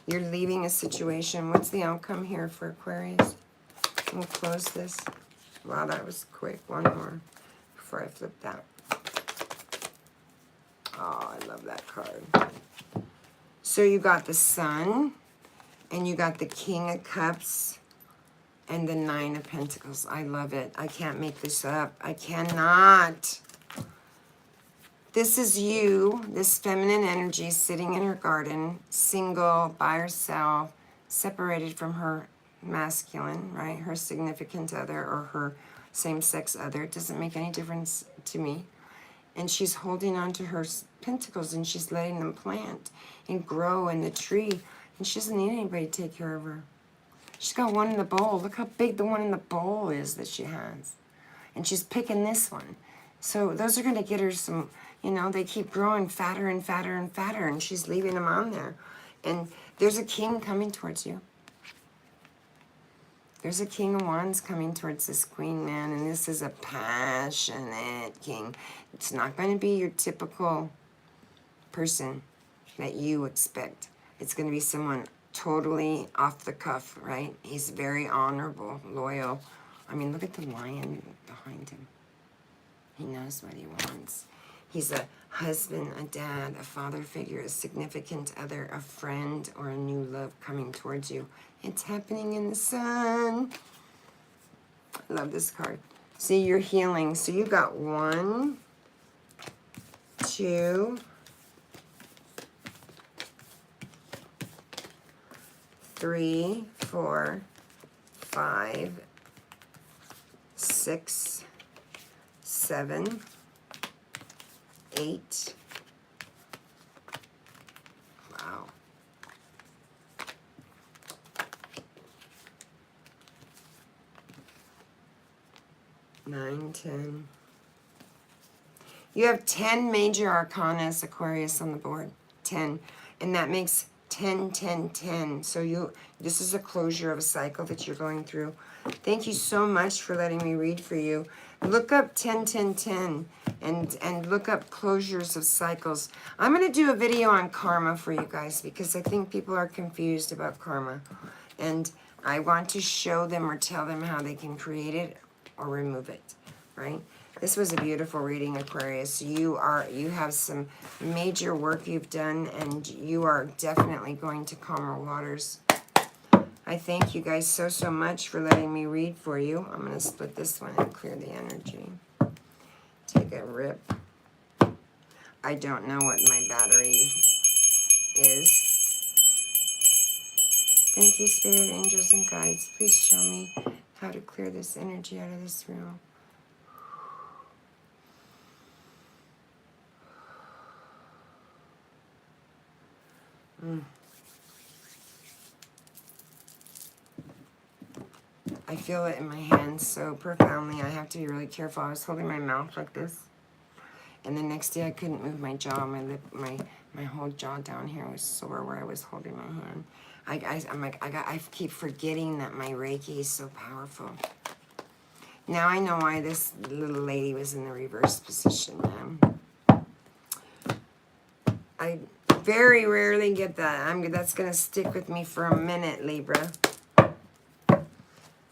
You're leaving a situation. What's the outcome here for Aquarius? We'll close this. Wow, that was quick. One more before I flip that. Oh, I love that card. So you got the Sun, and you got the King of Cups, and the 9 of Pentacles. I love it. I can't make this up. I cannot. This is you, this feminine energy sitting in her garden, single, by herself, separated from her masculine, right? Her significant other or her same-sex other. It doesn't make any difference to me. And she's holding on to her pentacles and she's letting them plant and grow in the tree. And she doesn't need anybody to take care of her. She's got one in the bowl. Look how big the one in the bowl is that she has. And she's picking this one. So those are going to get her some, you know, they keep growing fatter and fatter and fatter, and she's leaving them on there. And there's a king coming towards you. There's a king of wands coming towards this queen, man, and this is a passionate king. It's not going to be your typical person that you expect. It's going to be someone totally off the cuff, right? He's very honorable, loyal. I mean, look at the lion behind him. He knows what he wants. He's a husband, a dad, a father figure, a significant other, a friend, or a new love coming towards you. It's happening in the sun. I love this card. See, you're healing. So you got 1, 2, 3, 4, 5, 6, 7, 8. Wow. 9, 10. You have 10 major arcanas, Aquarius, on the board. 10. And that makes 10, 10, 10. So this is a closure of a cycle that you're going through. Thank you so much for letting me read for you. Look up 10, 10, 10 and look up closures of cycles. I'm going to do a video on karma for you guys because I think people are confused about karma. And I want to show them or tell them how they can create it or remove it, right? This was a beautiful reading, Aquarius. You have some major work you've done, and you are definitely going to calmer waters. I thank you guys so, so much for letting me read for you. I'm going to split this one and clear the energy. Take a rip. I don't know what my battery is. Thank you, Spirit, Angels, and Guides. Please show me how to clear this energy out of this room. I feel it in my hands so profoundly. I have to be really careful. I was holding my mouth like this, and the next day I couldn't move my jaw. My lip, my whole jaw down here was sore where I was holding my hand. I keep forgetting that my Reiki is so powerful. Now I know why this little lady was in the reverse position, man. I very rarely get that. That's gonna stick with me for a minute, Libra.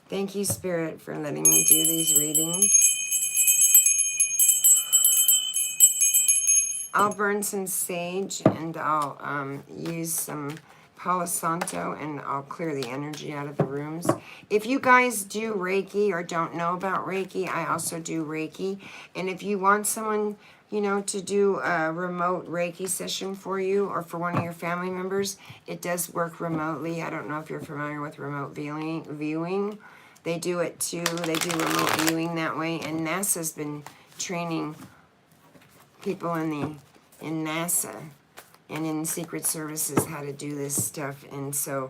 Thank you, Spirit, for letting me do these readings. I'll burn some sage and I'll use some Palo Santo and I'll clear the energy out of the rooms. If you guys do Reiki or don't know about Reiki, I also do Reiki. And if you want someone, you know, to do a remote Reiki session for you or for one of your family members, it does work remotely. I don't know if you're familiar with remote viewing. They do it too. They do remote viewing that way. And NASA's been training people in NASA and in Secret Services how to do this stuff. And so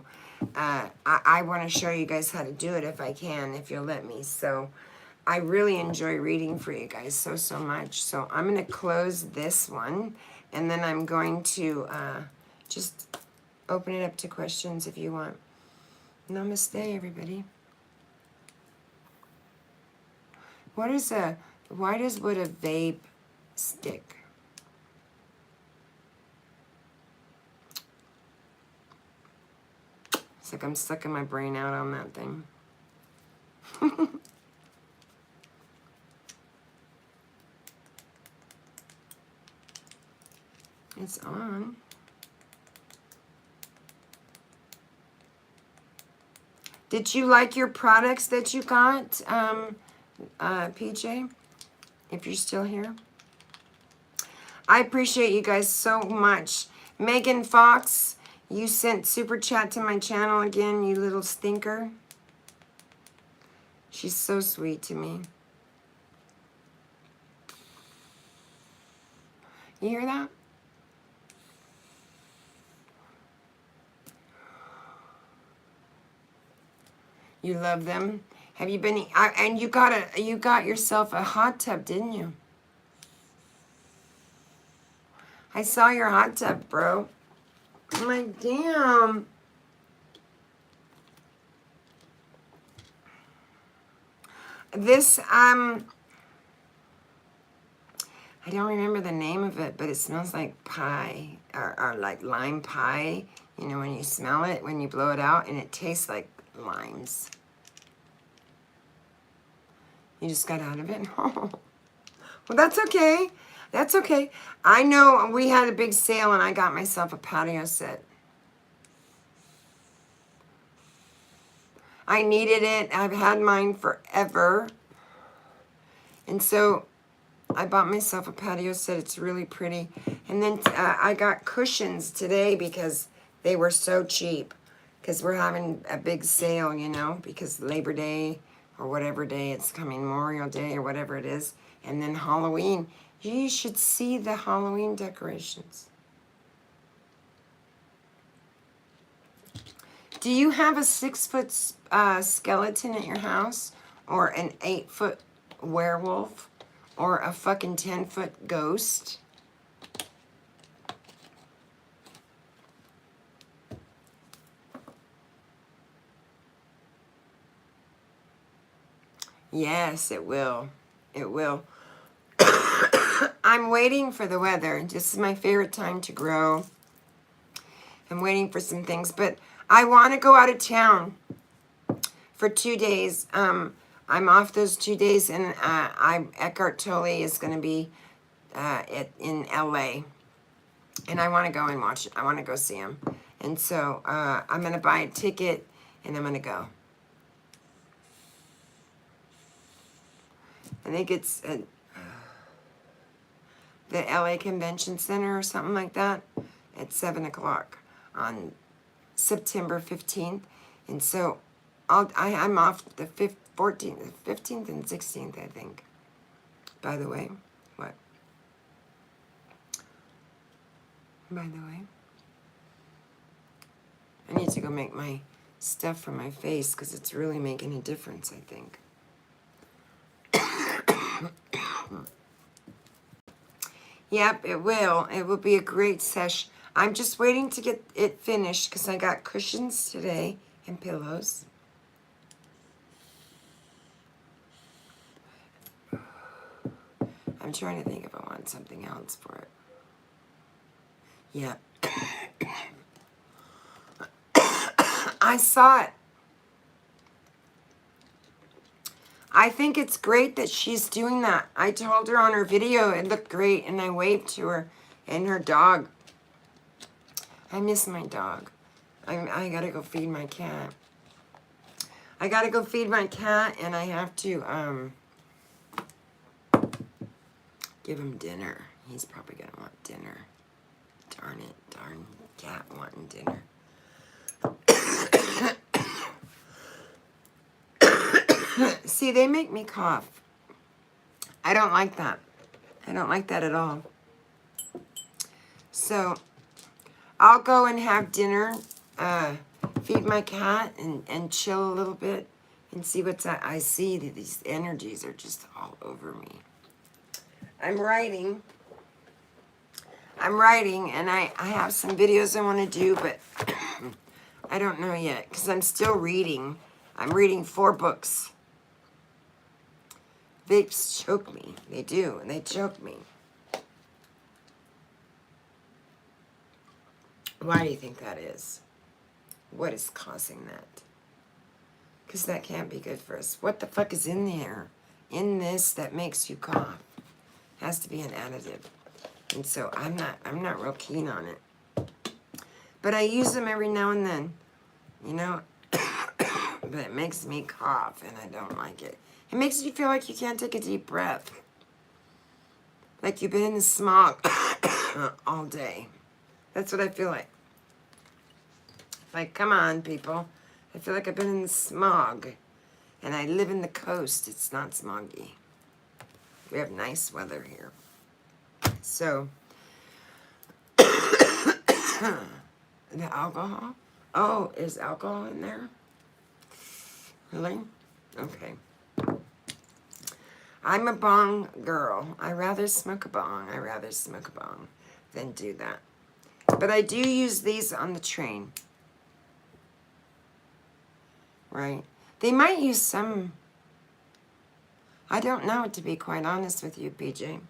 I want to show you guys how to do it if I can, if you'll let me. So I really enjoy reading for you guys so, so much. So I'm going to close this one, and then I'm going to just open it up to questions if you want. Namaste, everybody. Why does would a vape stick? It's like I'm sucking my brain out on that thing. It's on. Did you like your products that you got, PJ? If you're still here. I appreciate you guys so much. Megan Fox, you sent super chat to my channel again, you little stinker. She's so sweet to me. You hear that? You love them. Have you been? And you got yourself a hot tub, didn't you? I saw your hot tub, bro. I'm like, damn. This I don't remember the name of it, but it smells like pie or like lime pie. You know, when you smell it, when you blow it out, and it tastes like limes. You just got out of it? Well, that's okay. That's okay. I know we had a big sale and I got myself a patio set. I needed it. I've had mine forever. And so I bought myself a patio set. It's really pretty. And then I got cushions today because they were so cheap. Because we're having a big sale, you know, because Labor Day or whatever day it's coming, Memorial Day or whatever it is. And then Halloween. You should see the Halloween decorations. Do you have a 6-foot skeleton at your house? Or an 8-foot werewolf? Or a fucking 10-foot ghost? Yes, it will. It will. I'm waiting for the weather. This is my favorite time to grow. I'm waiting for some things, but I want to go out of town for 2 days. I'm off those 2 days, and Eckhart Tolle is going to be in LA, and I want to go and watch it. I want to go see him, and so I'm going to buy a ticket, and I'm going to go. I think it's at the LA Convention Center or something like that at 7 o'clock on September 15th. And so I'm off the 14th, 15th and 16th, I think. By the way, what? By the way, I need to go make my stuff for my face because it's really making a difference, I think. Yep, it will. It will be a great sesh. I'm just waiting to get it finished because I got cushions today and pillows. I'm trying to think if I want something else for it. Yep. I saw it. I think it's great that she's doing that. I told her on her video it looked great, and I waved to her and her dog. I miss my dog. I gotta go feed my cat. I gotta go feed my cat, and I have to give him dinner. He's probably gonna want dinner. Darn it, darn cat wanting dinner. See, they make me cough. I don't like that. I don't like that at all. So, I'll go and have dinner, feed my cat, and chill a little bit, and see what's that. I see that these energies are just all over me. I'm writing, and I have some videos I want to do, but I don't know yet, because I'm still reading. I'm reading 4 books. Vapes choke me. They do. They choke me. Why do you think that is? What is causing that? Because that can't be good for us. What the fuck is in there? In this that makes you cough? Has to be an additive. And so I'm not real keen on it. But I use them every now and then. You know? But it makes me cough, and I don't like it. It makes you feel like you can't take a deep breath. Like you've been in the smog all day. That's what I feel like. Like, come on, people. I feel like I've been in the smog. And I live in the coast. It's not smoggy. We have nice weather here. So, the alcohol? Oh, is alcohol in there? Really? Okay. I'm a bong girl. I rather smoke a bong. I rather smoke a bong than do that. But I do use these on the train. Right? They might use some. I don't know, to be quite honest with you, PJ.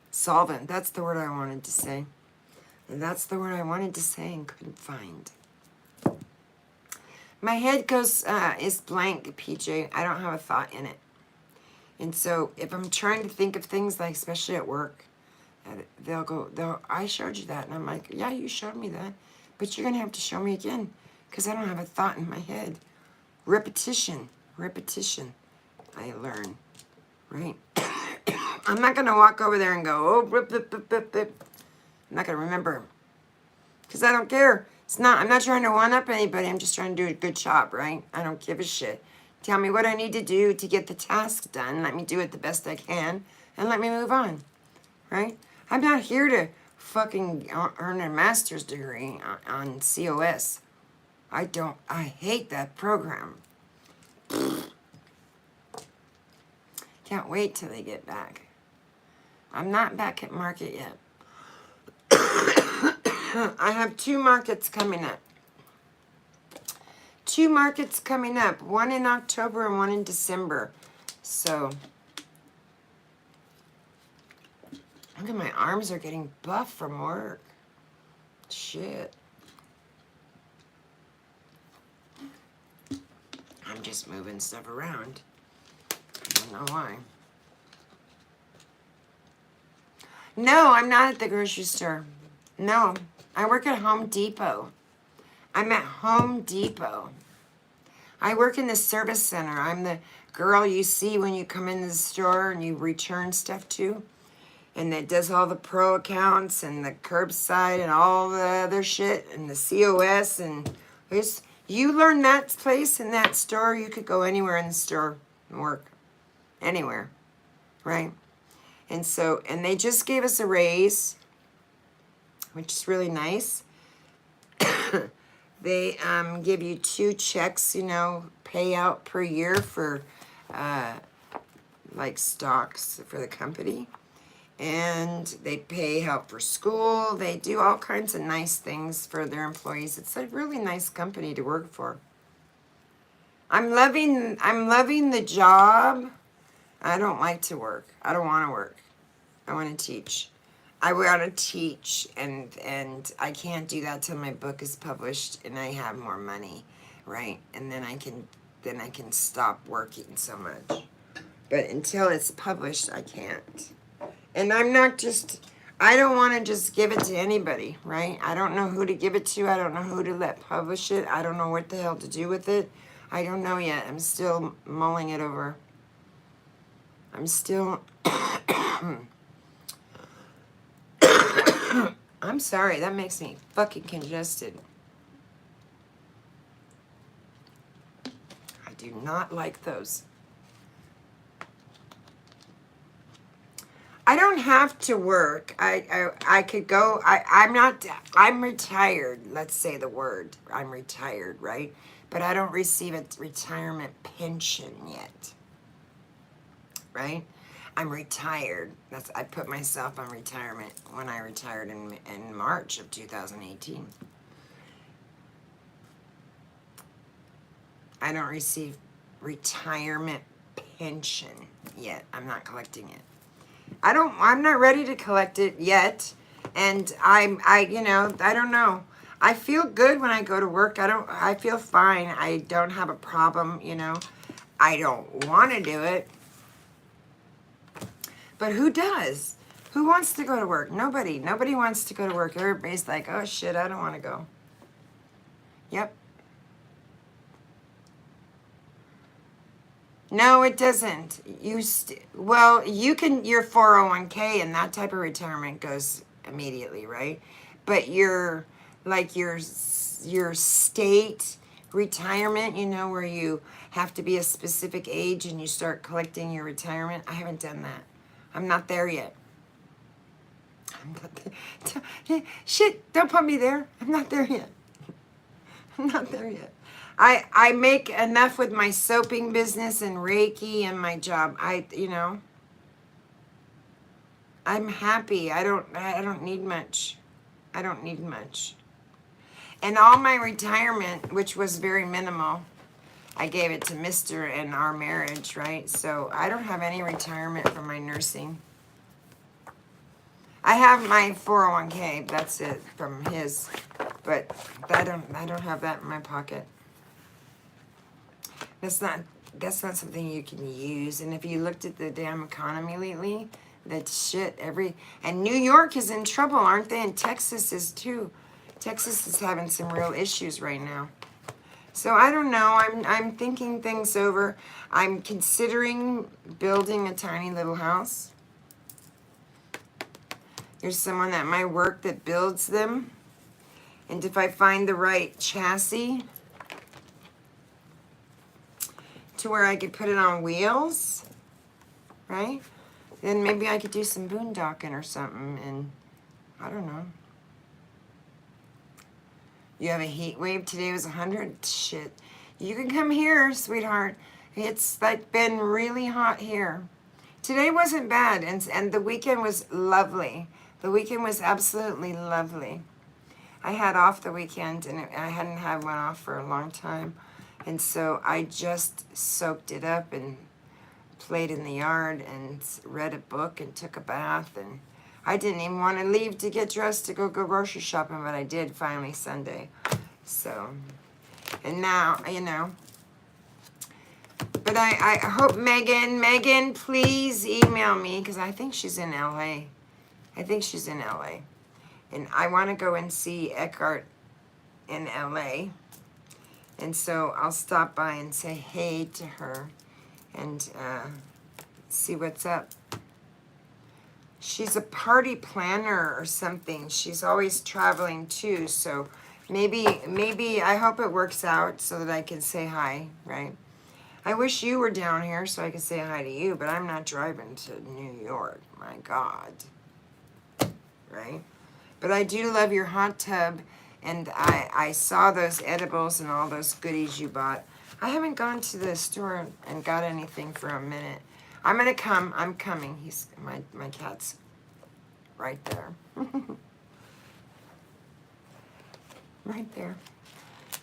Solvent. That's the word I wanted to say. And that's the word I wanted to say and couldn't find. My head is blank, PJ. I don't have a thought in it. And so if I'm trying to think of things, like especially at work, they'll go, I showed you that. And I'm like, yeah, you showed me that. But you're going to have to show me again because I don't have a thought in my head. Repetition. I learn, right? I'm not going to walk over there and go, oh, blip, blip, blip, blip, blip. I'm not going to remember because I don't care. I'm not trying to one-up anybody. I'm just trying to do a good job, right? I don't give a shit. Tell me what I need to do to get the task done. Let me do it the best I can, and let me move on, right? I'm not here to fucking earn a master's degree on COS. I hate that program. Can't wait till they get back. I'm not back at market yet. I have 2 markets coming up. 2 markets coming up. One in October and one in December. So, look at my arms are getting buff from work. Shit. I'm just moving stuff around. I don't know why. No, I'm not at the grocery store. No, I work at Home Depot. I'm at Home Depot. I work in the service center. I'm the girl you see when you come in the store and you return stuff to. And that does all the pro accounts and the curbside and all the other shit and the COS. And you learn that place in that store, you could go anywhere in the store and work. Anywhere. Right? And so, and they just gave us a raise, which is really nice. They give you 2 checks, payout per year for like stocks for the company. And they pay help for school. They do all kinds of nice things for their employees. It's a really nice company to work for. I'm loving the job. I don't like to work. I don't want to work. I want to teach. I want to teach, and I can't do that till my book is published and I have more money, right? And then I can stop working so much. But until it's published, I can't. And I don't want to just give it to anybody, right? I don't know who to give it to. I don't know who to let publish it. I don't know what the hell to do with it. I don't know yet. I'm still mulling it over. I'm still... I'm sorry, that makes me fucking congested. I do not like those. I don't have to work. I could go, I'm retired, let's say the word. I'm retired, right? But I don't receive a retirement pension yet. Right? I'm retired. I put myself on retirement when I retired in March of 2018. I don't receive retirement pension yet. I'm not collecting it. I'm not ready to collect it yet. And I don't know. I feel good when I go to work. I feel fine. I don't have a problem, I don't want to do it. But who does? Who wants to go to work? Nobody. Nobody wants to go to work. Everybody's like, oh shit, I don't want to go. Yep. No, it doesn't. Well, you can, your 401k and that type of retirement goes immediately, right? But your state retirement, you know, where you have to be a specific age and you start collecting your retirement. I haven't done that. I'm not there yet. I'm not there. Shit, don't put me there. I'm not there yet. I'm not there yet. I make enough with my soaping business and Reiki and my job. I'm happy. I don't need much. I don't need much. And all my retirement, which was very minimal, I gave it to Mr. in our marriage, right? So I don't have any retirement from my nursing. I have my 401k, that's it, from his, but I don't have that in my pocket. That's not something you can use. And if you looked at the damn economy lately, that shit and New York is in trouble, aren't they? And Texas is too. Texas is having some real issues right now. So I don't know. I'm thinking things over. I'm considering building a tiny little house. There's someone at my work that builds them. And if I find the right chassis to where I could put it on wheels, right? Then maybe I could do some boondocking or something, and I don't know. You have a heat wave. Today was 100. Shit. You can come here, sweetheart. It's like been really hot here. Today wasn't bad, and the weekend was lovely. The weekend was absolutely lovely. I had off the weekend, and I hadn't had one off for a long time. And so I just soaked it up and played in the yard and read a book and took a bath. And I didn't even want to leave to get dressed to go grocery shopping, but I did finally Sunday. So, and now, you know. But I hope Megan, please email me, because I think she's in LA. And I want to go and see Eckhart in LA. And so I'll stop by and say hey to her and see what's up. She's a party planner or something. She's always traveling too. So maybe I hope it works out so that I can say hi, right? I wish you were down here so I could say hi to you, but I'm not driving to New York. My God. Right? But I do love your hot tub. And I saw those edibles and all those goodies you bought. I haven't gone to the store and got anything for a minute. I'm going to come. I'm coming. He's my cat's right there. Right there.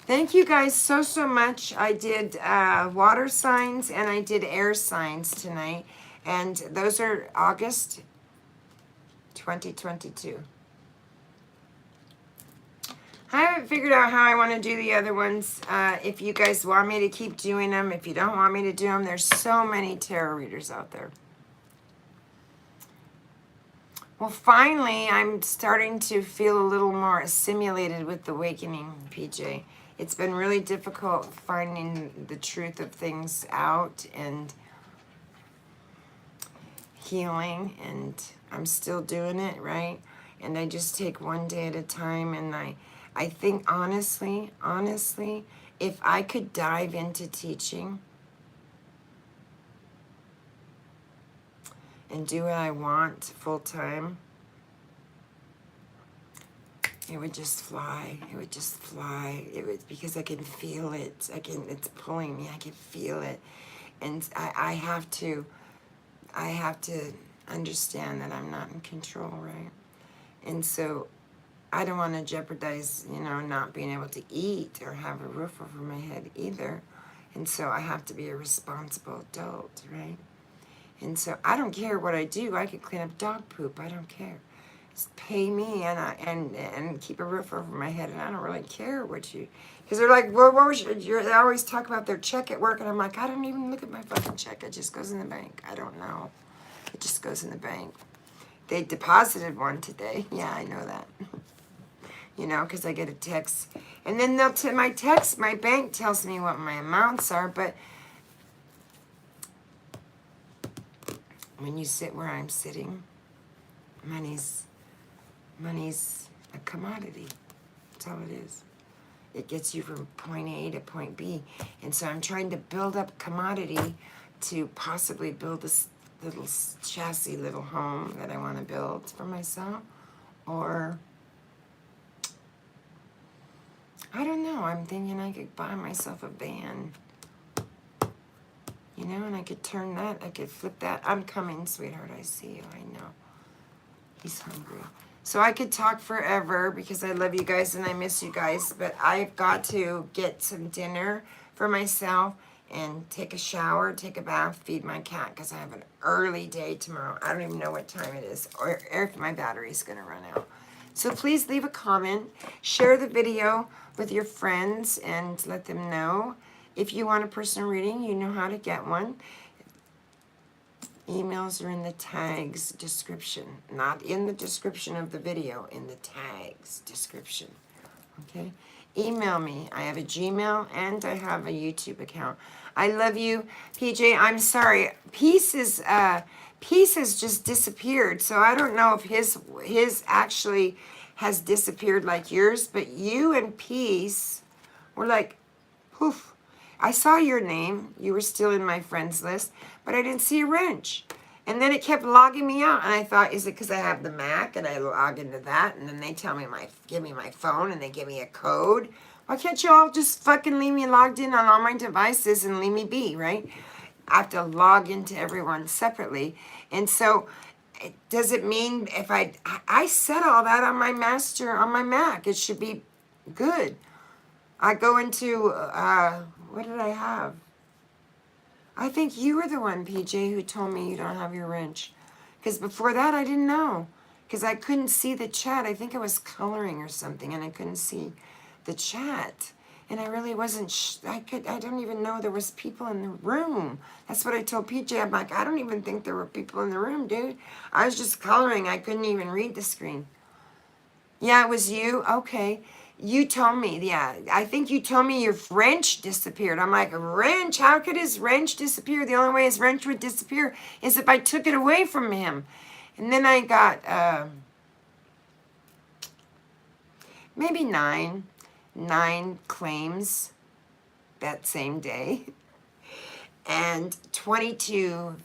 Thank you guys so much. I did water signs and I did air signs tonight. And those are August 2022. I haven't figured out how I want to do the other ones. If you guys want me to keep doing them, if you don't want me to do them, there's so many tarot readers out there. Well, finally, I'm starting to feel a little more assimilated with the awakening, PJ. It's been really difficult finding the truth of things out and healing, and I'm still doing it, right? And I just take one day at a time, and I think honestly, if I could dive into teaching and do what I want full time, it would just fly. It would just fly. It would, because I can feel it. It's pulling me. I can feel it. And I have to understand that I'm not in control, right? And so I don't want to jeopardize, not being able to eat or have a roof over my head either. And so I have to be a responsible adult, right? And so I don't care what I do. I could clean up dog poop. I don't care. Just pay me and keep a roof over my head. And I don't really care what you... Because they're like, well, what was they always talk about their check at work. And I'm like, I don't even look at my fucking check. It just goes in the bank. I don't know. It just goes in the bank. They deposited one today. Yeah, I know that. Because I get a text. And then my bank tells me what my amounts are, but when you sit where I'm sitting, money's a commodity. That's all it is. It gets you from point A to point B. And so I'm trying to build up commodity to possibly build this little chassis, little home that I want to build for myself. Or, I don't know, I'm thinking I could buy myself a van. You know, and I could turn that, I could flip that. I'm coming, sweetheart, I see you, I know. He's hungry. So I could talk forever because I love you guys and I miss you guys, but I've got to get some dinner for myself and take a shower, take a bath, feed my cat because I have an early day tomorrow. I don't even know what time it is or if my battery's going to run out. So please leave a comment, share the video with your friends and let them know. If you want a personal reading, you know how to get one. Emails are in the tags description, not in the description of the video, in the tags description, okay? Email me. I have a Gmail and I have a YouTube account. I love you, PJ. I'm sorry. Peace has just disappeared, so I don't know if his actually has disappeared like yours, but you and Peace were like, poof. I saw your name. You were still in my friends list, but I didn't see a wrench. And then it kept logging me out, and I thought, is it because I have the Mac and I log into that, and then they tell me give me my phone and they give me a code? Why can't you all just fucking leave me logged in on all my devices and leave me be, right? I have to log into everyone separately. And so, does it mean if I set all that on my on my Mac, it should be good. I go into, what did I have? I think you were the one, PJ, who told me you don't have your wrench. Because before that, I didn't know. Because I couldn't see the chat. I think I was coloring or something, and I couldn't see the chat. And I really wasn't, I don't even know there was people in the room. That's what I told PJ. I'm like, I don't even think there were people in the room, dude. I was just coloring. I couldn't even read the screen. Yeah, it was you? Okay. You told me, yeah. I think you told me your wrench disappeared. I'm like, a wrench? How could his wrench disappear? The only way his wrench would disappear is if I took it away from him. And then I got maybe nine claims that same day. And 22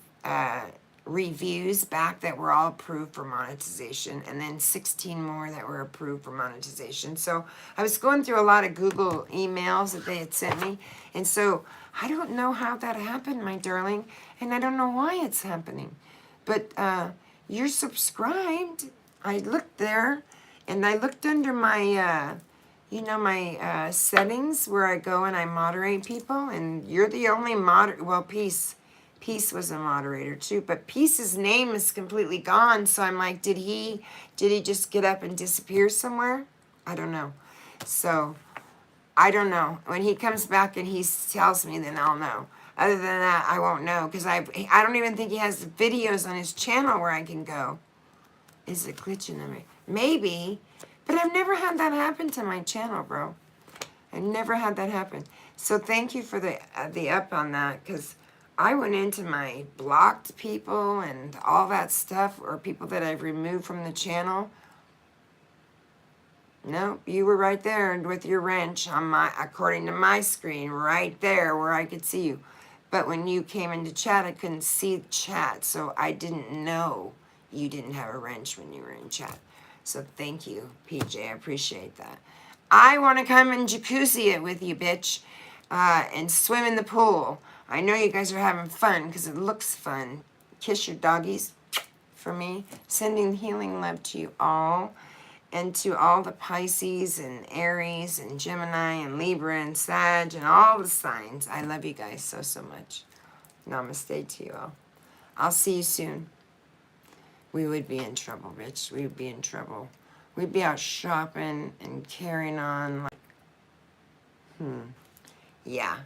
reviews back that were all approved for monetization, and then 16 more that were approved for monetization. So I was going through a lot of Google emails that they had sent me, and so I don't know how that happened, my darling, and I don't know why it's happening. But you're subscribed. I looked there, and I looked under my my settings where I go and I moderate people, and you're the only well, Peace was a moderator too, but Peace's name is completely gone. So I'm like, did he just get up and disappear somewhere? I don't know. So I don't know. When he comes back and he tells me, then I'll know. Other than that, I won't know because I don't even think he has videos on his channel where I can go. Is it glitching on me? Maybe, but I've never had that happen to my channel, bro. I've never had that happen. So thank you for the up on that, because I went into my blocked people and all that stuff, or people that I've removed from the channel. No, you were right there with your wrench on according to my screen, right there where I could see you. But when you came into chat, I couldn't see the chat, so I didn't know you didn't have a wrench when you were in chat. So thank you, PJ. I appreciate that. I want to come and jacuzzi it with you, bitch, and swim in the pool. I know you guys are having fun because it looks fun. Kiss your doggies for me. Sending healing love to you all, and to all the Pisces and Aries and Gemini and Libra and Sag and all the signs. I love you guys so, so much. Namaste to you all. I'll see you soon. We would be in trouble, Rich. We would be in trouble. We'd be out shopping and carrying on like, yeah.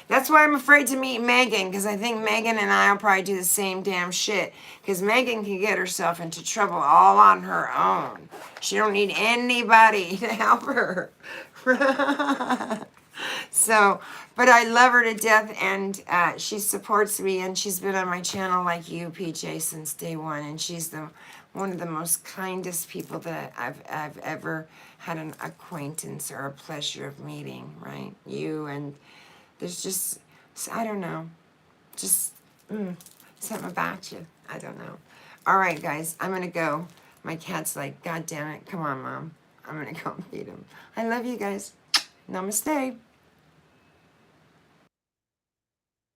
That's why I'm afraid to meet Megan, because I think Megan and I will probably do the same damn shit. Because Megan can get herself into trouble all on her own. She don't need anybody to help her. So, but I love her to death, and she supports me, and she's been on my channel like you, PJ, since day one, and she's one of the most kindest people that I've ever had an acquaintance or a pleasure of meeting, right? You, and there's just, I don't know, just something about you. I don't know. All right, guys, I'm going to go. My cat's like, God damn it, come on, Mom. I'm going to go and feed him. I love you guys. Namaste.